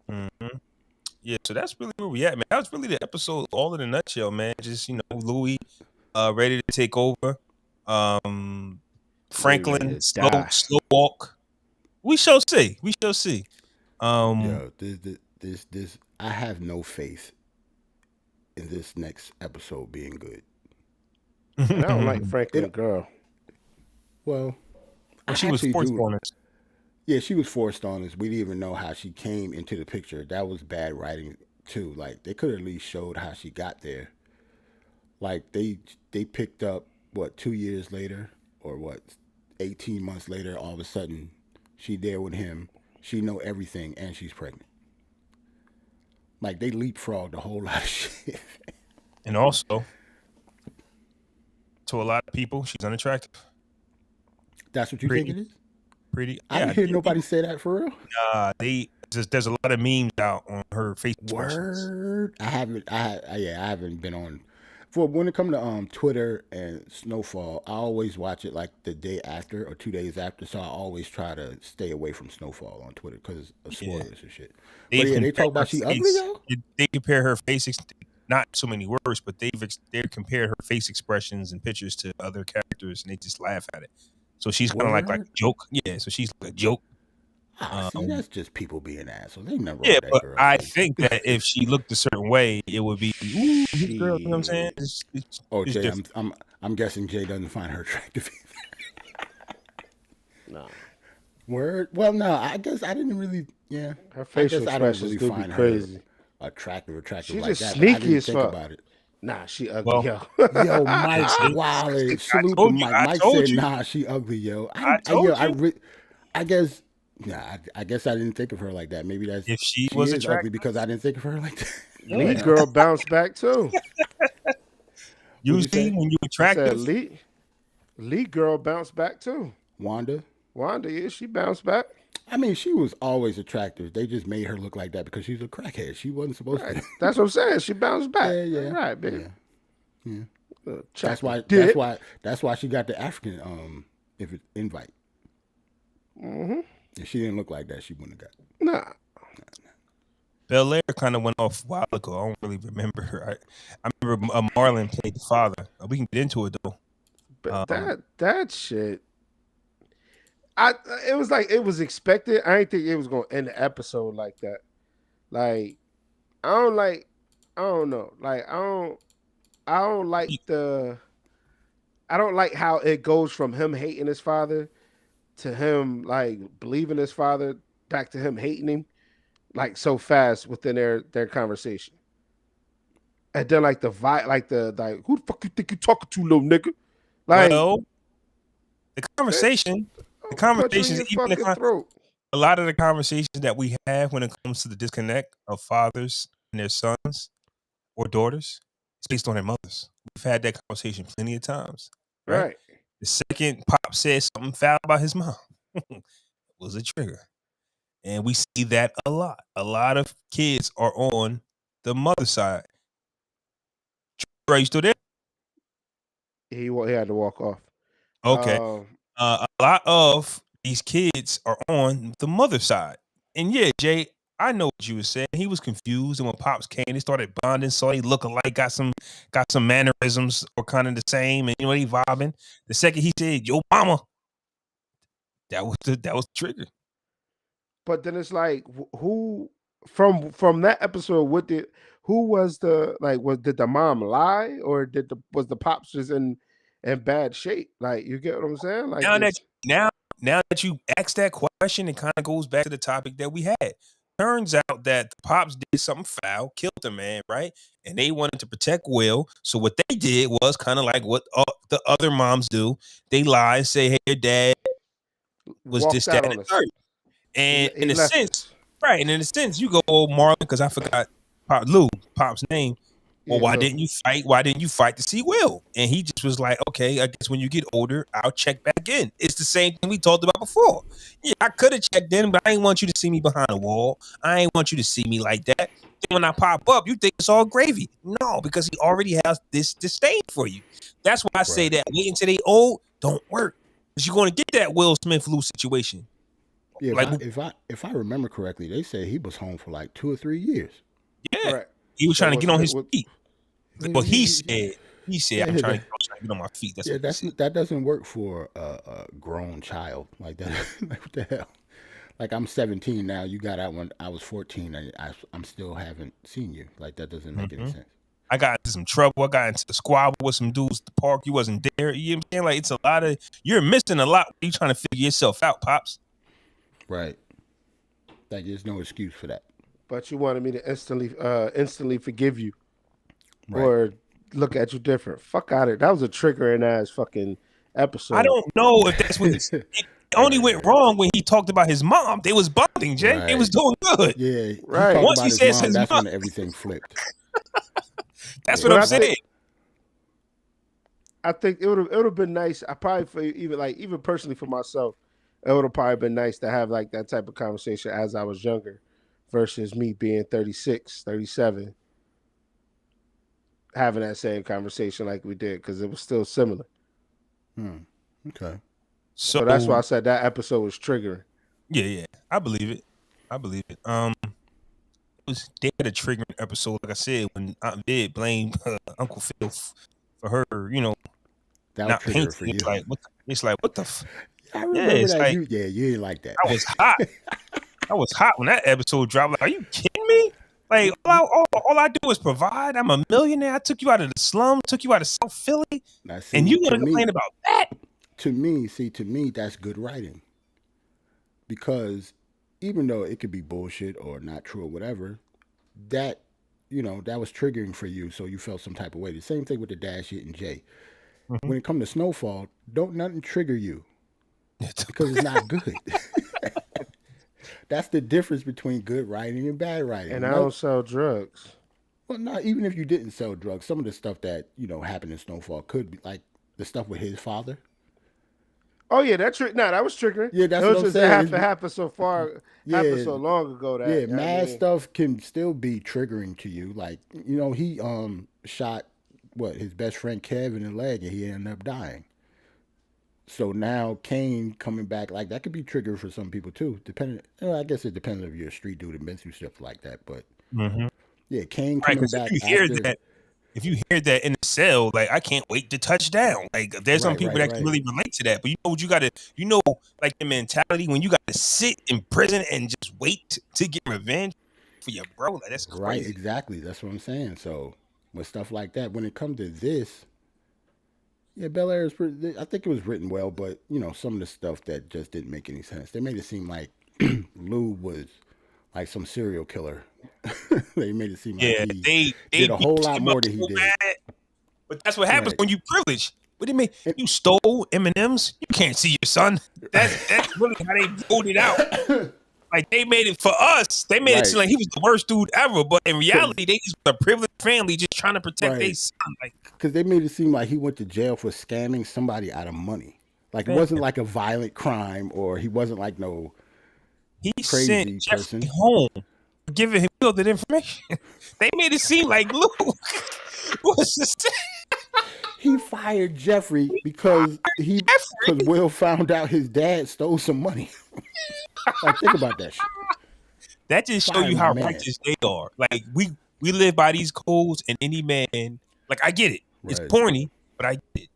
S1: Mm-hmm. Yeah, so that's really where we at, man. That was really the episode, all in a nutshell, man. Just Louis, ready to take over. Franklin,
S3: Ready to die.
S1: slow walk. We shall see. We shall see.
S2: Yo, this. I have no faith in this next episode being good.
S3: And I don't like Franklin girl.
S2: Well, I
S1: she was
S2: actually
S1: sports
S2: do.
S1: bonus.
S2: Yeah, she was forced on us. We didn't even know how she came into the picture. That was bad writing too. Like they could have at least showed how she got there. Like they picked up what 2 years later or what 18 months later. All of a sudden, she there with him. She know everything and she's pregnant. Like they leapfrogged a whole lot of shit.
S1: And also, to a lot of people, she's unattractive.
S2: That's what you
S1: Pretty.
S2: think it is?
S1: Pretty.
S2: I didn't hear nobody say that for real.
S1: There's a lot of memes out on her face expressions.
S2: Word. I haven't been on. For when it comes to Twitter and Snowfall, I always watch it like the day after or 2 days after. So I always try to stay away from Snowfall on Twitter because of spoilers and shit. But yeah, they talk about she ugly, yo.
S1: They compare her face, not so many words, but they compared her face expressions and pictures to other characters, and they just laugh at it. So she's kind of like a joke. Yeah, so she's like a joke.
S2: See, that's just people being assholes. They never.
S1: Yeah, but I think that if she looked a certain way, it would be ooh, this girl. You know what I'm saying? It's
S2: Jay, I'm guessing Jay doesn't find her attractive either.
S3: No.
S2: Word. Well, no, I guess I didn't really. Yeah,
S3: her facial expressions do be crazy.
S2: Attractive
S3: she's
S2: like
S3: just
S2: that.
S3: Sneaky as
S2: think
S3: fuck.
S2: about it.
S3: Nah, she ugly, yo.
S2: Yo, Mike Wiley. Salute to Mike. Mike said, "Nah, she ugly, yo." I guess. Nah, I guess I didn't think of her like that. Maybe that's
S1: if she was
S2: is ugly because I didn't think of her like that.
S3: Lead girl bounced back too.
S1: Usually when you attractive,
S3: lead girl bounced back too.
S2: Wanda,
S3: yeah, she bounced back.
S2: I mean, she was always attractive. They just made her look like that because she's a crackhead. She wasn't supposed to.
S3: That's what I'm saying. She bounced back.
S2: Yeah.
S3: Right, baby.
S2: Yeah.
S3: That's
S2: why she got the African invite.
S3: Mm-hmm.
S2: If she didn't look like that, she wouldn't have got it.
S3: Nah.
S1: BelAir kind of went off a while ago. I don't really remember her. I remember Marlon played the father. We can get into it though.
S3: But that shit, it was like it was expected. I didn't think it was gonna end the episode like that. Like I don't know. Like I don't like how it goes from him hating his father to him like believing his father back to him hating him like so fast within their conversation. And then like the vibe, like who the fuck you think you talking to, little nigga? Like,
S1: well, the conversation is even a lot of the conversations that we have when it comes to the disconnect of fathers and their sons or daughters, it's based on their mothers. We've had that conversation plenty of times. Right. The second Pop said something foul about his mom, it was a trigger. And we see that a lot. A lot of kids are on the mother side. Are you still there?
S3: He had to walk off.
S1: Okay. A lot of these kids are on the mother side. And yeah, Jay, I know what you were saying. He was confused, and when Pops came, they started bonding, so they look alike, got some mannerisms or kind of the same, and you know they vibing. The second he said, "Yo, mama," that was the trigger.
S3: But then it's like, who from that episode? Did the mom lie, or was the Pops just in bad shape? Like, you get what I'm saying? Like
S1: now that you asked that question, it kind of goes back to the topic that we had. Turns out that the Pops did something foul, killed the man, right? And they wanted to protect Will. So what they did was kind of like what the other moms do. They lie and say, "Hey, your dad was this, that, and the third." And in a sense, right? And in a sense, you go, "Oh, Marlon," because I forgot Pop's name. Well, why didn't you fight? Why didn't you fight to see Will? And he just was like, "Okay, I guess when you get older, I'll check back in." It's the same thing we talked about before. Yeah, I could have checked in, but I didn't want you to see me behind a wall. I ain't want you to see me like that. Then when I pop up, you think it's all gravy. No, because he already has this disdain for you. That's why I say that waiting until they old don't work. Because you're going to get that Will Smith Lou situation.
S2: Yeah, like, if I remember correctly, they said he was home for like 2 or 3 years.
S1: Yeah, he was trying to get on his feet. Well, he said, "I'm trying to get on my feet."
S2: That doesn't work for a grown child like that. Like, what the hell? Like, I'm 17 now. You got out when I was 14, and I'm still haven't seen you. Like, that doesn't make any sense.
S1: I got into some trouble. I got into the squabble with some dudes at the park. You wasn't there. You know what I'm saying? Like, it's a lot of, you're missing a lot when you trying to figure yourself out, Pops.
S2: Right. Like there's no excuse for that.
S3: But you wanted me to instantly forgive you
S2: Right.
S3: or look at you different. Fuck out of it. That was a triggering ass fucking episode.
S1: I don't know if that's what it only went wrong when he talked about his mom. They was bonding, Jay. They was doing good.
S2: Yeah.
S3: Right.
S2: He
S1: Once
S2: about
S1: he
S2: his
S1: says
S2: mom,
S1: his
S2: that's
S1: mom,
S2: when everything flipped.
S1: That's what I'm saying.
S3: I think it would have been nice. I probably for even personally for myself, it would have probably been nice to have like that type of conversation as I was younger versus me being 36, 37, having that same conversation like we did because it was still similar.
S2: Okay.
S3: So that's why I said that episode was triggering.
S1: Yeah. I believe it. They had a triggering episode, like I said, when Aunt Vid blamed Uncle Phil for her,
S2: That was
S1: not
S2: trigger
S1: painting.
S2: for you.
S1: It's like what the
S2: I remember
S1: it's
S2: that.
S1: like,
S2: You didn't like that.
S1: I was hot. I was hot when that episode dropped. Like, are you kidding me? Like, all I do is provide. I'm a millionaire. I took you out of the slum, took you out of South Philly,
S2: Now, see,
S1: and you want to complain about that?
S2: To me, that's good writing. Because even though it could be bullshit or not true or whatever, that that was triggering for you, so you felt some type of way. The same thing with the Dash It and Jay.
S1: Mm-hmm.
S2: When it comes to Snowfall, don't nothing trigger you because it's not good. That's the difference between good writing and bad writing.
S3: And I don't sell drugs.
S2: Well, not even if you didn't sell drugs. Some of the stuff that happened in Snowfall could be like the stuff with his father.
S3: Oh yeah, that was triggering.
S2: Yeah, that's
S3: it
S2: what
S3: was
S2: I'm
S3: just
S2: saying.
S3: happened so far. Happened so long ago that
S2: mad stuff can still be triggering to you. Like he shot his best friend Kev in the leg and he ended up dying. So now Kane coming back, like that could be trigger for some people too. Depending, I guess it depends if you're a street dude and been through stuff like that. But yeah, Kane coming back.
S1: If you hear that in the cell, like I can't wait to touch down. Like there's some people that can really relate to that. But you know what you got to, like the mentality when you got to sit in prison and just wait to get revenge for your bro. Like that's crazy.
S2: Right, exactly. That's what I'm saying. So with stuff like that, when it comes to this, yeah, BelAir is pretty. I think it was written well, but some of the stuff that just didn't make any sense. They made it seem like Lou was like some serial killer. They made it seem like he did a whole lot more than he did.
S1: But that's what happens when you privilege. What do you mean? You stole M&Ms? You can't see your son. That's really how they voted out. Like they made it for us. They made it seem like he was the worst dude ever. But in reality, they just a privileged family just trying to protect their son. Like
S2: because they made it seem like he went to jail for scamming somebody out of money. Like it wasn't like a violent crime, or he wasn't like no crazy
S1: sent
S2: person
S1: Jeffrey home, giving him fielded information. They made it seem like Luke was the
S2: he fired Jeffrey because Will found out his dad stole some money. Like think about that shit.
S1: That just show you how righteous they are. Like we live by these codes, and any man, like I get it. It's corny, but I get it.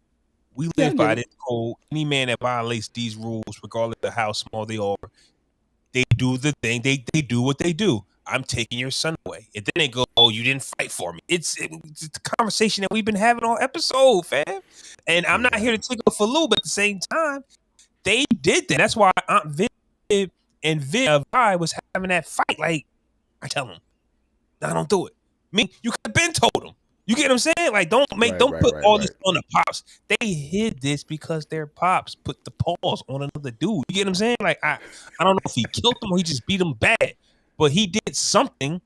S1: We live by this code. Any man that violates these rules, regardless of how small they are, they do the thing. They do what they do. I'm taking your son away. And then they go, oh, you didn't fight for me. It's the conversation that we've been having all episode, fam. And I'm not here to take up for Lou, but at the same time, they did that. That's why Aunt Viv and Vi was having that fight. Like, I tell him, no, don't do it. You could have been told him. You get what I'm saying? Like, don't put all this on the pops. They hid this because their pops put the paws on another dude. You get what I'm saying? Like, I don't know if he killed him or he just beat him bad, but he did something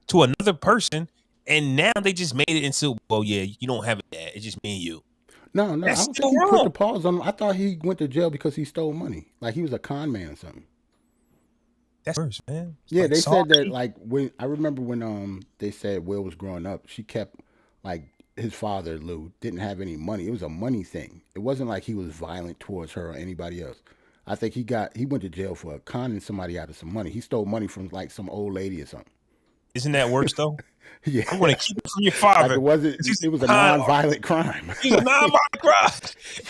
S1: to another person, and now they just made it into, well, yeah, you don't have a dad. It's just me and you.
S2: No,
S1: that's
S2: I don't think he put the paws on him. I thought he went to jail because he stole money. Like he was a con man or something.
S1: That's worse, man.
S2: Yeah, they said that like when I remember when they said Will was growing up, she kept like his father Lou didn't have any money. It was a money thing. It wasn't like he was violent towards her or anybody else. I think he went to jail for conning somebody out of some money. He stole money from like some old lady or something.
S1: Isn't that worse though?
S2: Yeah,
S1: I'm going to keep it from your father.
S2: Like it was a non-violent crime.
S1: It was a non-violent crime.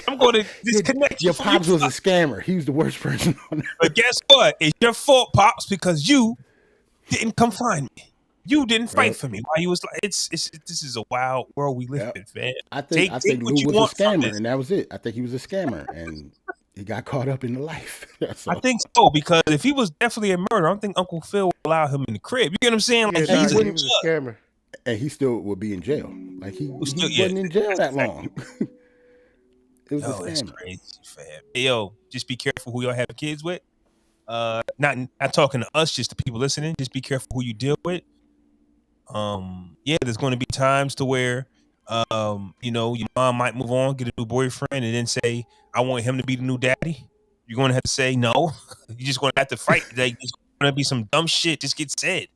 S1: I'm going to disconnect
S2: your pops was a scammer. He was the worst person on earth.
S1: But guess what? It's your fault, pops, because you didn't come find me. You didn't fight for me while you was like, this is a wild world we live in, man.
S2: I think Lou was a scammer, and that was it. I think he was a scammer, and He got caught up in the life. That's
S1: I
S2: all.
S1: think so, because if he was definitely a murderer, I don't think Uncle Phil would allow him in the crib. You get what I'm saying?
S3: Yeah,
S1: Like
S3: nah,
S1: he's
S3: he
S1: a
S3: was a scammer.
S2: And he still would be in jail. Like he
S1: still,
S2: wasn't in jail that long. It was a
S1: that's
S2: scammer.
S1: crazy, fam. Hey, yo, just be careful who y'all have kids with. Not talking to us, just the people listening. Just be careful who you deal with. Yeah, there's going to be times to where, your mom might move on, get a new boyfriend, and then say, "I want him to be the new daddy." You're going to have to say no. You're just going to have to fight. Like, there's going to be some dumb shit just get said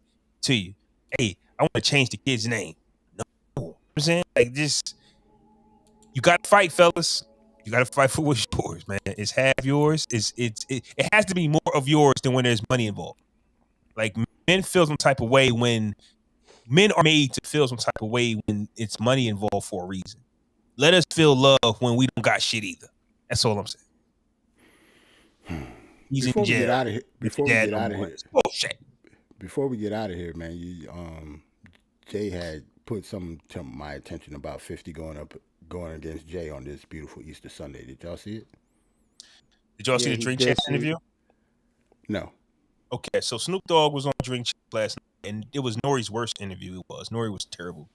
S1: to you. Hey, I want to change the kid's name. No, you know what I'm saying, like, just you got to fight, fellas. You got to fight for what's yours, man. It's half yours. It has to be more of yours than when there's money involved. Like, men feel some type of way when men are made to feel some type of way when it's money involved for a reason. Let us feel love when we don't got shit either. That's all I'm saying. He's
S2: Before
S1: in jail.
S2: we get out of here, before we get out of here,
S1: bullshit.
S2: Before we get out of here, man, Jay had put something to my attention about 50 going against Jay on this beautiful Easter Sunday. Did y'all see it?
S1: Did y'all see the Drink Champs interview?
S2: No.
S1: Okay, so Snoop Dogg was on Drink Champs last night, and it was Nori's worst interview. It was. Nori was terrible.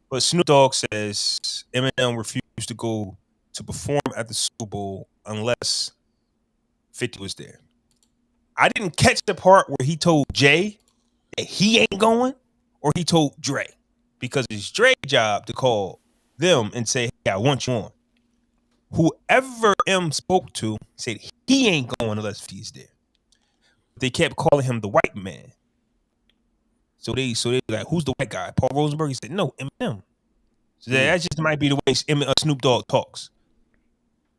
S1: But Snoop Dogg says Eminem refused to go to perform at the Super Bowl unless 50 was there. I didn't catch the part where he told Jay that he ain't going, or he told Dre, because it's Dre's job to call them and say, "Hey, I want you on." Whoever M spoke to said he ain't going unless 50 is there. They kept calling him the white man. So they like, who's the white guy? Paul Rosenberg. He said, no, Eminem. So that just might be the way Snoop Dogg talks.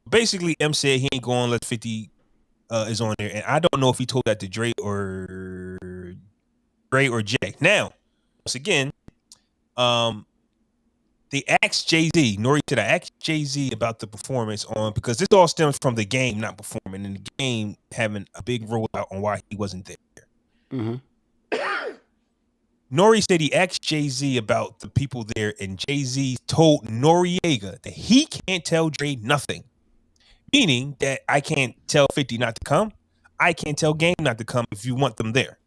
S1: Basically, M said he ain't going unless 50 is on there, and I don't know if he told that to Dre or Jay. Now, once again, they asked JayZ. Nori said, I asked JayZ about the performance because this all stems from the game not performing and the game having a big rollout on why he wasn't there.
S2: Mm-hmm.
S1: Nori said he asked JayZ about the people there, and JayZ told Noriega that he can't tell Dre nothing. Meaning that I can't tell 50 not to come. I can't tell Game not to come if you want them there.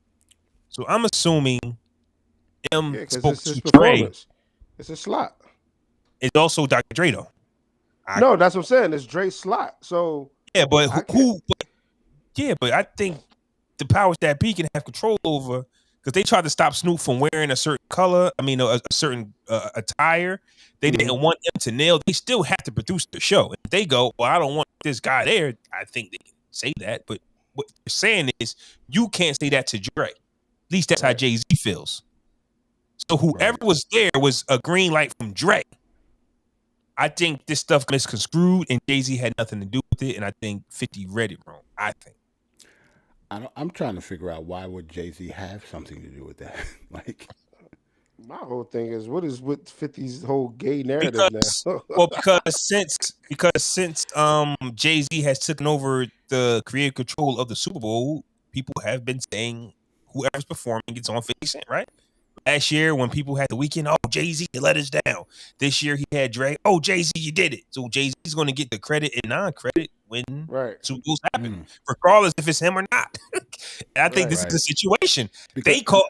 S1: So I'm assuming M spoke to Dre.
S3: It's a slot.
S1: It's also Dr. Dre though.
S3: No, that's what I'm saying. It's Dre's slot. So
S1: yeah, but but I think the powers that be can have control over, because they tried to stop Snoop from wearing a certain color. I mean, a certain attire. They didn't want them to nail. They still have to produce the show. If they go, well, I don't want this guy there, I think they can say that. But what they're saying is, you can't say that to Dre. At least that's how JayZ feels. So whoever was there was a green light from Dre. I think this stuff misconstrued, and JayZ had nothing to do with it, and I think 50 read it wrong. I think.
S2: I'm trying to figure out, why would JayZ have something to do with that? Like,
S3: my whole thing is, what is with 50's whole gay narrative now?
S1: because since JayZ has taken over the creative control of the Super Bowl, people have been saying whoever's performing gets on 50 Cent, right? Last year, when people had the weekend, oh, JayZ, you let us down. This year, he had Dre, oh, JayZ, you did it. So JayZ's going to get the credit and non-credit when Super Bowls happen, regardless if it's him or not. And I think this is the situation.
S2: Because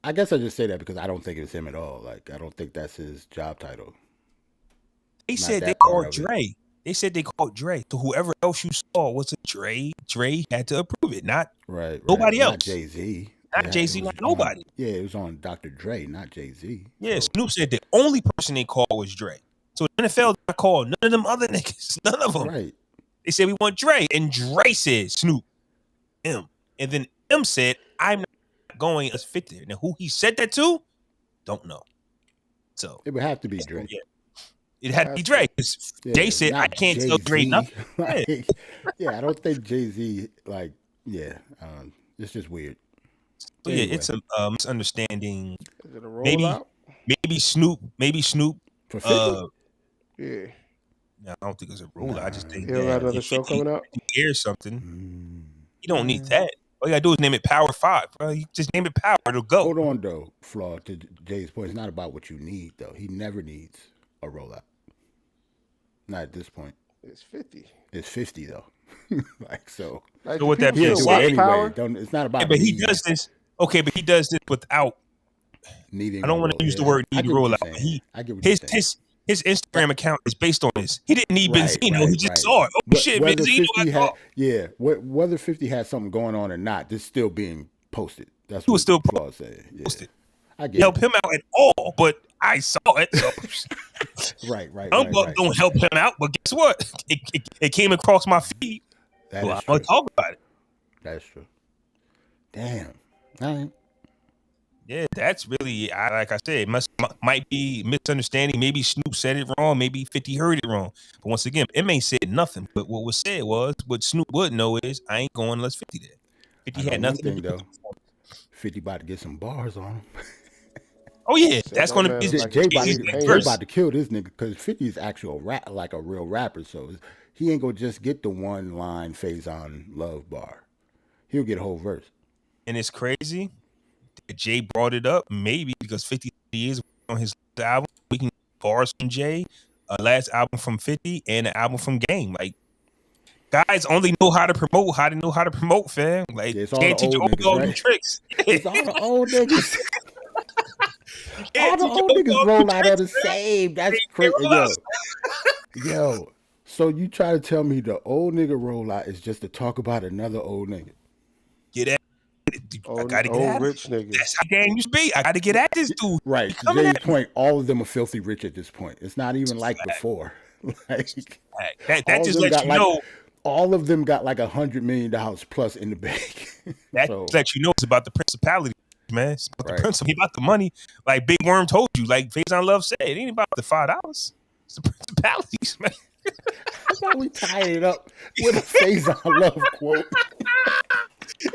S2: I guess I just say that because I don't think it's him at all. Like, I don't think that's his job title.
S1: They said they called Dre. They said they called Dre. So whoever else you saw was a Dre. Dre had to approve it, not nobody else.
S2: Not JayZ.
S1: Not JayZ, not nobody.
S2: It was on Dr. Dre, not JayZ.
S1: Yeah, so Snoop said the only person they called was Dre. So the NFL did not call none of them other niggas. None of them.
S2: Right.
S1: They said, we want Dre. And Dre said, Snoop, M. And then M said, I'm not going as 50. Now, who he said that to? Don't know. So
S2: it would have to be Dre.
S1: Yeah. It had to be Dre. Jay said, I can't tell Dre nothing.
S2: I don't think JayZ, it's just weird.
S1: So anyway. It's a misunderstanding.
S3: Is it a rollout?
S1: Maybe Snoop.
S2: For 50?
S1: Yeah. No, I don't think it's a rollout. I just think
S3: he'll have another show coming up.
S1: Hear something. You don't need that. All you gotta do is name it Power 5, bro. You just name it Power, it'll go.
S2: Hold on though, Flaw, to Jay's point. It's not about what you need though. He never needs a rollout. Not at this point.
S3: It's 50.
S2: It's 50 though. Like so.
S3: Like,
S1: So with that
S2: He'll
S1: being
S2: do
S1: said,
S2: it
S3: power.
S2: anyway. It's not about
S1: yeah, but he
S2: me
S1: does this. Okay, but he does this without.
S2: needing.
S1: I don't want to use the word
S2: I
S1: need
S2: get what
S1: rollout.
S2: you're
S1: But
S2: saying. I get what you're saying.
S1: his Instagram account is based on this. He didn't need Benzino. He just saw it. Oh shit,
S2: Whether
S1: Benzino.
S2: 50 had, whether 50 had something going on or not, this still being posted. That's
S1: He
S2: what
S1: was still
S2: Flaw said. Yeah.
S1: posted.
S2: I get
S1: Help
S2: it.
S1: him out at all, but I saw it. So.
S2: Right.
S1: Don't help him out, but guess what? It came across my feed.
S2: That
S1: Well,
S2: is
S1: I'm gonna
S2: true.
S1: talk about it.
S2: That's true. Damn. All right.
S1: Yeah, that's really, like I said, might be misunderstanding. Maybe Snoop said it wrong. Maybe 50 heard it wrong. But once again, it may said nothing. But what was said was, what Snoop would know is, I ain't going unless 50 did. 50
S2: I know
S1: had
S2: one
S1: nothing
S2: thing
S1: to do
S2: though.
S1: with it.
S2: 50 about to get some bars on him.
S1: Oh yeah,
S3: Said
S1: that's
S3: that
S1: going to
S3: man
S1: be
S3: look like
S2: Jay
S3: he's
S2: about,
S3: getting
S2: Jay
S3: paid.
S2: about to kill this nigga because 50 is actual like a real rapper. So he ain't gonna just get the one line phase on love bar. He'll get a whole verse.
S1: And it's crazy that Jay brought it up, maybe because 50 is on his album. We can bars from Jay, last album from 50, and an album from Game. Like, guys only know how to promote, fam. Like,
S2: Yeah, it's all
S1: can't
S2: the
S1: teach
S2: old
S1: all
S2: niggas,
S1: those
S2: right?
S1: tricks.
S2: It's all the old niggas. All
S1: Can't
S2: the
S1: teach
S2: old
S1: all
S2: niggas
S1: those
S2: roll out of the
S1: tricks, man.
S2: same. That's
S1: They
S2: crazy.
S1: roll out.
S2: Yo. So you try to tell me the old nigga rollout is just to talk about another old nigga?
S1: Get at it. I gotta get at it.
S3: Rich nigga.
S1: That's how game used to be. I gotta get at this dude.
S2: Right.
S1: He
S2: To
S1: coming
S2: Jay's
S1: at me.
S2: point, all of them are filthy rich at this point. It's not even like before. Like
S1: That
S2: all
S1: just
S2: of them
S1: lets
S2: got
S1: you
S2: like
S1: know.
S2: all of them got like $100 million plus in the bank.
S1: That
S2: So,
S1: just lets you know it's about the principality, man. It's about
S2: Right.
S1: the principle, about the money. Like Big Worm told you, like Faison Love said, it ain't about the $5. It's the principalities, man.
S2: that's how we tied it up with a phase on love quote.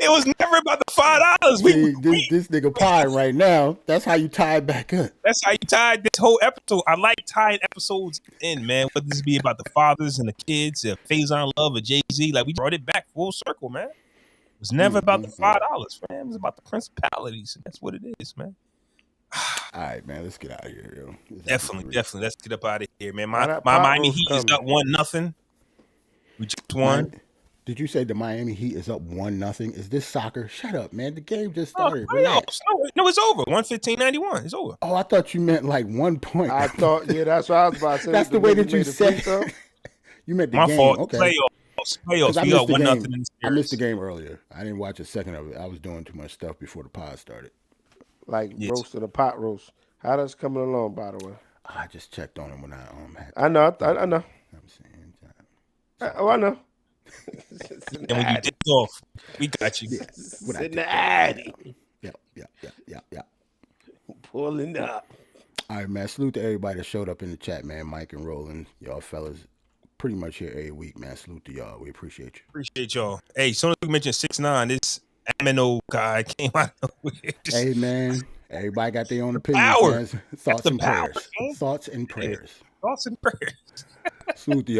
S1: It was never about the $5.
S2: See, this nigga pie right now. That's how you tie it back up.
S1: That's how you tied this whole episode. I like tying episodes in, man. Whether this be about the fathers and the kids, Faison Love or JayZ, like we brought it back full circle, man. It was never about the $5, man. It was about the principalities. And that's what it is, man.
S2: All right, man. Let's get out of here, yo.
S1: Definitely. Let's get up out of here, man.
S3: Why
S1: My
S3: that pot
S1: Miami
S3: roast
S1: Heat is
S3: coming?
S1: up 1-0. We just won.
S2: Did you say the Miami Heat is up 1-0? Is this soccer? Shut up, man. The game just
S1: Oh,
S2: started. Relax.
S1: no, it's over. 115-91. It's over.
S2: Oh, I thought you meant like 1 point.
S3: I thought, that's what I was about to say.
S2: That's the way that you
S3: made a
S2: said
S3: free throw.
S2: it. You meant the
S1: My
S2: game.
S1: fault.
S2: Okay.
S1: Playoffs.
S2: 'Cause I
S1: We
S2: missed
S1: up
S2: the
S1: 1-0
S2: game.
S1: in the
S2: I missed the
S1: series.
S2: game earlier. I didn't watch a second of it. I was doing too much stuff before the pod started.
S3: Like
S1: Yes.
S3: roasting a pot roast. How that's coming along, by the way?
S2: I just checked on him when I had.
S3: I know. I know.
S2: I'm saying.
S3: I know.
S1: And when you dip off, we got you.
S2: What I
S3: Sitting
S2: did.
S3: the addy.
S2: Yeah.
S3: Pulling up.
S2: All right, man. Salute to everybody that showed up in the chat, man. Mike and Roland, y'all fellas, pretty much here every week, man. Salute to y'all. We appreciate you.
S1: Appreciate y'all. Hey, as soon as we mentioned 6ix9ine, this Amino guy came out of nowhere.
S2: Hey, man. Everybody got their own opinions,
S1: power.
S2: man. Thoughts
S1: the
S2: and
S1: power,
S2: prayers.
S1: man.
S2: Thoughts and prayers.
S1: Thoughts and prayers.
S2: Salute to y'all.